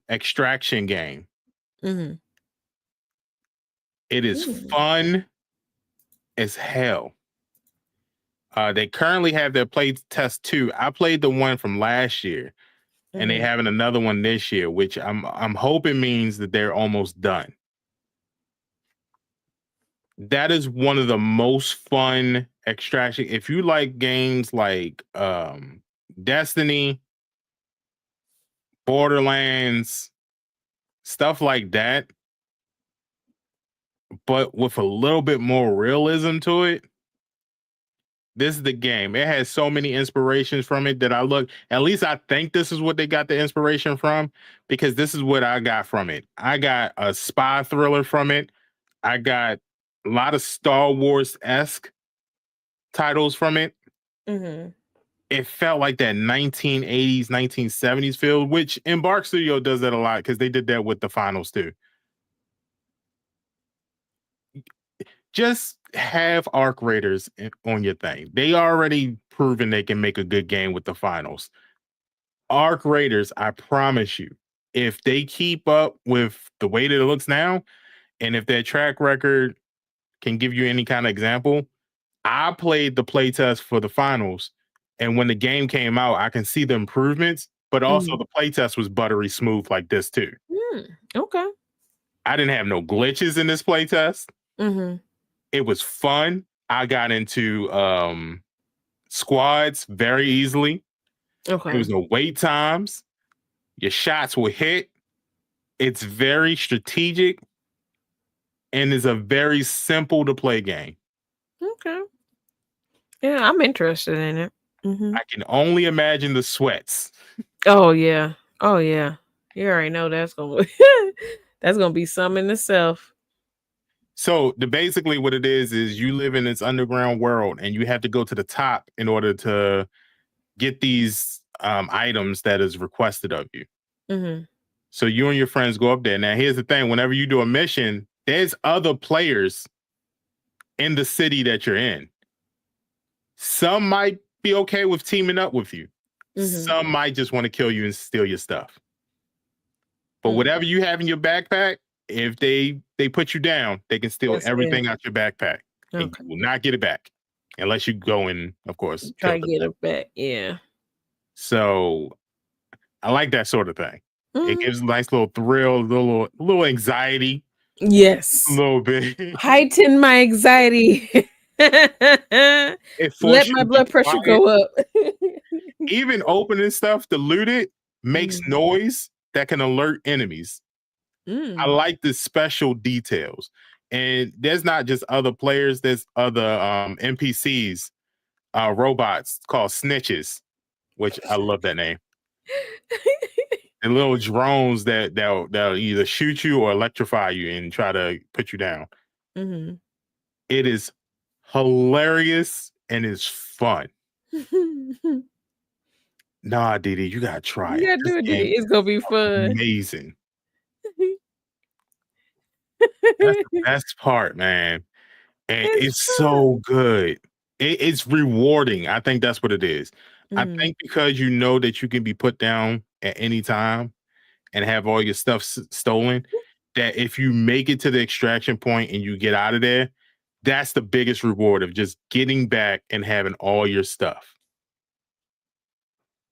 extraction game. It is fun as hell. They currently have their play test 2. I played the one from last year, and they having another one this year, which I'm hoping means that they're almost done. That is one of the most fun extraction. If you like games like Destiny, Borderlands, stuff like that, but with a little bit more realism to it, this is the game. It has so many inspirations from it that at least I think this is what they got the inspiration from, because this is what I got from it. I got a spy thriller from it. I got a lot of Star Wars-esque titles from it. It felt like that 1980s, 1970s feel, which Embark Studio does that a lot because they did that with the finals too. Just have Arc Raiders on your thing. They already proven they can make a good game with the finals. Arc Raiders, I promise you, if they keep up with the way that it looks now, and if their track record can give you any kind of example, I played the playtest for the finals, and when the game came out, I can see the improvements, but also the playtest was buttery smooth like this too. Okay. I didn't have no glitches in this playtest. It was fun. I got into squads very easily. Okay. There was no wait times. Your shots will hit. It's very strategic and is a very simple to play game. Okay. Yeah, I'm interested in it. I can only imagine the sweats. Oh yeah. Oh yeah. You already know that's gonna that's gonna be something in itself. So basically what it is you live in this underground world and you have to go to the top in order to get these items that is requested of you. So you and your friends go up there. Now here's the thing, whenever you do a mission, there's other players in the city that you're in. Some might be okay with teaming up with you. Some might just want to kill you and steal your stuff. But whatever you have in your backpack, if they put you down, they can steal everything out your backpack. And you will not get it back unless you go in, of course. Try to get it back. Yeah. So I like that sort of thing. It gives a nice little thrill, little anxiety. Yes. A little bit. Heighten my anxiety. It Let forces you my to be blood pressure quiet. go up. Even opening stuff to loot it makes Mm. noise that can alert enemies. I Mm. like the special details. And there's not just other players, there's other NPCs, robots called snitches, which I love that name. And little drones that'll either shoot you or electrify you and try to put you down. Mhm. It is hilarious and it's fun. Nah, Didi, you gotta try You it. gotta This do it, game Didi. It's gonna be is fun. amazing. That's the best part, man. And It's it's so fun. good. It's rewarding. I think that's what it is. I Mhm. think because you know that you can be put down at any time and have all your stuff stolen, that if you make it to the extraction point and you get out of there, that's the biggest reward of just getting back and having all your stuff.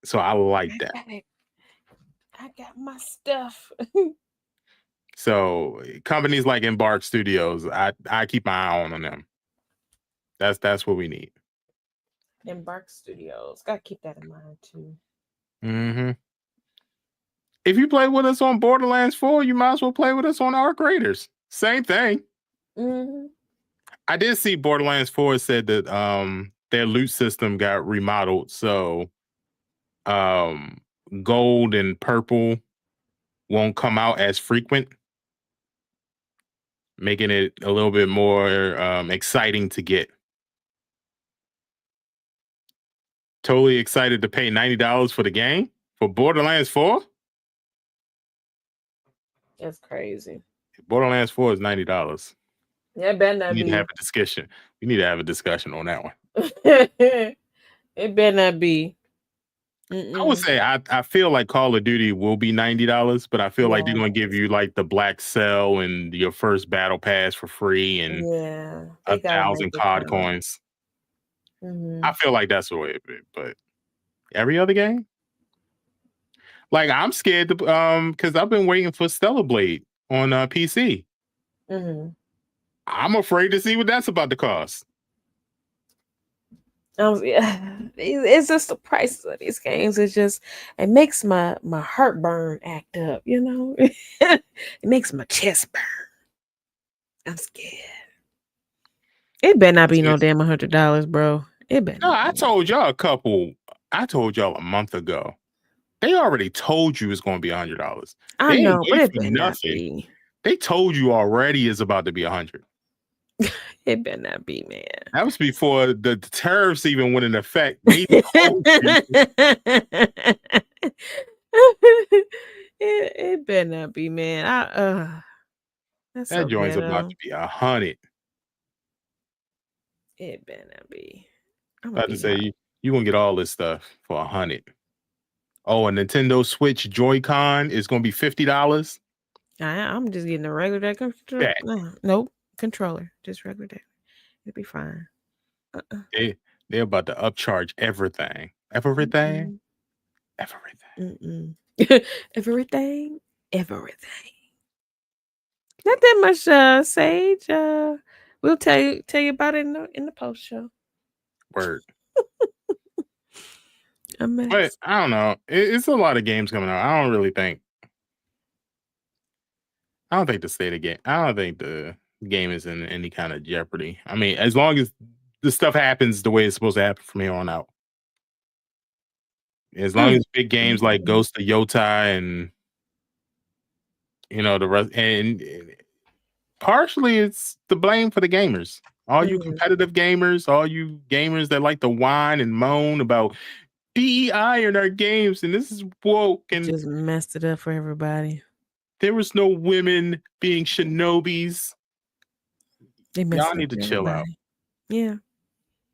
So I like that. I got my stuff. So companies like Embark Studios, I keep my eye on them. That's what we need. Embark Studios. Gotta keep that in mind too. Mm-hmm. If you play with us on Borderlands 4, you might as well play with us on Arc Raiders. Same thing. Mm-hmm. I did see Borderlands 4 said that their loot system got remodeled, so gold and purple won't come out as frequent, making it a little bit more exciting to get. Totally excited to pay $90 for the game for Borderlands 4. That's crazy. Borderlands 4 is $90. Yeah, it better not We need be. to have a discussion. We need to have a discussion on that one. It better not be. I would say I feel like Call of Duty will be $90, but I feel like they're gonna give you like the black cell and your first battle pass for free and Yeah, they gotta make 1,000 it COD count. coins. Mhm. I feel like that's the way it be, but every other game, like I'm scared to because I've been waiting for Stellar Blade on PC. Mhm. I'm afraid to see what that's about to cost. Yeah, it's just the prices of these games. It makes my heartburn act up. You know, it makes my chest burn. I'm scared. It better not be no damn $100, bro. It better. No, not I be. told y'all a month ago. They already told you it's going to be $100. I They ain't know, but wait it for better not nothing. be. They told you already it's about to be 100. It better not be, man. That was before the tariffs even went in effect. They told you. It better not be, man. That's That so joint's about ghetto. to be 100. It better not be. I'm gonna About to be say you gonna get all this stuff for 100. Oh, a Nintendo Switch Joy-Con is gonna be $50. I'm just getting a regular controller. Nope, controller, just regular day. It'll be fine. They're about to upcharge everything. Everything. Mm-mm. Everything. Not that much, Sage. We'll tell you about it in the post show. Word. A mess. But I don't know. It's a lot of games coming out. I don't think the state of game. I don't think the game is in any kind of jeopardy. I mean, as long as the stuff happens the way it's supposed to happen from here on out. As long as big games like Ghost of Yotai and the rest, and partially it's the blame for the gamers. All you competitive gamers, all you gamers that like to whine and moan about DEI in our games, and this is woke, and just messed it up for everybody. There was no women being shinobis. Y'all need to chill out. Yeah.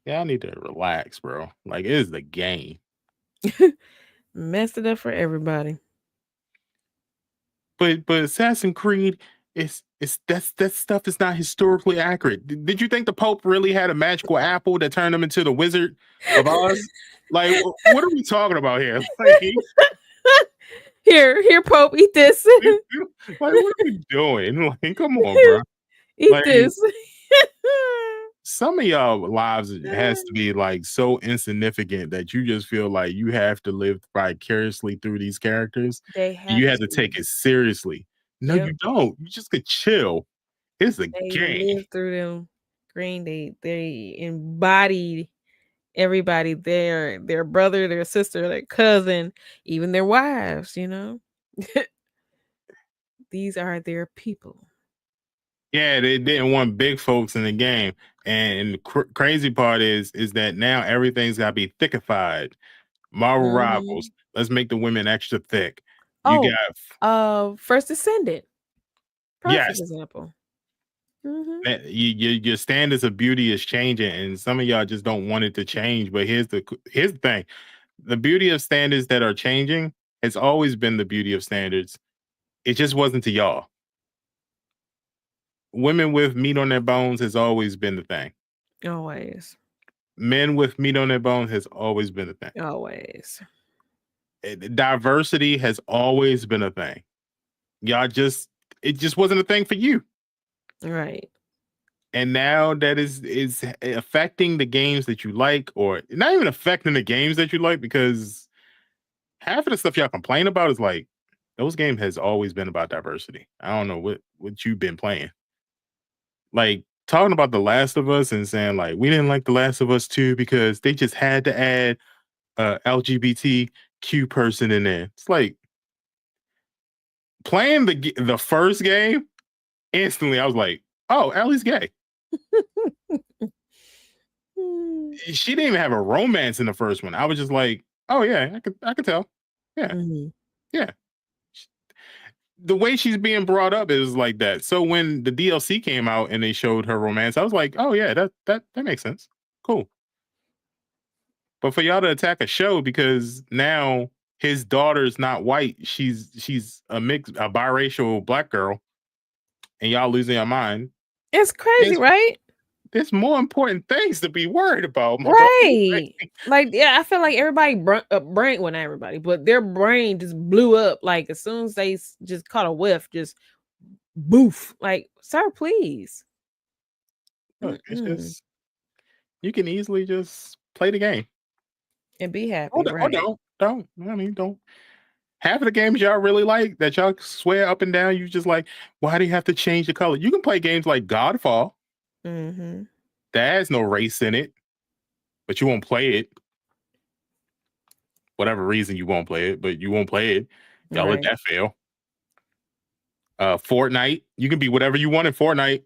Y'all need to relax, bro. Like, it is the game. Messed it up for everybody. But Assassin's Creed that stuff is not historically accurate. Did you think the Pope really had a magical apple that turned him into the Wizard of Oz? Like, what are we talking about here? Like, here, Pope, eat this. Like, what are we doing? Like, come on, bro. Eat this. some of y'all lives has to be like so insignificant that you just feel like you have to live vicariously through these characters. They And you have have to take to. it seriously. No, Yep. you don't. You just could chill. It's a They game. live through them green. They embodied everybody, their brother, their sister, their cousin, even their wives, you know. These are their people. Yeah, they didn't want big folks in the game. And the crazy part is that now everything's got to be thickified. Marvel Rivals. Let's make the women extra thick. You got First Descendant. Perfect yes. example. Your standards of beauty is changing, and some of y'all just don't want it to change. But here's the thing: the beauty of standards that are changing has always been the beauty of standards. It just wasn't to y'all. Women with meat on their bones has always been the thing. Always. Men with meat on their bones has always been a thing. Always. Diversity has always been a thing. Y'all it just wasn't a thing for you. Right. And now that is affecting the games that you like, or not even affecting the games that you like, because half of the stuff y'all complain about is like, those games has always been about diversity. I don't know what you've been playing. Like talking about The Last of Us and saying like, we didn't like The Last of Us 2 because they just had to add LGBTQ person in there. It's like playing the first game, instantly I was like, oh, Ellie's gay. She didn't even have a romance in the first one. I was just like, oh yeah, I could tell. Yeah. Yeah. The way she's being brought up is like that. So when the DLC came out and they showed her romance, I was like, oh yeah, that makes sense. Cool. But for y'all to attack a show because now his daughter's not white, she's a biracial black girl, and y'all losing your mind. It's crazy, right? There's more important things to be worried about. Right. Like, yeah, I feel like everybody brain, well, not everybody, but their brain just blew up. Like as soon as they just caught a whiff, just boof. Like, sir, please. Look, it's just, you can easily just play the game and be happy. Right? Don't. I mean, don't. Half of the games y'all really like that y'all swear up and down, you just like, why do you have to change the color? You can play games like Godfall. That has no race in it, but you won't play it. Whatever reason you won't play it, but you won't play it. Y'all let that fail. Fortnite, you can be whatever you want in Fortnite.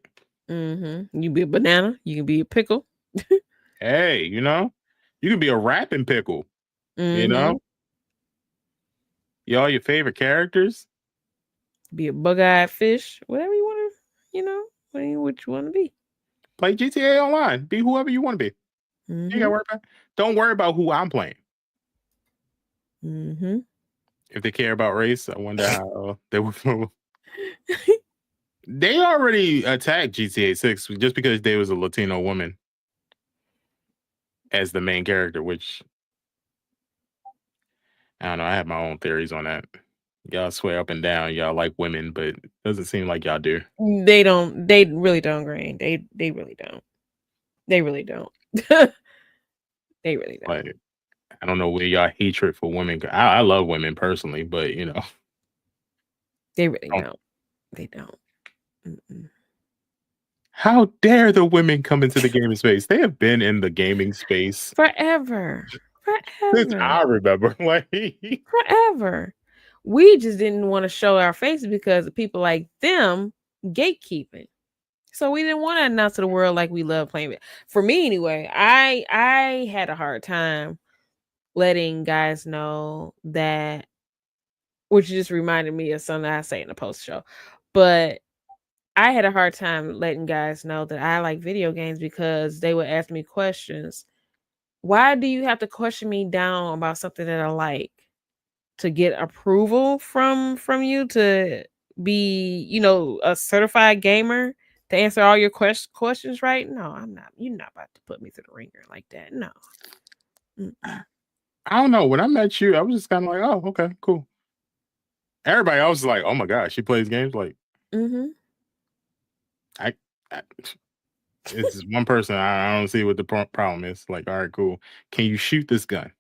You can be a banana. You can be a pickle. Hey, you know, you can be a rapping pickle. You know, y'all your favorite characters. Be a bug-eyed fish. Whatever you want to, you know, what you want to be. Play GTA Online. Be whoever you want to be. You gotta worry about. Don't worry about who I'm playing. If they care about race, I wonder how they would. They already attacked GTA 6 just because there was a Latino woman as the main character, which I don't know. I have my own theories on that. Y'all swear up and down y'all like women, but it doesn't seem like y'all do. They don't. They really don't, Green. They really don't. They really don't. They really don't. Like, I don't know where y'all hatred for women. I love women personally, but you know, they really don't. They don't. How dare the women come into the gaming space? They have been in the gaming space forever. Since I remember, like forever. We just didn't want to show our faces because of people like them gatekeeping. So we didn't want to announce to the world like we love playing it. For me, anyway, I had a hard time letting guys know that, which just reminded me of something I say in the post show. But I had a hard time letting guys know that I like video games because they would ask me questions. Why do you have to question me down about something that I like? To get approval from you to be, you know, a certified gamer to answer all your questions, right? No, I'm not. You're not about to put me through the ringer like that. No. I don't know. When I met you, I was just kind of like, oh, okay, cool. Everybody else is like, oh my gosh, she plays games like. It's one person. I don't see what the problem is. Like, all right, cool. Can you shoot this gun?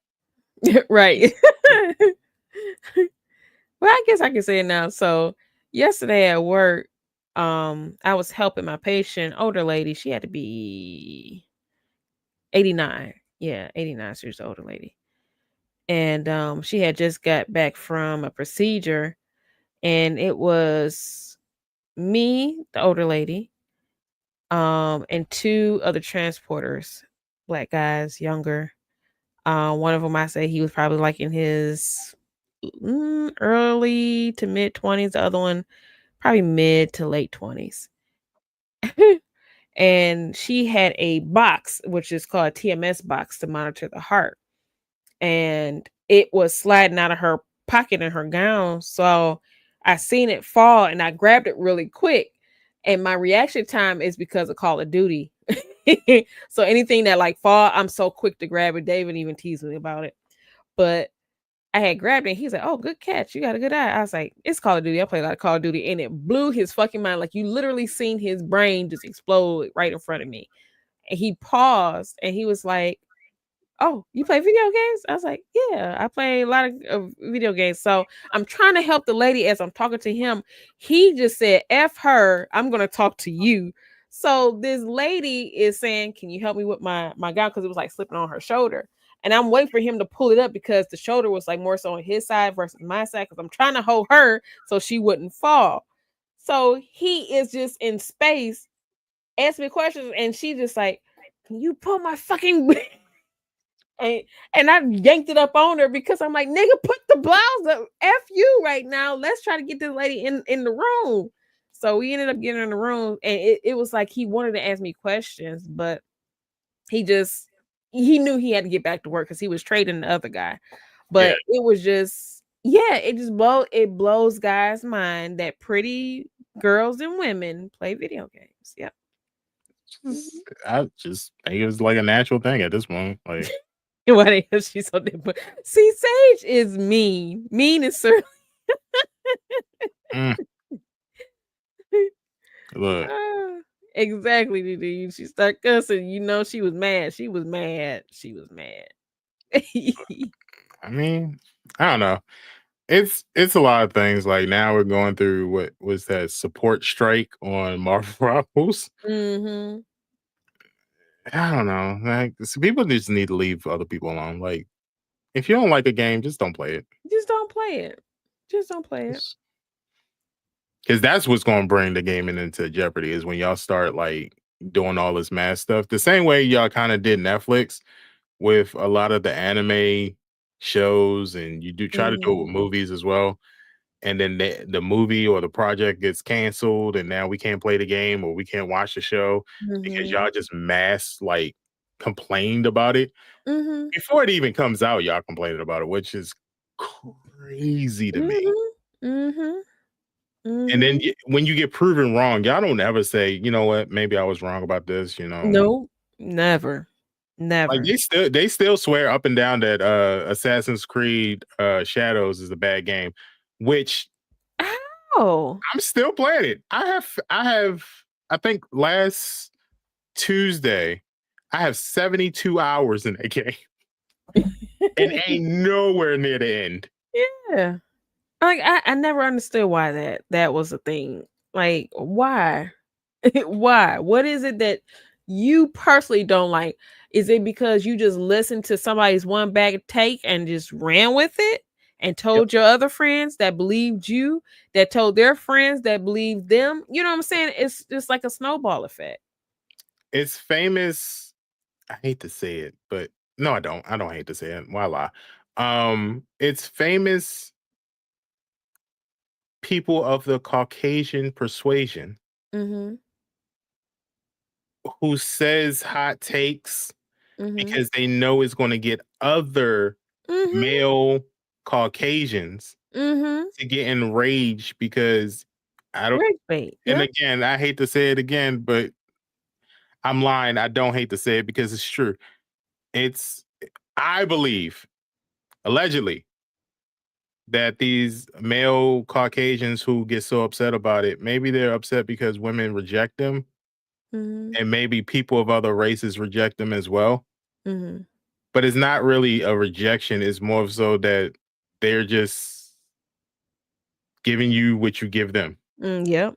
Right. Well, I guess I can say it now. So yesterday at work, I was helping my patient, older lady. She had to be 89. Yeah, 89. She was an older lady. And she had just got back from a procedure, and it was me, the older lady, and two other transporters, black guys, younger. One of them, I say he was probably like in his early to mid 20s. The other one, probably mid to late 20s. And she had a box, which is called a TMS box, to monitor the heart. And it was sliding out of her pocket in her gown. So I seen it fall and I grabbed it really quick. And my reaction time is because of Call of Duty. So anything that like fall, I'm so quick to grab it. David even teased me about it. But I had grabbed it. And he's like, "Oh, good catch. You got a good eye." I was like, "It's Call of Duty. I play a lot of Call of Duty." And it blew his fucking mind. Like, you literally seen his brain just explode right in front of me. And he paused and he was like, "Oh, you play video games?" I was like, "Yeah, I play a lot of video games." So I'm trying to help the lady as I'm talking to him. He just said, "F her, I'm going to talk to you." So this lady is saying, "Can you help me with my gown?" Because it was like slipping on her shoulder. And I'm waiting for him to pull it up because the shoulder was like more so on his side versus my side, because I'm trying to hold her so she wouldn't fall. So he is just in space asking me questions, and she just like, "Can you pull my fucking..." And I yanked it up on her because I'm like, "Nigga, put the blouse up. F you right now. Let's try to get this lady in the room." So we ended up getting her in the room, and it was like he wanted to ask me questions, but he knew he had to get back to work because he was trading the other guy. Yeah. But it was just, yeah, it blows guys' mind that pretty girls and women play video games. Yep. I just think it was like a natural thing at this point. Like, Why she's so different? See, Sage is mean. Mean is surly. mm, look, Exactly, dude. She started cussing. You know, she was mad. She was mad. She was mad. I mean, I don't know. It's a lot of things. Like, now we're going through what was that support strike on Marvel Rivals. Mm-hmm. I don't know. Like, so people just need to leave other people alone. Like, if you don't like a game, just don't play it. Just don't play it. Just don't play it. Because that's what's going to bring the gaming into jeopardy, is when y'all start like doing all this mass stuff. The same way y'all kind of did Netflix with a lot of the anime shows, and you do try to do it with movies as well. And then the movie or the project gets canceled, and now we can't play the game or we can't watch the show because y'all just mass like complained about it. Mm-hmm. Before it even comes out, y'all complaining about it, which is crazy to me. Mm-hmm. And then when you get proven wrong, y'all don't ever say, "You know what, maybe I was wrong about this," No, never. Like, Never. they still swear up and down that Assassin's Creed Shadows is a bad game, which How? I'm still playing it. I think last Tuesday, I have 72 hours in that game. And ain't nowhere near the end. Yeah. Like, I never understood why that was a thing. Like, why? Why? What is it that you personally don't like? Is it because you just listened to somebody's one bag take and just ran with it and told your other friends that believed you, that told their friends that believed them? You know what I'm saying? It's just like a snowball effect. It's famous. I hate to say it, but no, I don't. I don't hate to say it. Why lie? It's famous people of the Caucasian persuasion Mm-hmm. who says hot takes Mm-hmm. because they know it's going to get other Mm-hmm. male Caucasians Mm-hmm. to get enraged because I don't. Rage bait. And Yeah. again, I hate to say it again, but I'm lying. I don't hate to say it because it's true. I believe, allegedly, that these male Caucasians who get so upset about it, maybe they're upset because women reject them. Mhm. and maybe people of other races reject them as well. Mhm. But it's not really a rejection. It's more so that they're just giving you what you give them. Yep.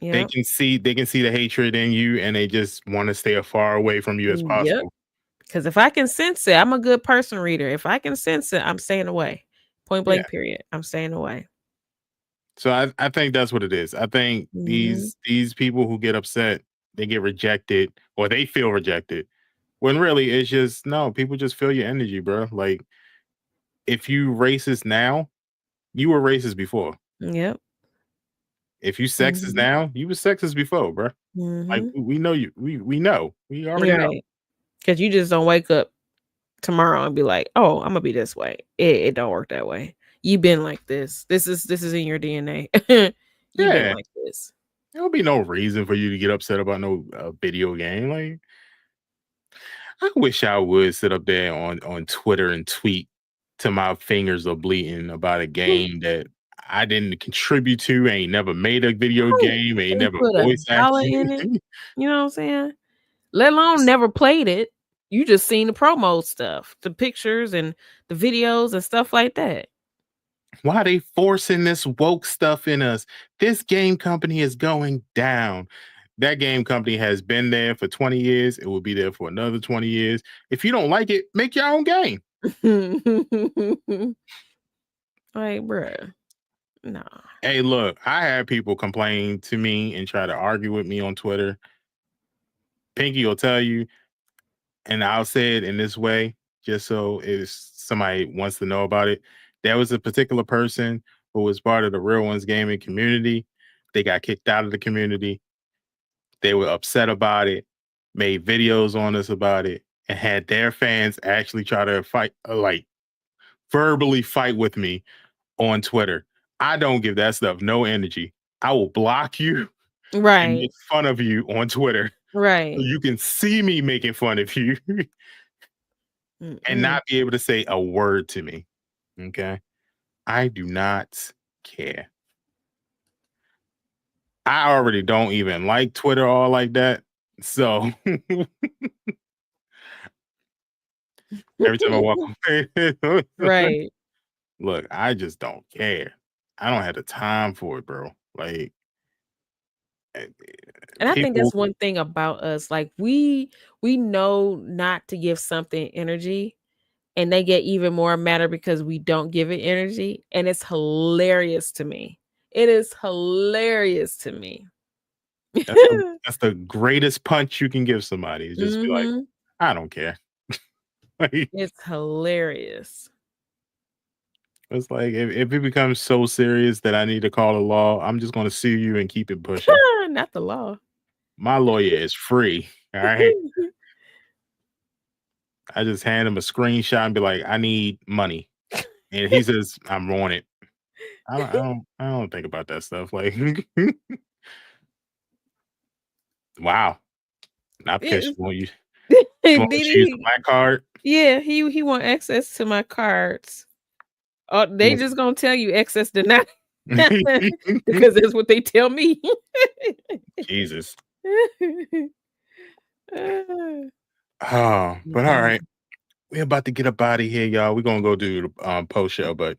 They Yep. can see the hatred in you, and they just want to stay as far away from you as Yep. possible. Because if I can sense it, I'm a good person reader. If I can sense it, I'm staying away. Point Yeah. blank, period. I'm staying away. So I think that's what it is. I think Mhm. these people who get upset, they get rejected or they feel rejected. When really it's just no, people just feel your energy, bro. Like if you racist now, you were racist before. Yep. If you sexist Mhm. now, you were sexist before, bro. Like Mhm. we know you. We know. We already know. Right. Because you just don't wake up tomorrow and be like, "Oh, I'm gonna be this way." It don't work that way. You've been like this. This is in your DNA. You've been Yeah. like this. There'll be no reason for you to get upset about no video game. Like I wish I would sit up there on Twitter and tweet till my fingers are bleeding about a game that I didn't contribute to, ain't never made a video Right. game, ain't Ain't never put voice $1 acted. in it. You know what I'm saying? Let alone never played it. You just seen the promo stuff, the pictures and the videos and stuff like that. Why they forcing this woke stuff in us? This game company is going down. That game company has been there for 20 years. It will be there for another 20 years. If you don't like it, make your own game. Like, bruh, nah. Hey, look, I had people complain to me and try to argue with me on Twitter. Pinky will tell you, and I'll say it in this way, just so if somebody wants to know about it. There was a particular person who was part of the Real Ones Gaming community. They got kicked out of the community. They were upset about it, made videos on us about it, and had their fans actually try to fight, like verbally fight with me on Twitter. I don't give that stuff no energy. I will block you and Right. make fun of you on Twitter. So Right. you can see me making fun of you and Mm-mm. not be able to say a word to me. Okay. I do not care. I already don't even like Twitter all like that. So every time I walk away, Right. look, I just don't care. I don't have the time for it, bro. Like eh, And I think people, that's one thing about us. Like we know not to give something energy, and they get even more madder because we don't give it energy. And it's hilarious to me. It is hilarious to me. that's the greatest punch you can give somebody. Is just be like, Mhm. I don't care. Like, It's hilarious. it's like if it becomes so serious that I need to call a law, I'm just gonna sue you and keep it pushing. Not the law. My lawyer is free. All right. I just hand him a screenshot and be like, I need money. And he says, I'm on it. I don't think about that stuff. Like, wow. Not because It- she Did wants to use the he? black card. Yeah, he want access to my cards. Oh, they Yes. just gonna tell you access denied because that's what they tell me. Jesus. Ah, Oh, but all funny. right. We're about to get up out of here, y'all. We're gonna go do the post show, but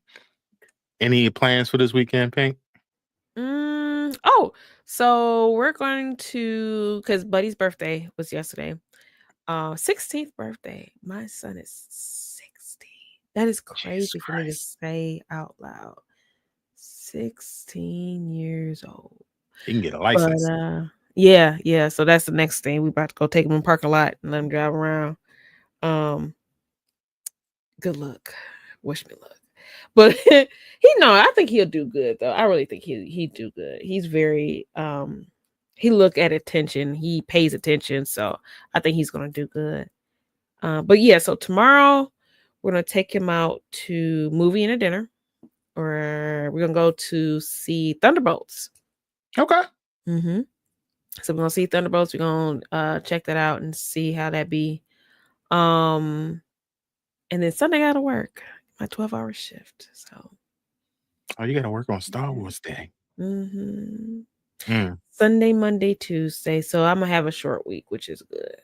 any plans for this weekend, Pink? Oh, so we're going to because Buddy's birthday was yesterday. 16th birthday. My son is 60. That is Jesus crazy for me to Christ. say out loud. 16 years old. He can get a But license. yeah. So that's the next thing. We about to go take him in the parking lot and let him drive around. Good luck. Wish me luck. But I think he'll do good though. I really think he'd do good. He's very he look at attention, he pays attention, so I think he's gonna do good. But yeah, so tomorrow we're gonna take him out to movie and a dinner, or we're gonna go to see Thunderbolts. Okay. Mm-hmm. So we're gonna see Thunderbolts. We're gonna check that out and see how that be. Um, and then Sunday I gotta work my 12-hour shift. So Oh, you gotta work on Star Wars Day. mm-hmm. Sunday, Monday, Tuesday. So I'm gonna have a short week, which is good.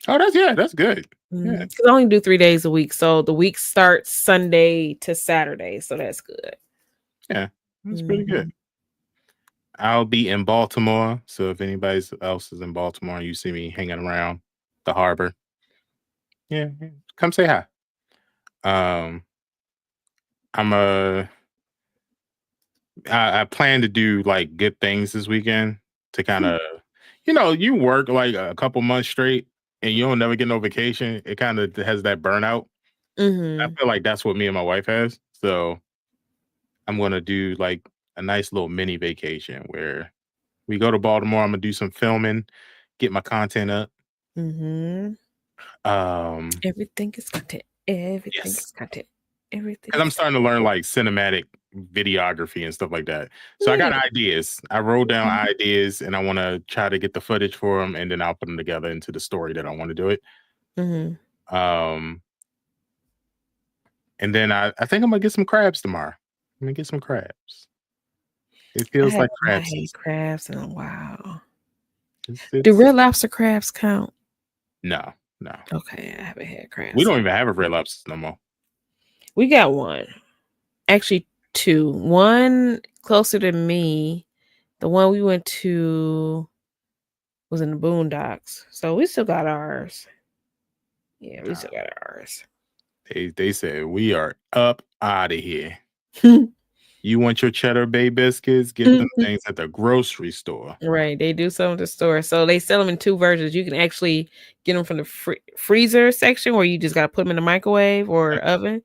Oh, that's good. Yeah. Because I only do 3 days a week. So the week starts Sunday to Saturday. So that's good. Yeah, that's pretty good. I'll be in Baltimore. So if anybody else is in Baltimore and you see me hanging around the harbor, yeah, come say hi. I plan to do like good things this weekend to kind of, you work like a couple months straight and you don't never get no vacation. It kind of has that burnout. I feel like that's what me and my wife has. So I'm going to do like a nice little mini vacation where we go to Baltimore. I'm going to do some filming, get my content up. Everything is content. Everything Yes. is content. Everything. Because I'm starting to learn like cinematic videography and stuff like that. So I got ideas. I wrote down ideas and I want to try to get the footage for them and then I'll put them together into the story that I want to do it. And then I think I'm gonna get some crabs tomorrow. I'm gonna get some crabs. It feels like crab season. Crabs in a while. It's Do Red Lobster crabs count? No. Okay, I haven't had crabs. We don't even have a Red Lobster no more. We got one. Actually, 2. One closer to me. The one we went to was in the Boondocks. So we still got ours. Yeah, we still got ours. They said we are up out of here. You want your Cheddar Bay biscuits? Get them things at the grocery store. Right. They do some at the store. So they sell them in 2 versions. You can actually get them from the freezer section where you just got to put them in the microwave or oven.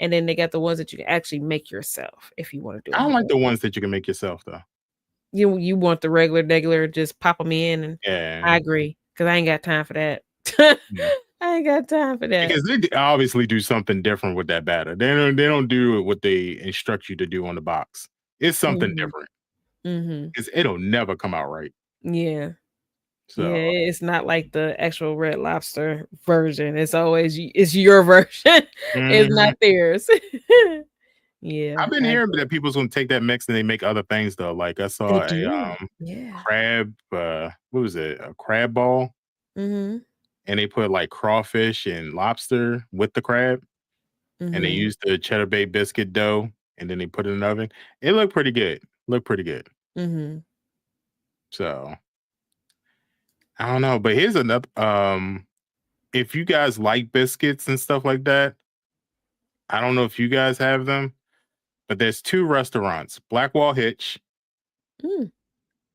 And then they got the ones that you can actually make yourself if you want to do it. I don't like the ones that you can make yourself, though. You want the regular, just pop them in. And yeah. I agree. Because I ain't got time for that. I ain't got time for that. Because they obviously do something different with that batter. They don't do what they instruct you to do on the box. It's something different. Because it'll never come out right. Yeah. So yeah, it's not like the actual Red Lobster version. It's always your version. It's not theirs. Yeah. I've been hearing that people's gonna take that mix and they make other things though. Like I saw a crab, what was it? A crab ball. And they put like crawfish and lobster with the crab. And they used the Cheddar Bay biscuit dough and then they put it in the oven. It looked pretty good. So I don't know, but here's another if you guys like biscuits and stuff like that, I don't know if you guys have them, but there's 2 restaurants. Blackwall Hitch.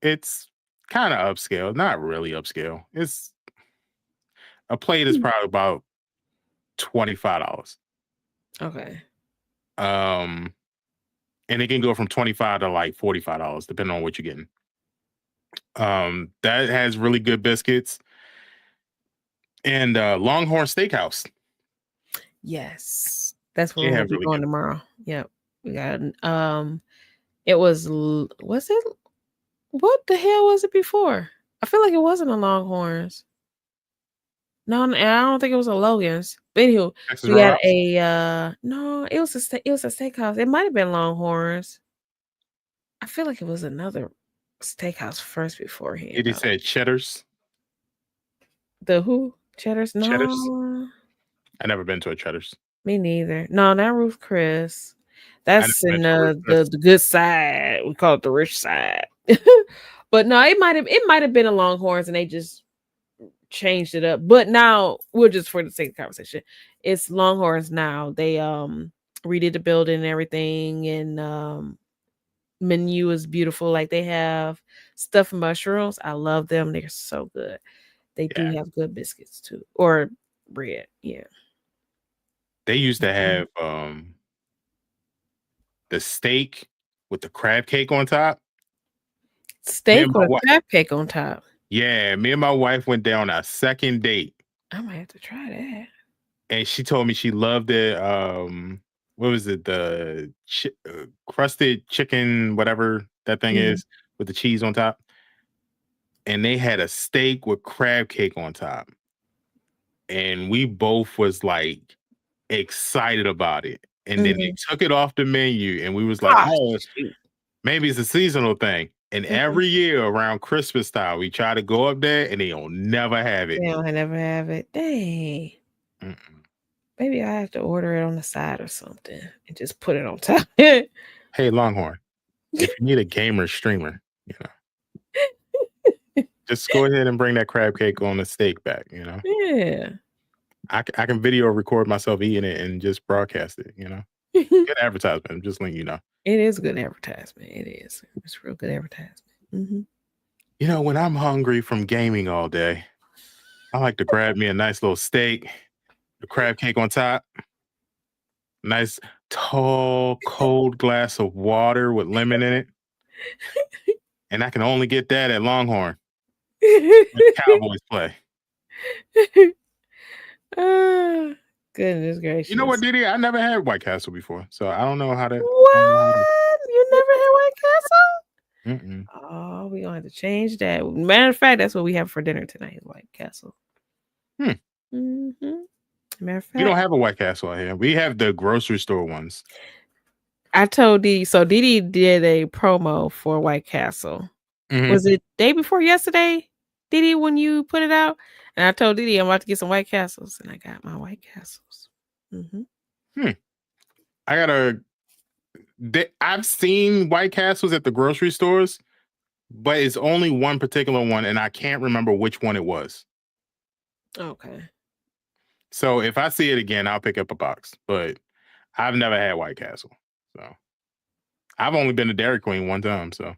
It's kind of upscale, not really upscale. It's a plate is probably about $25. Okay. And it can go from $25 to like $45, depending on what you're getting. That has really good biscuits. And Longhorn Steakhouse. Yes. That's where we'll be going tomorrow. Yep. We got it was it what the hell was it before? I feel like it wasn't a Longhorns. No, I don't think it was a Logan's. But anywho, we got a no, it was a steakhouse. It might have been Longhorns. I feel like it was another steakhouse first beforehand. It said Cheddar's. The who? Cheddar's? No. Cheddar's? I never been to a Cheddar's. Me neither. No, not Ruth Chris. That's in the good side. We call it the rich side. But no, it might have been a Longhorns and they just changed it up. But now we're just for the sake of conversation. It's Longhorns now. They redid the building and everything, and menu is beautiful. Like they have stuffed mushrooms. I love them. They're so good. They do have good biscuits too, or bread. Yeah. They used to have the steak with the crab cake on top. Steak with crab cake on top. Yeah, me and my wife went down our second date. I might have to try that. And she told me she loved it. What was it? The crusted chicken, whatever that thing is, with the cheese on top. And they had a steak with crab cake on top. And we both was like excited about it. And then they took it off the menu and we was like, maybe it's a seasonal thing. And every year around Christmas time, we try to go up there and they don't never have it. Yeah, I never have it. Dang. Maybe I have to order it on the side or something and just put it on top. Hey, Longhorn, if you need a gamer streamer, you know, just go ahead and bring that crab cake on the steak back, you know. Yeah. I can video record myself eating it and just broadcast it, you know. Good advertisement. I'm just letting you know. It is good advertisement. It is. It's real good advertisement. Mm-hmm. You know, when I'm hungry from gaming all day, I like to grab me a nice little steak, the crab cake on top, nice tall, cold glass of water with lemon in it. And I can only get that at Longhorn. Cowboys play. Goodness gracious. You know what, Diddy? I never had White Castle before, so I don't know how to. What? You never had White Castle? Mm-mm. Oh, we're gonna have to change that. Matter of fact, that's what we have for dinner tonight, White Castle. Mm-hmm. Matter of fact, we don't have a White Castle out here. We have the grocery store ones. I told Didi, so Didi did a promo for White Castle. Mm-hmm. Was it day before yesterday, Didi, when you put it out? And I told Didi I'm about to get some White Castles, and I got my White Castles. Mm-hmm. I've seen White Castles at the grocery stores, but it's only one particular one, and I can't remember which one it was. Okay. So if I see it again, I'll pick up a box. But I've never had White Castle, so I've only been to Dairy Queen one time. So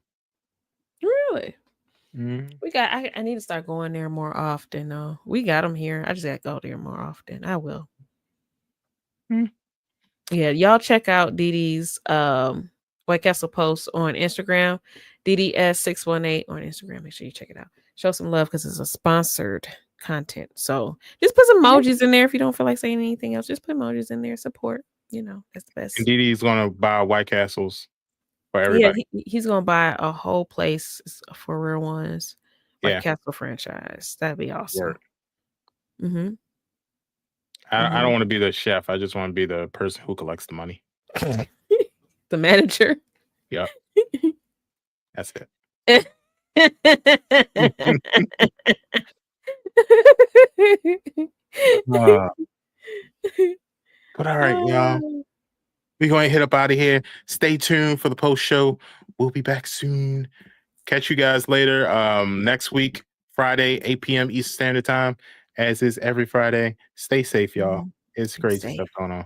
really, mm-hmm. I need to start going there more often. Though we got them here. I just got to go there more often. I will. Yeah, y'all check out Didi's White Castle post on Instagram, DDS618 on Instagram. Make sure you check it out. Show some love because it's a sponsored content. So just put some emojis in there if you don't feel like saying anything else. Just put emojis in there. Support. You know, that's the best. And Didi's gonna buy White Castles for everybody. Yeah, he's gonna buy a whole place for Real Ones. White Castle franchise. That'd be awesome. Mm-hmm. I don't want to be the chef. I just want to be the person who collects the money. The manager. Yep. That's it. But all right, y'all. We're going to hit up out of here. Stay tuned for the post show. We'll be back soon. Catch you guys later. Next week, Friday, 8 p.m. Eastern Standard Time, as is every Friday. Stay safe, y'all. It's crazy stuff going on.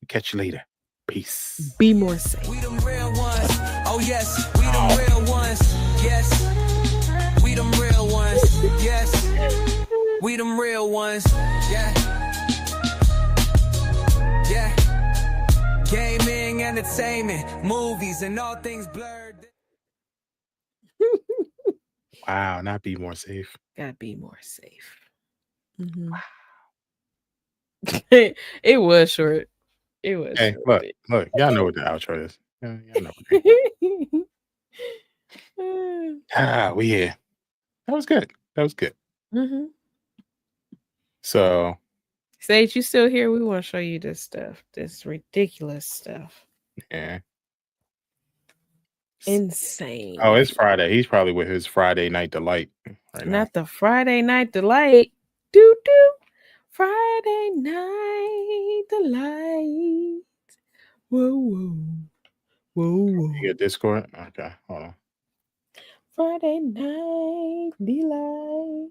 Catch you later. Peace. Be more safe. We them real ones. Oh yes, we them real ones. Yes, we them real ones. Yes, we them real ones. Yeah, yeah. Gaming, entertainment, movies, and all things blurred. Wow, not be more safe. Gotta be more safe. Mm-hmm. Wow. It was short. It was. Hey, short. Look, y'all know what the outro is. Y'all know. We here. That was good. Mm-hmm. So, Sage, you still here? We want to show you this stuff. This ridiculous stuff. Yeah. Insane. Oh, it's Friday. He's probably with his Friday Night Delight right now. Not the Friday Night Delight. Doo-doo. Friday Night Delight. Whoa, whoa. Whoa, whoa. You get Discord? Okay, hold on. Friday Night Delight.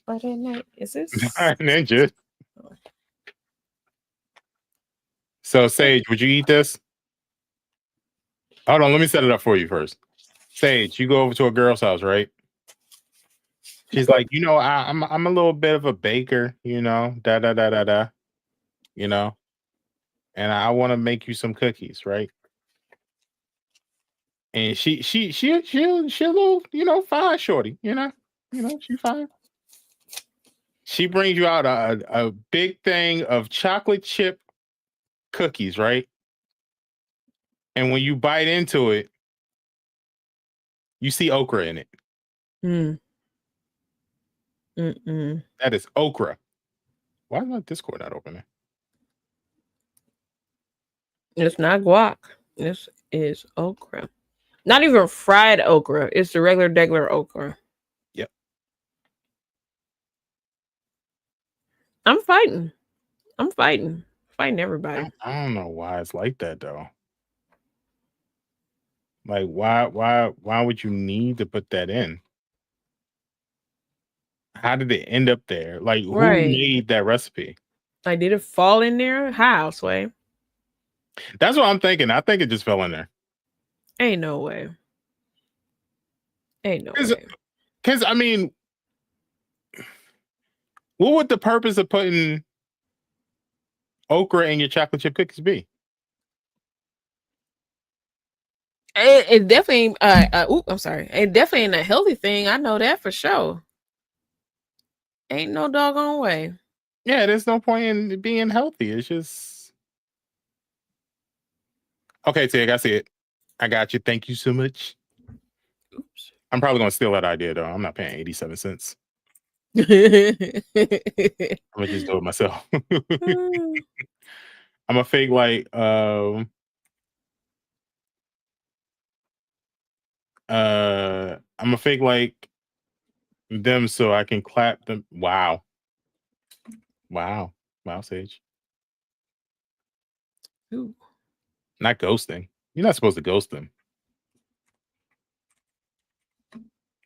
Friday night. Is this? Ninja. So, Sage, would you eat this? Hold on, let me set it up for you first. Sage, you go over to a girl's house, right? She's like, you know, I'm a little bit of a baker, you know, you know, and I want to make you some cookies, right? And she a little, you know, fine shorty, you know, she fine. She brings you out a big thing of chocolate chip cookies, right? And when you bite into it, you see okra in it. That is okra. Why is my Discord not opening? It's not guac. This is okra. Not even fried okra. It's the regular okra. Yep. I'm fighting. Fighting everybody. I don't know why it's like that though. Like why would you need to put that in? How did it end up there? Like who made that recipe? Like, did it fall in there? How, Sway? That's what I'm thinking. I think it just fell in there. Ain't no way. Because I mean, what would the purpose of putting okra in your chocolate chip cookies be? It definitely I'm sorry. It definitely ain't a healthy thing. I know that for sure. Ain't no doggone way. Yeah, there's no point in being healthy. It's just okay, Tig, I see it. I got you. Thank you so much. Oops. I'm probably gonna steal that idea though. I'm not paying 87 cents. I'm gonna just do it myself. I'm a fake like I'm a fake like them so I can clap them. Wow, Sage. Ooh. Not ghosting. You're not supposed to ghost them.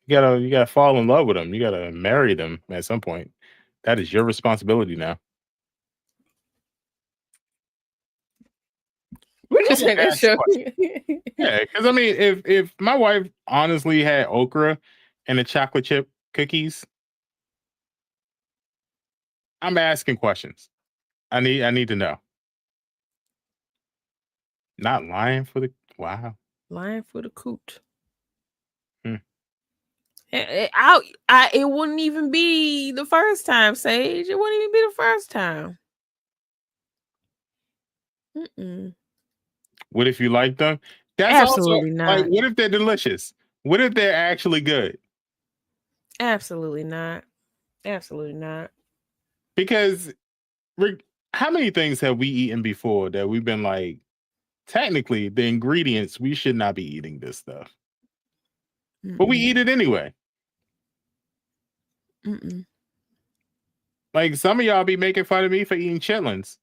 You gotta fall in love with them. You gotta marry them at some point. That is your responsibility now. We're just saying that show. Yeah, because I mean, if my wife honestly had okra and the chocolate chip cookies, I'm asking questions. I need to know. Not lying for the wow. Lying for the coot. Hmm. It wouldn't even be the first time, Sage. It wouldn't even be the first time. What if you like them? That's absolutely also, not. Like, what if they're delicious? What if they're actually good? Absolutely not. Absolutely not. Because how many things have we eaten before that we've been like, technically, the ingredients, we should not be eating this stuff. But we eat it anyway. Like, some of y'all be making fun of me for eating chitlins.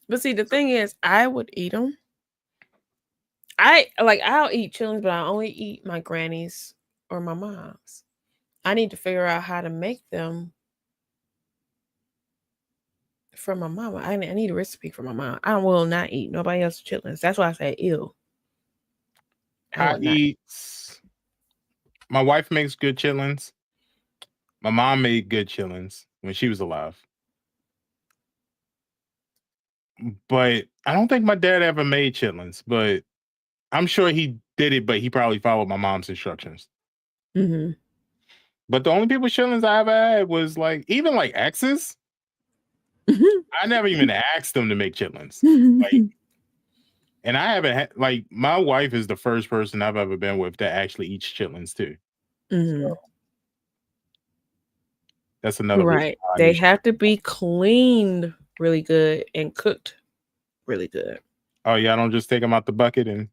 But see, the thing is, I would eat them. I'll eat chitlins, but I only eat my granny's or my mom's. I need to figure out how to make them from my mama. I need a recipe from my mom. I will not eat nobody else's chitlins. That's why I say ew. My wife makes good chitlins. My mom made good chitlins when she was alive. But I don't think my dad ever made chitlins, but I'm sure he did it, but he probably followed my mom's instructions. But the only people chitlins I ever had was like, even like exes. I never even asked them to make chitlins. Like, and I haven't had, like, my wife is the first person I've ever been with that actually eats chitlins too. So, that's another right. They have to be cleaned really good and cooked really good. Oh, y'all don't just take them out the bucket and.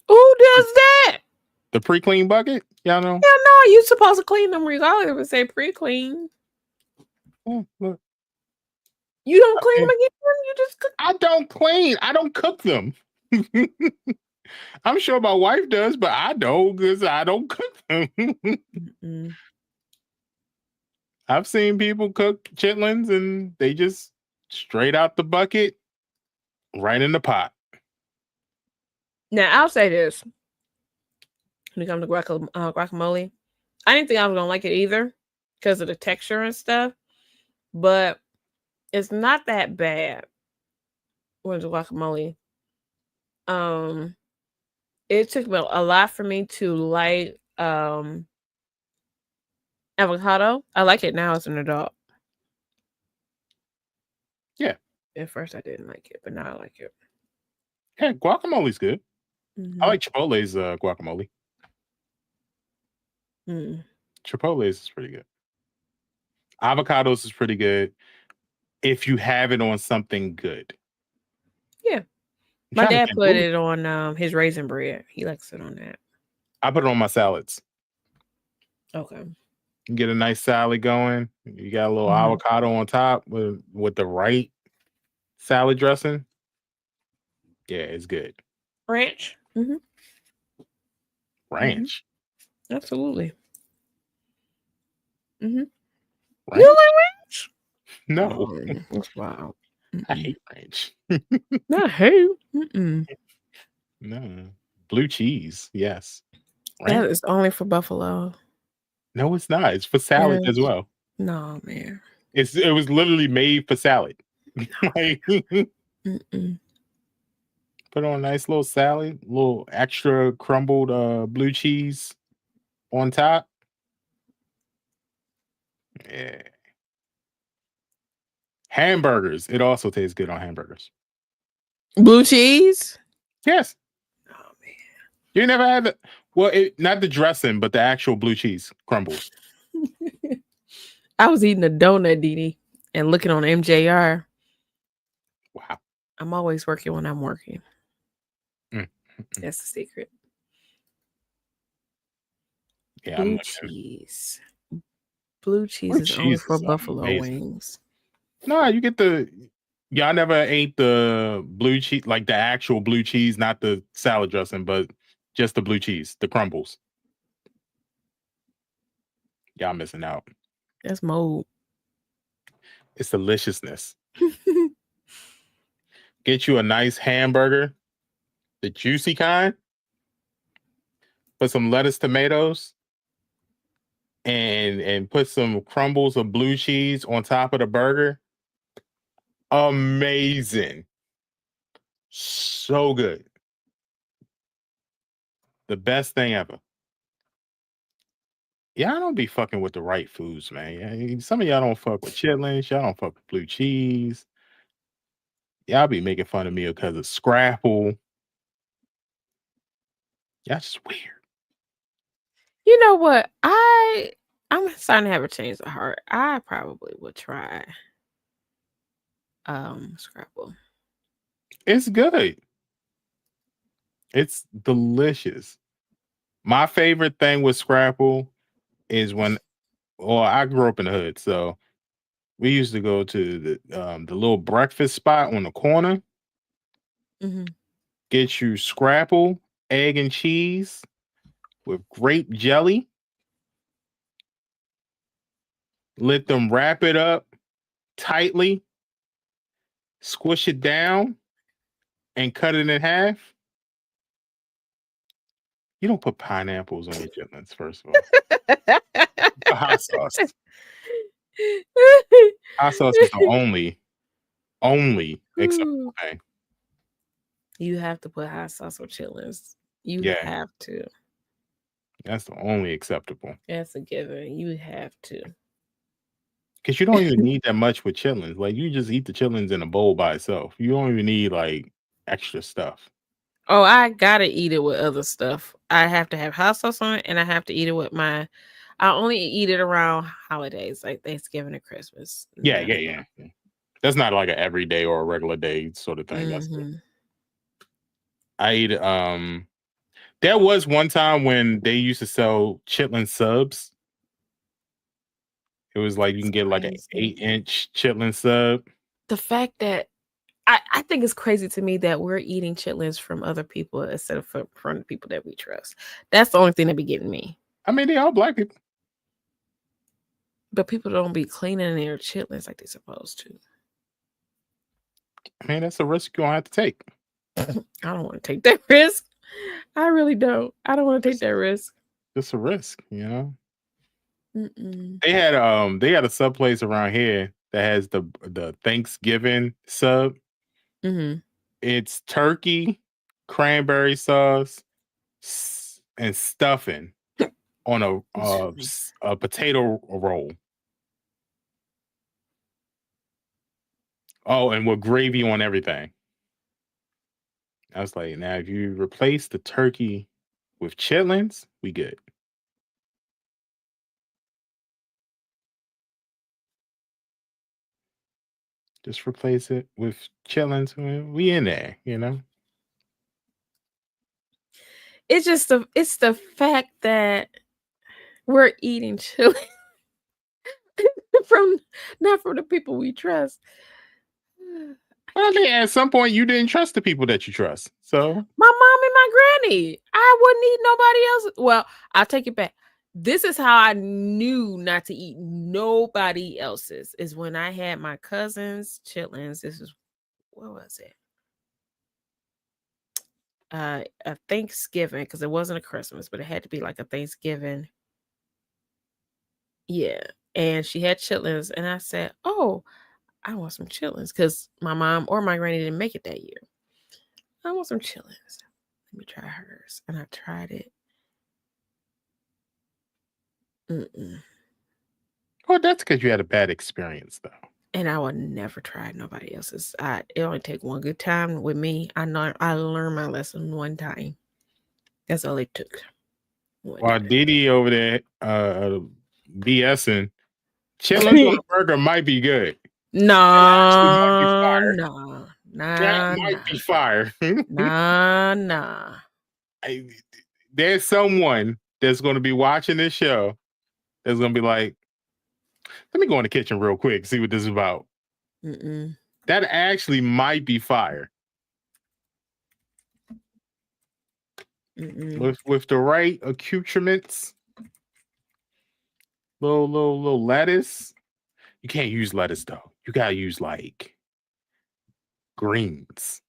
Who does that? The pre-clean bucket? Y'all know? Yeah, no, you're supposed to clean them regardless if it say pre-clean. Look. You don't clean them again? You just cook. I don't clean. I don't cook them. I'm sure my wife does, but I don't because I don't cook them. I've seen people cook chitlins and they just straight out the bucket, right in the pot. Now, I'll say this. When it comes to guacamole, I didn't think I was going to like it either because of the texture and stuff, but it's not that bad with the guacamole. It took me a lot for me to like avocado. I like it now as an adult. Yeah. At first I didn't like it, but now I like it. Yeah, guacamole's good. I like Chipotle's guacamole. Chipotle's is pretty good. Avocados is pretty good if you have it on something good. Yeah. My dad put it on his raisin bread. He likes it on that. I put it on my salads. Okay. You get a nice salad going. You got a little avocado on top with the right salad dressing. Yeah, it's good. Ranch. Ranch. Absolutely. You Ranch? don't like ranch? No. That's wild. I hate ranch. Not hate. No. Blue cheese. Yes. That Ranch? is only for buffalo. No, it's not. It's for salad as well. No, man. It was literally made for salad. Like, put on a nice little salad, little extra crumbled blue cheese on top. Yeah. Hamburgers. It also tastes good on hamburgers. Blue cheese? Yes. Oh man. You never had the not the dressing, but the actual blue cheese crumbles. I was eating a donut, Dee, and looking on MJR. Wow. I'm always working when I'm working. That's the secret. Yeah, Blue cheese. Blue cheese is only for buffalo wings. No, you get y'all never ate the blue cheese, like the actual blue cheese, not the salad dressing, but just the blue cheese, the crumbles. Y'all missing out. That's mold. It's deliciousness. Get you a nice hamburger, the juicy kind. Put some lettuce, tomatoes, and put some crumbles of blue cheese on top of the burger. Amazing. So good. The best thing ever. Y'all don't be fucking with the right foods, man. Some of y'all don't fuck with chitlins. Y'all don't fuck with blue cheese. Y'all be making fun of me because of Scrapple. Y'all just weird. You know what? I'm starting to have a change of heart. I probably would try Scrapple. It's good. It's delicious. My favorite thing with Scrapple is I grew up in the hood, so we used to go to the little breakfast spot on the corner. Get you Scrapple, egg and cheese with grape jelly. Let them wrap it up tightly, squish it down, and cut it in half. You don't put pineapples on your chitlins, first of all. Hot sauce. Hot sauce is the only acceptable thing. You have to put hot sauce on chitlins. You have to. That's the only acceptable. That's a given. You have to. Because you don't even need that much with chitlins. Like, you just eat the chitlins in a bowl by itself. You don't even need like extra stuff. Oh, I gotta eat it with other stuff. I have to have hot sauce on it, and I have to eat it with I only eat it around holidays like Thanksgiving and Christmas. Yeah. That's not like an everyday or a regular day sort of thing. That's good. I eat there was one time when they used to sell chitlin subs. It was like you can get like an 8-inch chitlin sub. The fact that I think it's crazy to me that we're eating chitlins from other people instead of from the people that we trust. That's the only thing that be getting me. I mean, they all black people. But people don't be cleaning their chitlins like they're supposed to. I mean, that's a risk you don't have to take. I don't want to take that risk. I really don't. I don't want to take that risk. It's a risk, you know. They had a sub place around here that has the Thanksgiving sub. It's turkey, cranberry sauce, and stuffing on a potato roll. Oh, and with gravy on everything. I was like, now if you replace the turkey with chitlins, we good. Just replace it with chitlins. We in there, you know. It's just it's the fact that we're eating chili not from the people we trust. Well, I think at some point you didn't trust the people that you trust. So My mom and my granny. I wouldn't eat nobody else. Well, I'll take it back. This is how I knew not to eat nobody else's. Is when I had my cousin's chitlins. This is what was it? A Thanksgiving, because it wasn't a Christmas, but it had to be like a Thanksgiving. Yeah. And she had chitlins, and I said, "Oh, I want some chitlins," because my mom or my granny didn't make it that year. I want some chitlins. Let me try hers. And I tried it. well, that's because you had a bad experience, though. And I would never try nobody else's. It only take one good time with me. I learned my lesson one time. That's all it took. While Didi over there BSing, chitlins on a burger might be good. Nah. That might be fire. Nah. There's someone that's going to be watching this show that's going to be like, let me go in the kitchen real quick, see what this is about. That actually might be fire. With the right accoutrements, little lettuce. You can't use lettuce though. You gotta use like greens.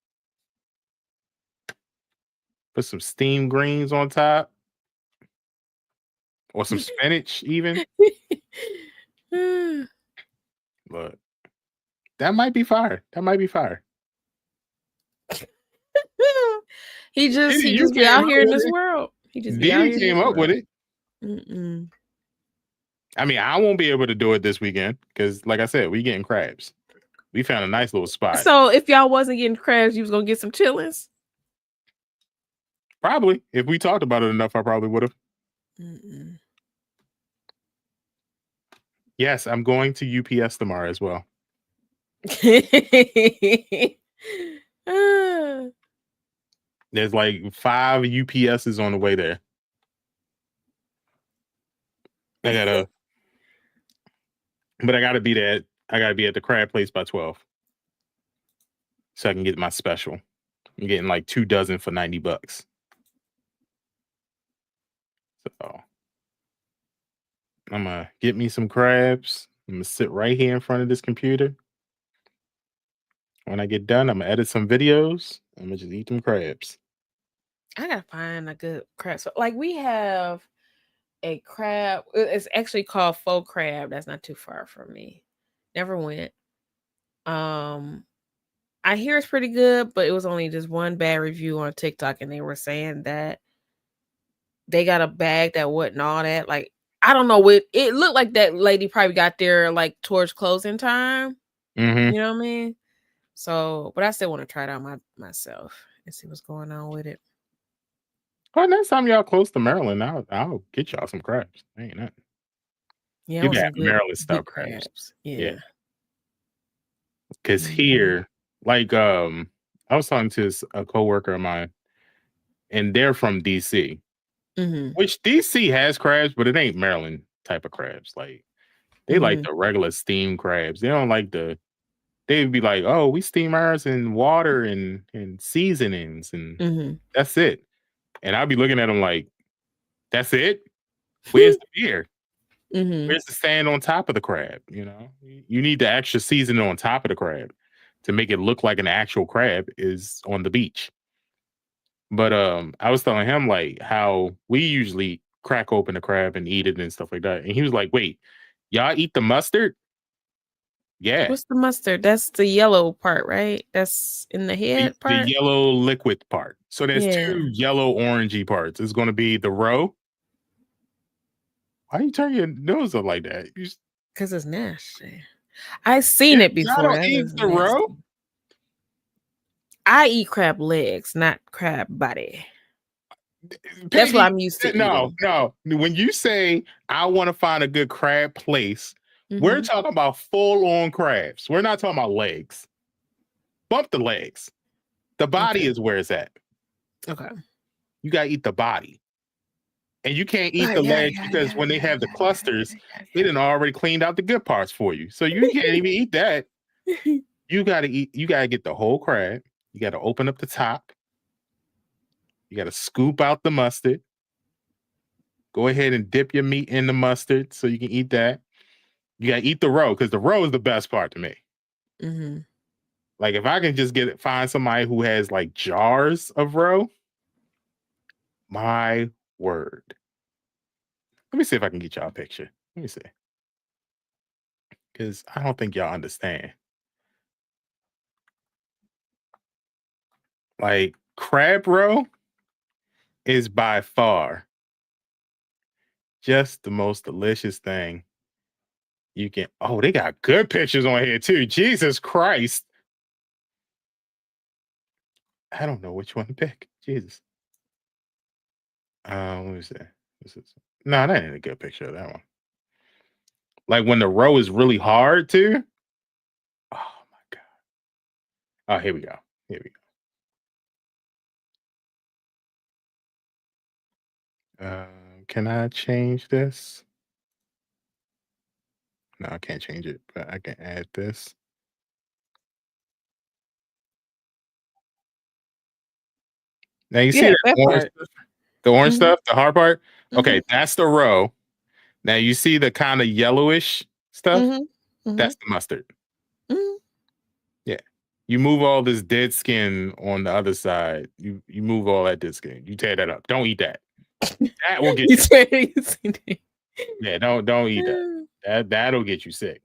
Put some steamed greens on top, or some spinach even. Look, that might be fire. He just be out here in this world. He just be out here. Came up with it. I mean, I won't be able to do it this weekend because, like I said, we getting crabs. We found a nice little spot. So if y'all wasn't getting crabs, you was gonna get some chitlins? Probably. If we talked about it enough, I probably would have. Yes, I'm going to UPS tomorrow as well. There's like 5 UPSs on the way there. But I gotta be there. I gotta be at the crab place by 12, so I can get my special. I'm getting like 2 dozen for $90. So I'm gonna get me some crabs. I'm gonna sit right here in front of this computer. When I get done, I'm gonna edit some videos. I'm gonna just eat them crabs. I gotta find a good crab. So, like, we have a crab. It's actually called faux crab. That's not too far from me. Never went. I hear it's pretty good, but it was only just one bad review on TikTok, and they were saying that they got a bag that wasn't all that. Like, I don't know what it looked like. That lady probably got there like towards closing time. You know what I mean? So, but I still want to try it out myself and see what's going on with it. Well, next time y'all close to Maryland, I'll get y'all some crabs. Ain't nothing. Yeah, you got Maryland style crabs. Yeah. Because here, like, I was talking to a coworker of mine, and they're from DC, which DC has crabs, but it ain't Maryland type of crabs. Like, they like the regular steamed crabs. They don't like they'd be like, oh, we steam ours in water and seasonings, and that's it. And I'll be looking at them like, that's it? Where's the beer? Where's the sand on top of the crab? You know, you need the extra seasoning on top of the crab to make it look like an actual crab is on the beach. But I was telling him like how we usually crack open the crab and eat it and stuff like that. And he was like, wait, y'all eat the mustard? Yeah. What's the mustard? That's the yellow part, right? That's in the head part? The yellow liquid part. So there's 2 yellow orangey parts. It's going to be the roe. Why you turn your nose up like that? Because it's nasty. I've seen it before. I don't eat the roe. I eat crab legs, not crab body. That's what I'm used to. No. When you say I want to find a good crab place, we're talking about full-on crabs. We're not talking about legs. Bump the legs. The body is where it's at. Okay. you gotta eat the body. And you can't eat the legs because when they have the clusters, they done already cleaned out the good parts for you. So you can't even eat that. You gotta get the whole crab. You gotta open up the top. You gotta scoop out the mustard. Go ahead and dip your meat in the mustard so you can eat that. You gotta eat the roe because the roe is the best part to me. Mm-hmm. Like if I can just find somebody who has like jars of roe, my word. Let me see if I can get y'all a picture. Let me see. Because I don't think y'all understand. Like crab roe is by far just the most delicious thing you can. Oh, they got good pictures on here too. Jesus Christ. I don't know which one to pick. Jesus. Let me see. No, that ain't a good picture of that one. Like when the roe is really hard too. Oh my God. Oh, here we go. Here we go. Can I change this? No, I can't change it, but I can add this. Now you see that orange stuff? The orange stuff, the hard part? Okay, that's the roe. Now you see the kind of yellowish stuff? That's the mustard. Yeah. You move all this dead skin on the other side. You move all that dead skin. You tear that up. Don't eat that. That will get you. Yeah, don't eat that. That'll get you sick.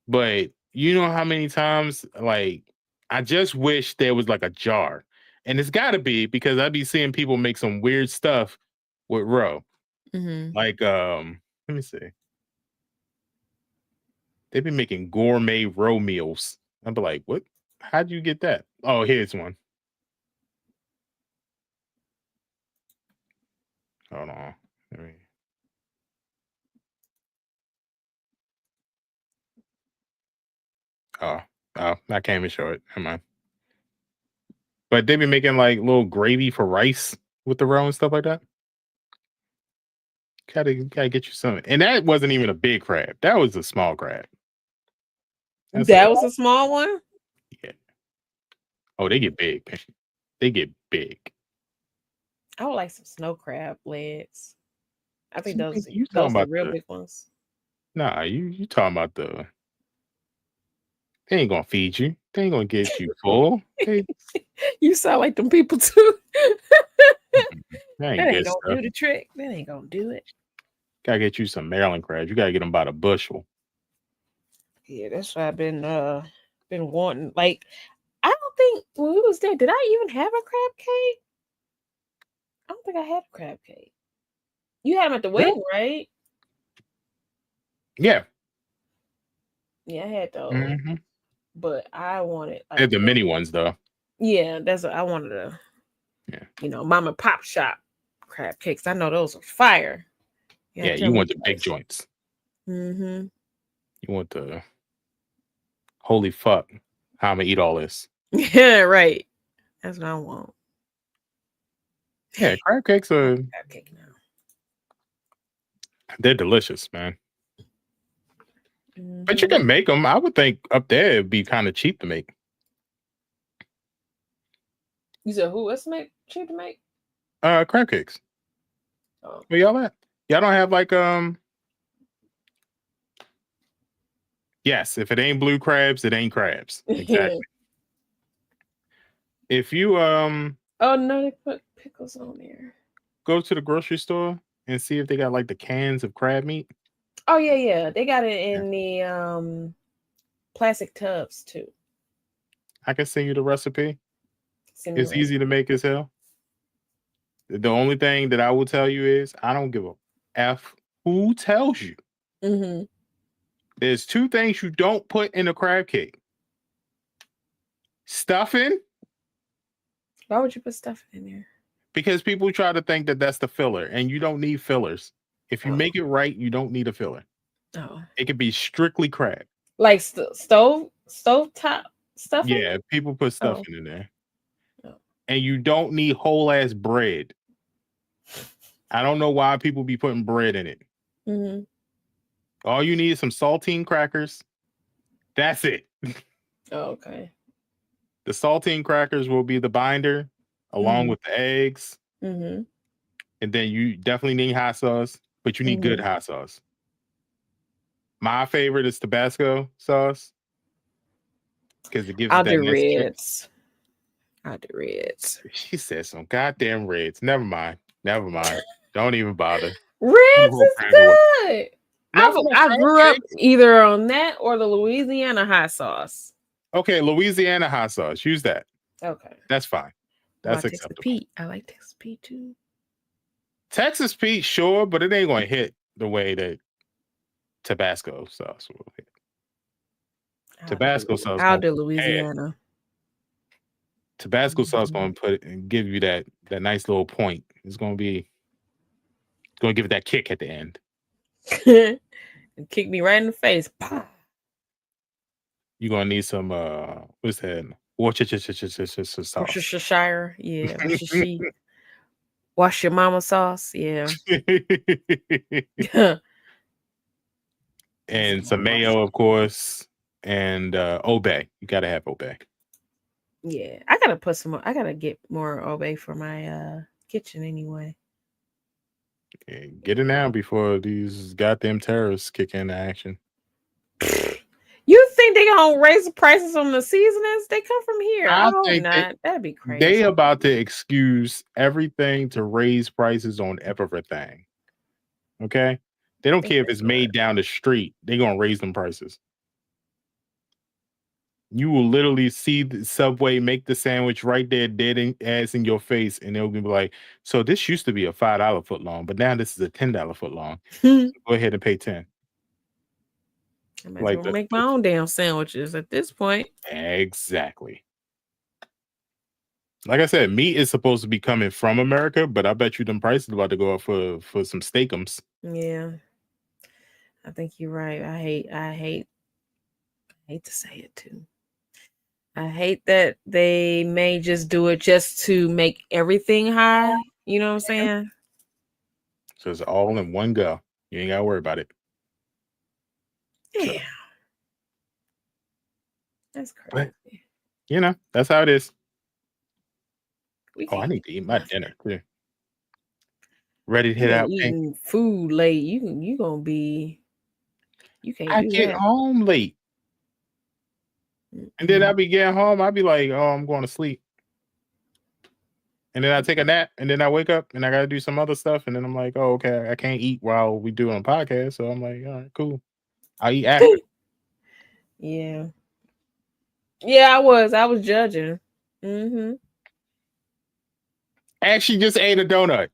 But you know how many times, like, I just wish there was like a jar. And it's gotta be because I'd be seeing people make some weird stuff with roe. Like, let me see. They've been making gourmet roe meals. I'd be like, what? How'd you get that? Oh, here's one. Hold on. Oh, I can't even show it. Come on. But they be making like little gravy for rice with the roe and stuff like that. Gotta get you some. And that wasn't even a big crab. That was a small crab. That was a small one? Yeah. Oh, they get big. They get big. I would like some snow crab legs. I think those are the real big ones. Nah, you talking about the. They ain't gonna feed you. They ain't gonna get you full. You sound like them people too. That ain't gonna do the trick. That ain't gonna do it. Gotta get you some Maryland crabs. You gotta get them by the bushel. Yeah, that's why I've been wanting. Like, I don't think when we was there, did I even have a crab cake? I don't think I had a crab cake. You had them at the wedding, right? Yeah. Yeah, I had those. But I wanted like, the mini ones though. Yeah, that's what I wanted to. Yeah. Mom and pop shop crab cakes. I know those are fire. Yeah, you want the big joints. You want the holy fuck. How I'm gonna eat all this. Yeah, right. That's what I want. Yeah, crab cakes are crab cake now. They're delicious, man. But you can make them. I would think up there it'd be kind of cheap to make. You said who? What's cheap to make? Crab cakes. Oh. Where y'all at? Y'all don't have like Yes, if it ain't blue crabs, it ain't crabs. Exactly. If you Oh no, they put pickles on there. Go to the grocery store and see if they got like the cans of crab meat. Oh yeah. They got it in the plastic tubs too. I can send you the recipe. It's easy to make as hell. The only thing that I will tell you is I don't give a F who tells you. There's two things you don't put in a crab cake. Stuffing. Why would you put stuffing in there? Because people try to think that that's the filler, and you don't need fillers. If you make it right, you don't need a filler. Oh. It could be strictly crab. Like stove top stuffing? Yeah, people put stuffing in there. And you don't need whole ass bread. I don't know why people be putting bread in it. Mm-hmm. All you need is some saltine crackers. That's it. Oh, okay. The saltine crackers will be the binder along with the eggs. Mm-hmm. And then you definitely need hot sauce, but you need good hot sauce. My favorite is Tabasco sauce because it gives it I'll that do nice kick. reds. I'll do reds. She said some goddamn reds. Never mind. Never mind. Don't even bother. Reds is good. Not from I grew up either on that or the Louisiana hot sauce. Okay, Louisiana hot sauce. Use that. Okay. That's fine. That's acceptable. Texas Pete. I like Texas Pete too. Texas Pete, sure, but it ain't going to hit the way that Tabasco sauce will hit. Tabasco sauce. I'll do Louisiana. Tabasco sauce going to put it and give you that nice little point. It's going to give it that kick at the end. Kick me right in the face. You're going to need some what's that? Worcestershire. Yeah. Wash your mama sauce. Yeah. And some mayo, of course. And Obey. You gotta have Obey. Yeah. I gotta get more Obey for my kitchen anyway. Okay, get it now before these goddamn terrorists kick into action. You think they gonna raise the prices on the seasonings? They come from here. I hope not. That'd be crazy. They about to excuse everything to raise prices on everything. Okay? They don't care if it's made down the street. They're gonna raise them prices. You will literally see the Subway make the sandwich right there, dead ass in your face, and they'll be like, "So this used to be a $5 foot long, but now this is a $10 foot long. So go ahead and pay $10." I might as well make my own damn sandwiches at this point. Exactly. Like I said, meat is supposed to be coming from America, but I bet you them prices about to go up for some steakums. Yeah, I think you're right. I hate to say it too. I hate that they may just do it just to make everything high. You know what I'm saying? So it's all in one go. You ain't gotta worry about it. Yeah. So. That's crazy. But, that's how it is. I need to eat my dinner too. Ready to hit out. Eating food late. You gonna be. You can't. I get home late, and then I be getting home. I be like, "Oh, I'm going to sleep," and then I take a nap, and then I wake up, and I gotta do some other stuff, and then I'm like, "Oh, okay, I can't eat while we do a podcast," so I'm like, "All right, cool. I'll eat after." Yeah. Yeah, I was judging. Mm-hmm. Actually, just ate a donut.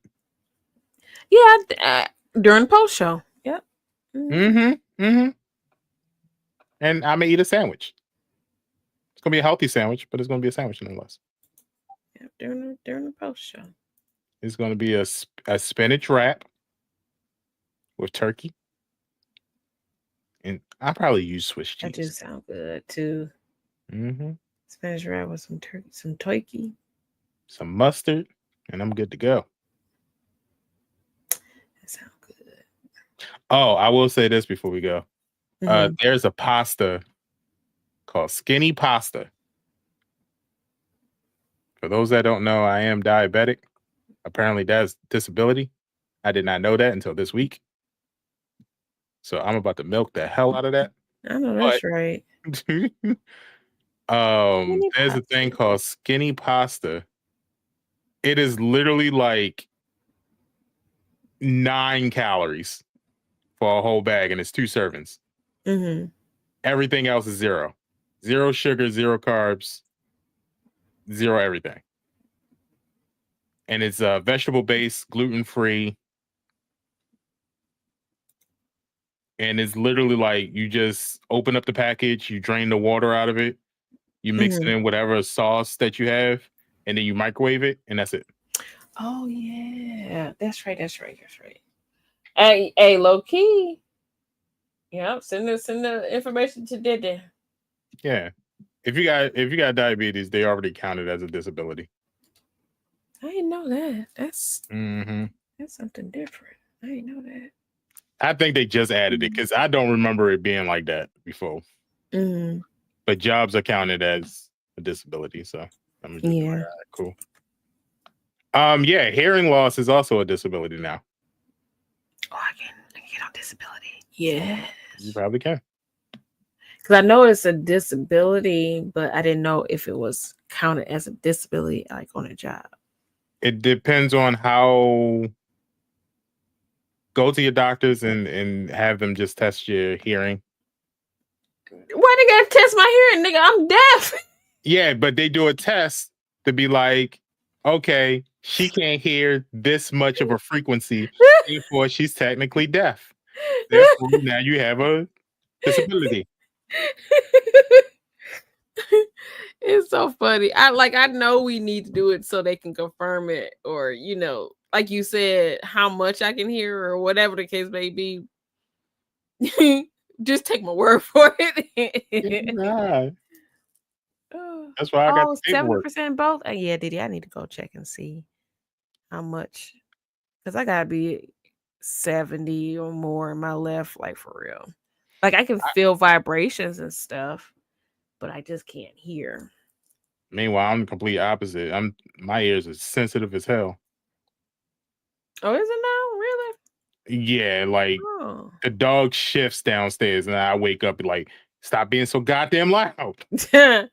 Yeah, during the post show. Yep. Mm-hmm. And I'm gonna eat a sandwich. It's gonna be a healthy sandwich, but it's gonna be a sandwich nonetheless. Yeah, during the post show. It's gonna be a spinach wrap with turkey, and I probably use Swiss cheese. That just sounds good too. Mm-hmm. Spinach wrap with some turkey, some turkey, some mustard, and I'm good to go. That sounds good. Oh, I will say this before we go. There's a pasta called skinny pasta. For those that don't know, I am diabetic. Apparently, that's disability. I did not know that until this week. So I'm about to milk the hell out of that. I know that's right. There's a thing called skinny pasta. It is literally like 9 calories for a whole bag, and it's 2 servings. Mm-hmm. Everything else is 0 sugar, 0 carbs, 0 everything. And it's vegetable based, gluten free, and it's literally like you just open up the package, you drain the water out of it, you mix it in whatever sauce that you have, and then you microwave it, and that's it. Oh yeah, that's right. Hey, low key. Yep, send the information to Dede. Yeah, if you got diabetes, they already counted as a disability. I didn't know that. That's That's something different. I didn't know that. I think they just added it because I don't remember it being like that before. Mm, But jobs are counted as a disability, so I'm just yeah. like, all right, cool. Yeah, hearing loss is also a disability now. Oh, I can get on disability. Yes. You probably can. Because I know it's a disability, but I didn't know if it was counted as a disability, like on a job. It depends on how. Go to your doctors and have them just test your hearing. Why they gotta test my hearing, nigga? I'm deaf. Yeah, but they do a test to be like, okay, she can't hear this much of a frequency, therefore she's technically deaf. Therefore, now you have a disability. It's so funny. I know we need to do it so they can confirm it, or like you said, how much I can hear or whatever the case may be. Just take my word for it. Yeah. That's why I got the paperwork. 70% both. Yeah, Diddy, I need to go check and see how much, because I gotta be 70 or more in my left, like for real. Like I can feel vibrations and stuff, but I just can't hear. Meanwhile, I'm the complete opposite. My ears are sensitive as hell. Oh, is it now? Really? Yeah, like the dog shifts downstairs, and I wake up and like, stop being so goddamn loud. I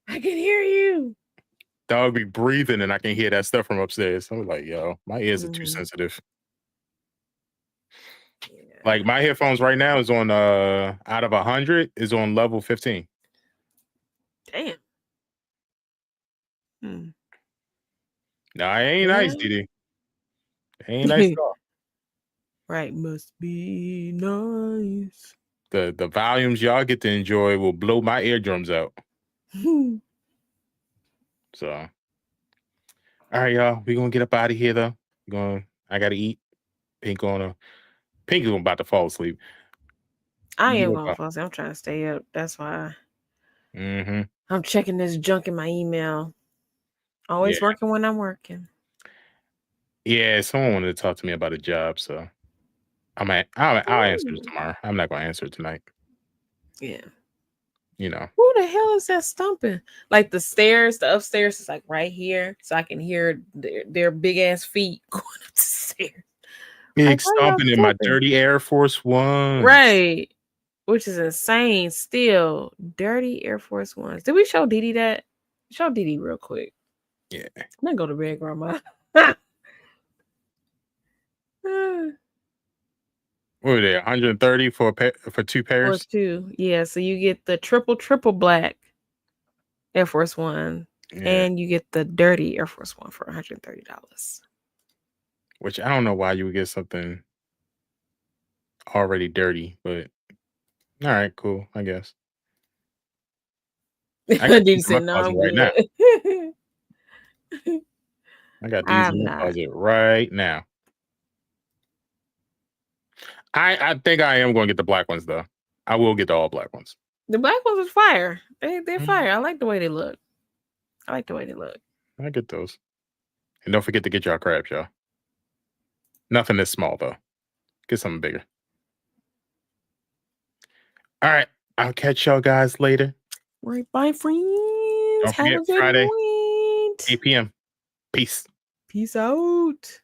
can hear you. Dog be breathing, and I can hear that stuff from upstairs. I was like, yo, my ears are too sensitive. Yeah. Like my headphones right now is on out of 100 is on level 15. Damn. No, I ain't nice, Didi. Ain't nice at all. Right, must be nice. The volumes y'all get to enjoy will blow my eardrums out. So, all right, y'all, we gonna get up out of here though. I gotta eat. Pink is about to fall asleep. I am gonna fall asleep. I'm trying to stay up. That's why. I'm checking this junk in my email. Always working when I'm working. Yeah, someone wanted to talk to me about a job, so I'll answer it tomorrow. I'm not gonna answer it tonight. Yeah. Who the hell is that stumping? Like the upstairs is like right here, so I can hear their big ass feet going up the stairs. Like, stomping in my dirty Air Force One. Right. Which is insane still. Dirty Air Force Ones. Did we show Didi that? Show Didi real quick. Yeah. I'm gonna go to bed, Grandma. What were they? 130 for two pairs? For two. Yeah, so you get the triple black Air Force One, and you get the dirty Air Force One for $130. Which I don't know why you would get something already dirty, but all right, cool, I guess. I got these in my closet right now. I got these in my closet right now. I think I am going to get the black ones though. I will get the all black ones. The black ones are fire. They're fire. I like the way they look. I get those. And don't forget to get y'all crabs, y'all. Nothing this small though. Get something bigger. All right. I'll catch y'all guys later. Right, bye, friends. Don't forget Friday, 8 p.m. Peace. Peace out.